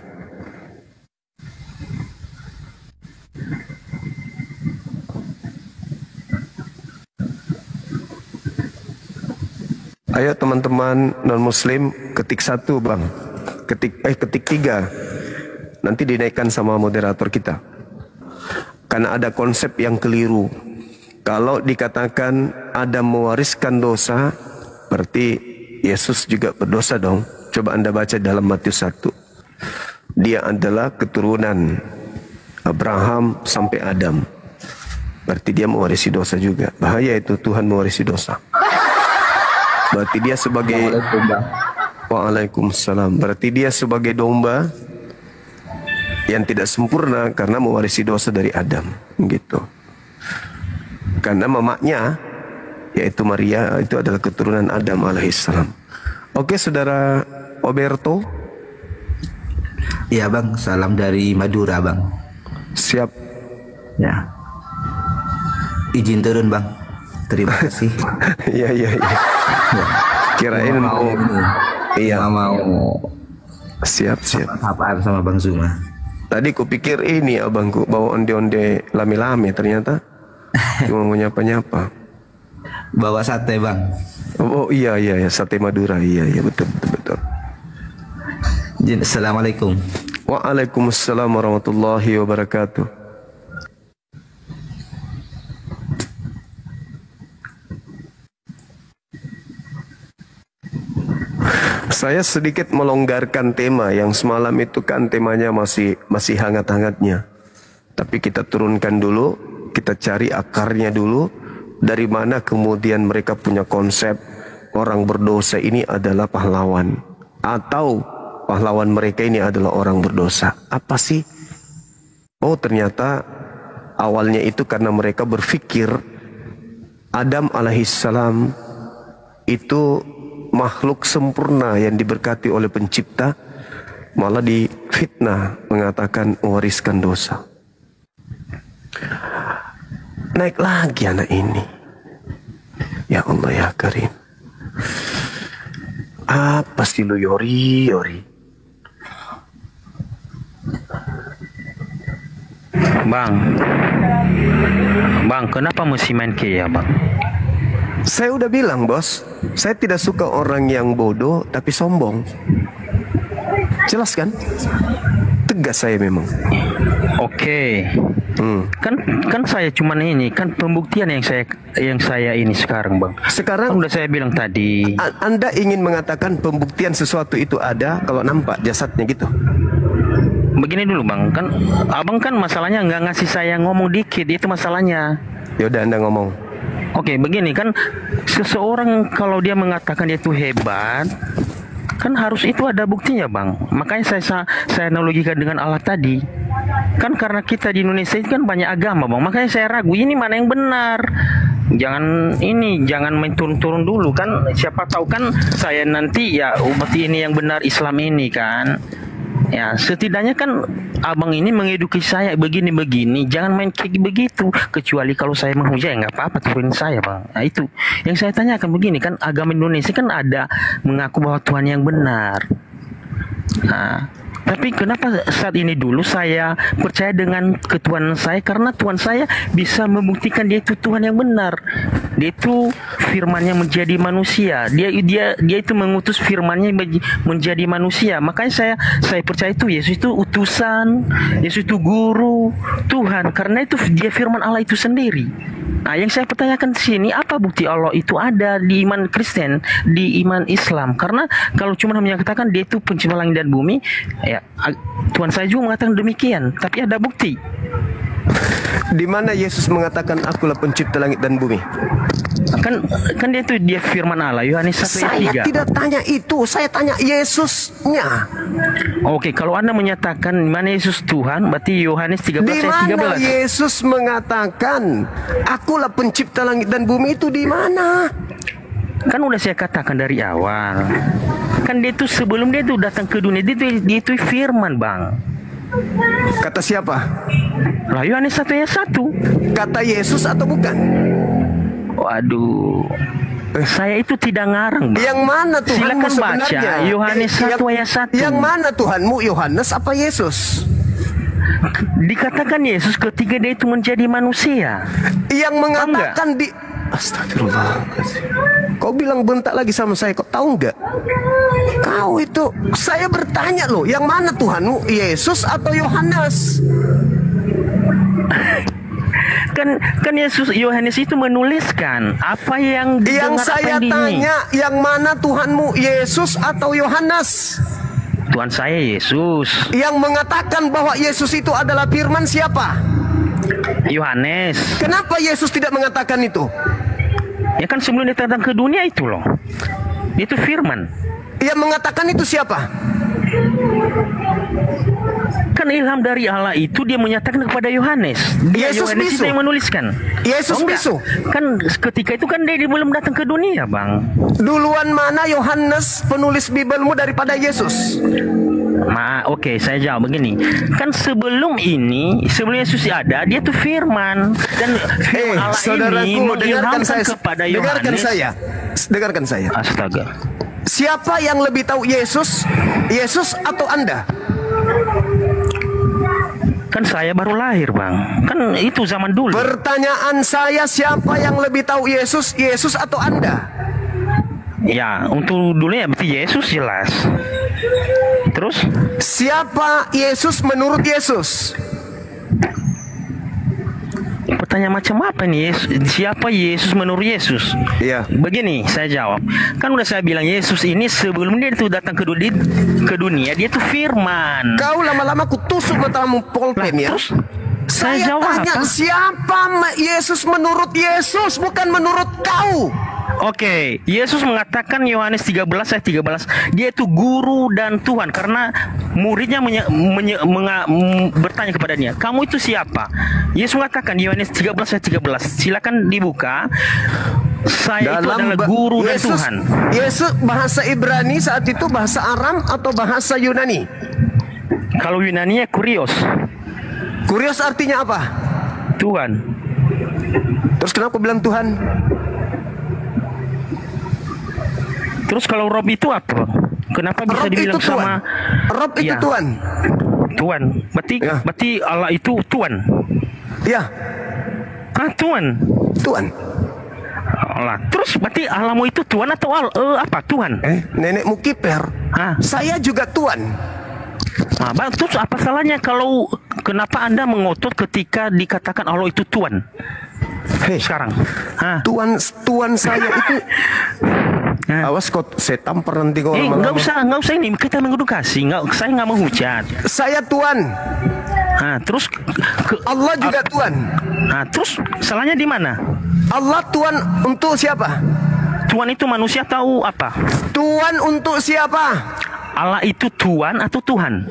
[SPEAKER 1] Ayo teman-teman non-muslim, ketik 1 Bang. Ketik 3. Nanti dinaikkan sama moderator kita. Karena ada konsep yang keliru. Kalau dikatakan Adam mewariskan dosa, berarti Yesus juga berdosa dong. Coba Anda baca dalam Matius 1. Dia adalah keturunan Abraham sampai Adam. Berarti dia mewarisi dosa juga. Bahaya itu, Tuhan mewarisi dosa. Berarti dia sebagai Waalaikumsalam. Berarti dia sebagai domba yang tidak sempurna karena mewarisi dosa dari Adam, gitu. Karena mamanya yaitu Maria itu adalah keturunan Adam alaihissalam. Oke, saudara Oberto.
[SPEAKER 12] Iya Bang, salam dari Madura Bang.
[SPEAKER 1] Siap.
[SPEAKER 12] Ya. Izin turun Bang. Terima kasih.
[SPEAKER 1] Iya. Ya. Kirain mau iya
[SPEAKER 12] mau
[SPEAKER 1] siap.
[SPEAKER 12] Apaan sama Bang Zuma?
[SPEAKER 1] Tadi kupikir ini abangku bawa onde-onde lame-lame, ternyata cuma mau nyapa-nyapa.
[SPEAKER 12] Bawa sate Bang.
[SPEAKER 1] Oh iya sate Madura. Iya betul.
[SPEAKER 12] Assalamualaikum.
[SPEAKER 1] Waalaikumsalam warahmatullahi wabarakatuh. Saya sedikit melonggarkan tema yang semalam itu kan temanya masih hangat-hangatnya. Tapi kita turunkan dulu, kita cari akarnya dulu. Dari mana kemudian mereka punya konsep orang berdosa ini adalah pahlawan. Atau pahlawan mereka ini adalah orang berdosa. Apa sih? Oh, ternyata awalnya itu karena mereka berpikir Adam alaihissalam itu makhluk sempurna yang diberkati oleh pencipta, malah difitnah mengatakan mewariskan dosa. Naik lagi anak ini. Ya Allah ya Karim. Apa sih lu Yori?
[SPEAKER 3] Bang, kenapa mesti main ya, Bang?
[SPEAKER 1] Saya udah bilang, bos, saya tidak suka orang yang bodoh tapi sombong. Jelas kan? Tegas saya memang.
[SPEAKER 3] Oke. Kan saya cuman ini kan pembuktian yang saya ini sekarang, Bang.
[SPEAKER 1] Sekarang
[SPEAKER 3] kan udah saya bilang tadi.
[SPEAKER 1] Anda ingin mengatakan pembuktian sesuatu itu ada kalau nampak jasadnya gitu.
[SPEAKER 3] Begini dulu, Bang, kan abang kan masalahnya nggak ngasih saya ngomong dikit, itu masalahnya.
[SPEAKER 1] Ya udah, Anda ngomong.
[SPEAKER 3] Oke, begini kan, seseorang kalau dia mengatakan dia itu hebat, kan harus itu ada buktinya, Bang. Makanya saya analogikan dengan Allah tadi. Kan karena kita di Indonesia itu kan banyak agama, Bang. Makanya saya ragu ini mana yang benar. Jangan main turun-turun dulu kan. Siapa tahu kan saya nanti ya berarti ini yang benar Islam ini kan. Ya, setidaknya kan abang ini mengedukasi saya begini-begini, jangan main kayak begitu. Kecuali kalau saya menghujat, ya nggak apa-apa, turunin saya, Bang. Nah itu yang saya tanyakan begini kan, agama Indonesia kan ada mengaku bahwa Tuhan yang benar. Nah, tapi kenapa saat ini dulu saya percaya dengan ketuhanan saya? Karena Tuhan saya bisa membuktikan dia itu Tuhan yang benar. Dia itu firman-Nya menjadi manusia. Dia itu mengutus firman-Nya menjadi manusia. Makanya saya percaya itu Yesus itu utusan, Yesus itu guru Tuhan. Karena itu dia firman Allah itu sendiri. Nah, yang saya pertanyakan di sini, apa bukti Allah itu ada di iman Kristen, di iman Islam? Karena kalau cuma menyatakan dia itu pencipta langit dan bumi, ya Tuhan saya juga mengatakan demikian, tapi ada bukti.
[SPEAKER 1] Di mana Yesus mengatakan akulah pencipta langit dan bumi?
[SPEAKER 3] Kan dia firman Allah, Yohanes 1 ayat 3.
[SPEAKER 1] Saya tidak tanya itu, saya tanya Yesusnya.
[SPEAKER 3] Oke, kalau Anda menyatakan di mana Yesus Tuhan, berarti Yohanes 13 ayat 13.
[SPEAKER 1] Di mana Yesus mengatakan akulah pencipta langit dan bumi itu di mana?
[SPEAKER 3] Kan udah saya katakan dari awal. Kan dia itu sebelum dia itu datang ke dunia, dia itu firman, Bang.
[SPEAKER 1] Kata siapa?
[SPEAKER 3] Lah Yohanes 1 ayat 1.
[SPEAKER 1] Kata Yesus atau bukan?
[SPEAKER 3] Waduh, saya itu tidak ngarang, Bang.
[SPEAKER 1] Yang mana Tuhanmu
[SPEAKER 3] Silakan
[SPEAKER 1] sebenarnya?
[SPEAKER 3] baca Yohanes 1 ayat 1.
[SPEAKER 1] Yang mana Tuhanmu, Yohanes apa Yesus?
[SPEAKER 3] Dikatakan Yesus ketika dia itu menjadi manusia.
[SPEAKER 1] Yang mengatakan di Astagfirullah. Kau bilang bentak lagi sama saya, kau tahu nggak? Kau itu, saya bertanya loh, yang mana Tuhanmu, Yesus atau Yohanes?
[SPEAKER 3] Kan Yesus Yohanes itu menuliskan apa yang didengar,
[SPEAKER 1] saya tanya, yang mana Tuhanmu, Yesus atau Yohanes?
[SPEAKER 3] Tuhan saya Yesus.
[SPEAKER 1] Yang mengatakan bahwa Yesus itu adalah firman siapa?
[SPEAKER 3] Yohanes.
[SPEAKER 1] Kenapa Yesus tidak mengatakan itu?
[SPEAKER 3] Ya kan sebelum dia datang ke dunia itu loh. Itu firman.
[SPEAKER 1] Yang mengatakan itu siapa?
[SPEAKER 3] Kan ilham dari Allah itu dia menyatakan kepada Yohanes.
[SPEAKER 1] Yesus
[SPEAKER 3] Yohanes itu yang menuliskan.
[SPEAKER 1] Yesus bisu.
[SPEAKER 3] Kan ketika itu kan dia belum datang ke dunia, Bang.
[SPEAKER 1] Duluan mana Yohanes penulis Bibelmu daripada Yesus?
[SPEAKER 3] Oke, saya jawab begini. Kan sebelum Yesus ada, dia tuh firman. Dan firman Allah ini mengilhamkan kepada Yohanes.
[SPEAKER 1] Dengarkan saya.
[SPEAKER 3] Astaga.
[SPEAKER 1] Siapa yang lebih tahu Yesus? Yesus atau Anda?
[SPEAKER 3] Kan saya baru lahir, Bang. Kan itu zaman dulu.
[SPEAKER 1] Pertanyaan saya, siapa yang lebih tahu Yesus? Yesus atau Anda?
[SPEAKER 3] Ya, untuk dulu ya berarti Yesus jelas. Terus?
[SPEAKER 1] Siapa Yesus menurut Yesus?
[SPEAKER 3] Pertanyaan macam apa nih? Siapa Yesus menurut Yesus?
[SPEAKER 1] Iya.
[SPEAKER 3] Begini, saya jawab. Kan udah saya bilang Yesus ini sebelum dia itu datang ke dunia, dia itu firman.
[SPEAKER 1] Kau lama-lama kutusuk matamu polpen ya.
[SPEAKER 3] Terus?
[SPEAKER 1] Saya tanya apa? Siapa Yesus menurut Yesus, bukan menurut kau.
[SPEAKER 3] Oke, Yesus mengatakan Yohanes 13 ayat 13, dia itu guru dan Tuhan karena muridnya bertanya kepadanya, kamu itu siapa? Yesus mengatakan Yohanes 13 ayat 13, silakan dibuka. Saya itu adalah guru dan Tuhan.
[SPEAKER 1] Yesus bahasa Ibrani saat itu bahasa Aram atau bahasa Yunani?
[SPEAKER 3] Kalau Yunani-nya kurios.
[SPEAKER 1] Kurios artinya apa?
[SPEAKER 3] Tuhan.
[SPEAKER 1] Terus kenapa bilang Tuhan?
[SPEAKER 3] Terus kalau Rob itu apa? Kenapa bisa dibilang sama
[SPEAKER 1] Rob itu Tuhan?
[SPEAKER 3] Tuhan. Berarti Allah itu Tuhan.
[SPEAKER 1] Ya.
[SPEAKER 3] Tuhan.
[SPEAKER 1] Tuhan.
[SPEAKER 3] Lah, terus berarti Allahmu itu Tuhan atau apa Tuhan?
[SPEAKER 1] Nenekmu kiper. Saya juga Tuhan.
[SPEAKER 3] Nah, Bang, terus apa salahnya kalau kenapa Anda mengotot ketika dikatakan Allah itu Tuhan? Sekarang.
[SPEAKER 1] Tuhan saya itu. Awas kok saya tampar nanti kok.
[SPEAKER 3] Nggak usah ini kita mengedukasi. Saya nggak menghujat.
[SPEAKER 1] Saya Tuhan.
[SPEAKER 3] Terus
[SPEAKER 1] Allah juga Tuhan.
[SPEAKER 3] Terus salahnya di mana?
[SPEAKER 1] Allah Tuhan untuk siapa?
[SPEAKER 3] Tuhan itu manusia tahu apa?
[SPEAKER 1] Tuhan untuk siapa?
[SPEAKER 3] Allah itu Tuhan atau Tuhan?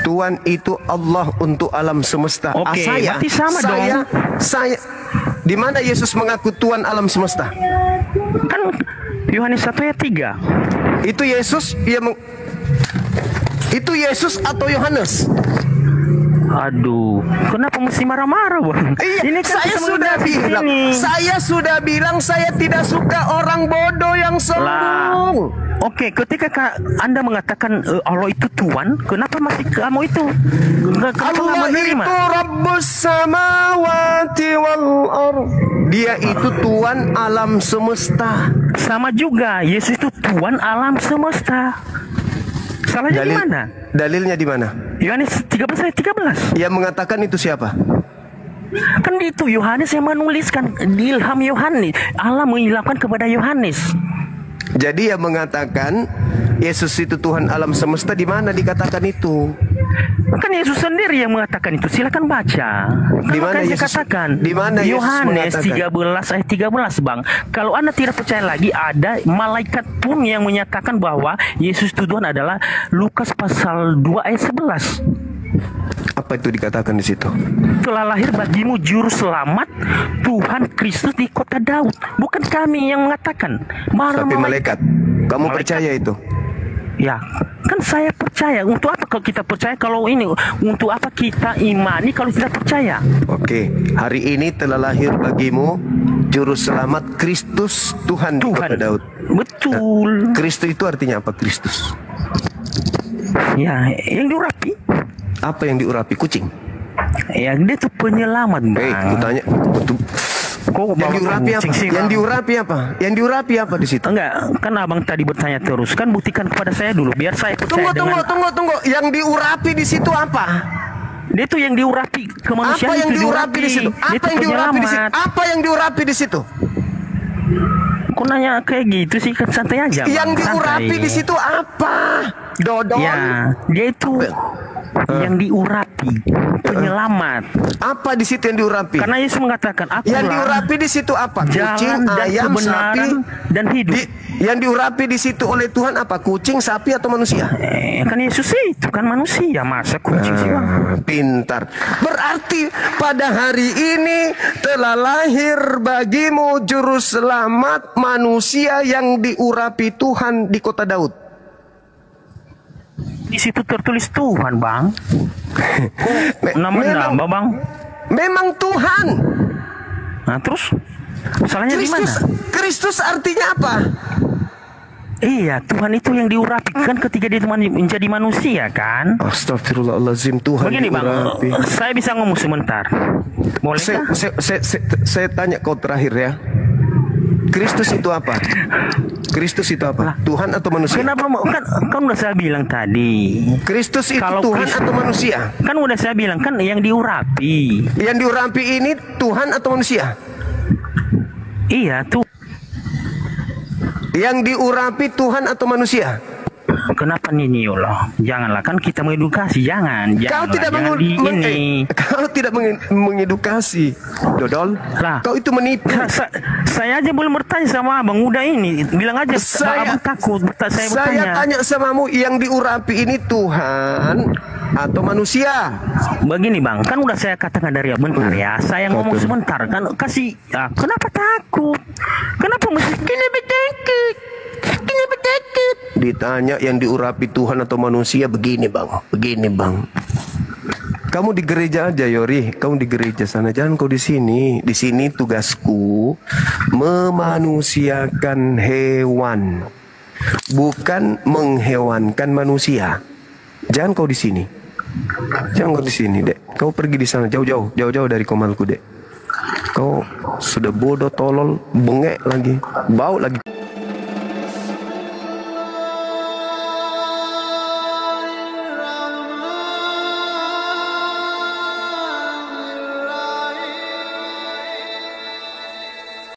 [SPEAKER 1] Tuhan itu Allah untuk alam semesta.
[SPEAKER 3] Oke, berarti sama dong.
[SPEAKER 1] Saya. Di mana Yesus mengaku Tuhan alam semesta?
[SPEAKER 3] Kan Yohanes 1 ayat 3.
[SPEAKER 1] Itu Yesus itu Yesus atau Yohanes?
[SPEAKER 3] Aduh, kenapa mesti marah-marah, Bang?
[SPEAKER 1] Iya,
[SPEAKER 3] ini kan
[SPEAKER 1] saya sudah bilang saya tidak suka orang bodoh yang sombong.
[SPEAKER 3] Oke, ketika Anda mengatakan Allah itu Tuhan, kenapa masih kamu itu?
[SPEAKER 1] Allah itu Rabbus samawati wal ardh. Dia itu Tuhan alam semesta.
[SPEAKER 3] Sama juga, Yesus itu Tuhan alam semesta. Salahnya di mana?
[SPEAKER 1] Dalilnya di mana?
[SPEAKER 3] Yohanes 13 ayat 13.
[SPEAKER 1] Yang mengatakan itu siapa?
[SPEAKER 3] Kan itu Yohanes yang menuliskan, ilham Yohanes. Allah mengilhamkan kepada Yohanes.
[SPEAKER 1] Jadi yang mengatakan Yesus itu Tuhan alam semesta di mana dikatakan itu?
[SPEAKER 3] Kan Yesus sendiri yang mengatakan itu. Silakan baca.
[SPEAKER 1] Di mana Yesus
[SPEAKER 3] katakan?
[SPEAKER 1] Di mana
[SPEAKER 3] Yohanes 13 ayat 13, Bang. Kalau Anda tidak percaya lagi, ada malaikat pun yang menyatakan bahwa Yesus itu Tuhan adalah Lukas pasal 2 ayat 11.
[SPEAKER 1] Apa itu dikatakan di situ?
[SPEAKER 3] Telah lahir bagimu juru selamat Tuhan Kristus di kota Daud. Bukan kami yang mengatakan.
[SPEAKER 1] Tapi malaikat. Kamu percaya itu?
[SPEAKER 3] Ya, kan saya percaya. Untuk apa kalau kita percaya kalau ini? Untuk apa kita imani kalau tidak percaya?
[SPEAKER 1] Oke, hari ini telah lahir bagimu juru selamat Kristus Tuhan di kota Daud.
[SPEAKER 3] Betul.
[SPEAKER 1] Kristus itu artinya apa? Kristus.
[SPEAKER 3] Ya, yang diurapi.
[SPEAKER 1] Apa yang diurapi? Kucing.
[SPEAKER 3] Ya, dia itu penyelamat, Bang.
[SPEAKER 1] Aku tanya. Yang diurapi apa? Yang diurapi apa? Yang diurapi apa di situ?
[SPEAKER 3] Enggak, kan abang tadi bertanya terus. Kan buktikan kepada saya dulu, biar saya percaya.
[SPEAKER 1] Tunggu. Yang diurapi di situ apa?
[SPEAKER 3] Dia itu yang diurapi kemanusiaan.
[SPEAKER 1] Apa yang diurapi di situ? Apa yang diurapi di situ? Apa yang diurapi di situ?
[SPEAKER 3] Kok nanya kayak gitu sih? Kan santai aja.
[SPEAKER 1] Yang diurapi di situ apa? Dodol.
[SPEAKER 3] Ya, dia itu yang diurapi, penyelamat.
[SPEAKER 1] Apa di situ yang diurapi?
[SPEAKER 3] Karena Yesus mengatakan,
[SPEAKER 1] yang diurapi di situ apa? Kucing, ayam, sapi,
[SPEAKER 3] dan hidup.
[SPEAKER 1] Yang diurapi di situ oleh Tuhan apa? Kucing, sapi atau manusia?
[SPEAKER 3] Kan Yesus itu kan manusia, masa kucing sih, Bang?
[SPEAKER 1] Pintar. Berarti pada hari ini telah lahir bagimu juru selamat manusia yang diurapi Tuhan di kota Daud.
[SPEAKER 3] Di situ tertulis Tuhan, Bang. Nama Bang.
[SPEAKER 1] Memang Tuhan.
[SPEAKER 3] Nah, terus salahnya di mana?
[SPEAKER 1] Kristus artinya apa?
[SPEAKER 3] Iya, Tuhan itu yang diurapi kan ketika dia menjadi manusia kan?
[SPEAKER 1] Astagfirullahaladzim, Tuhan.
[SPEAKER 3] Begini, Bang, saya bisa ngomong sebentar. Boleh?
[SPEAKER 1] Saya tanya kau terakhir ya. Kristus itu apa? Kristus itu apa? Tuhan atau manusia?
[SPEAKER 3] Kenapa? Kan udah saya bilang tadi.
[SPEAKER 1] Kristus itu kalau Tuhan atau manusia?
[SPEAKER 3] Kan udah saya bilang kan yang diurapi.
[SPEAKER 1] Yang diurapi ini Tuhan atau manusia?
[SPEAKER 3] Iya, tuh.
[SPEAKER 1] Yang diurapi Tuhan atau manusia?
[SPEAKER 3] Kenapa nih Allah? Janganlah, kan kita mengedukasi, jangan.
[SPEAKER 1] Kau tidak kau tidak mengedukasi, Dodol.
[SPEAKER 3] Lah,
[SPEAKER 1] kau itu menipu.
[SPEAKER 3] Saya aja belum bertanya sama abang, udah ini bilang aja. Abang takut.
[SPEAKER 1] Saya tanya samamu, yang diurapi ini Tuhan atau manusia?
[SPEAKER 3] Begini, Bang, kan udah saya katakan dari bentar ya. Saya ngomong sebentar kan, kasih. Kenapa takut? Kenapa mesti takut?
[SPEAKER 1] Ditanya yang diurapi Tuhan atau manusia, begini bang. Kamu di gereja aja, Yori. Kamu di gereja sana, jangan kau di sini. Di sini tugasku memanusiakan hewan, bukan menghewankan manusia. Jangan kau di sini. Jangan kau di sini, Dek. Kau pergi di sana jauh-jauh dari komalku, Dek. Kau sudah bodoh, tolol, bengek lagi, bau lagi.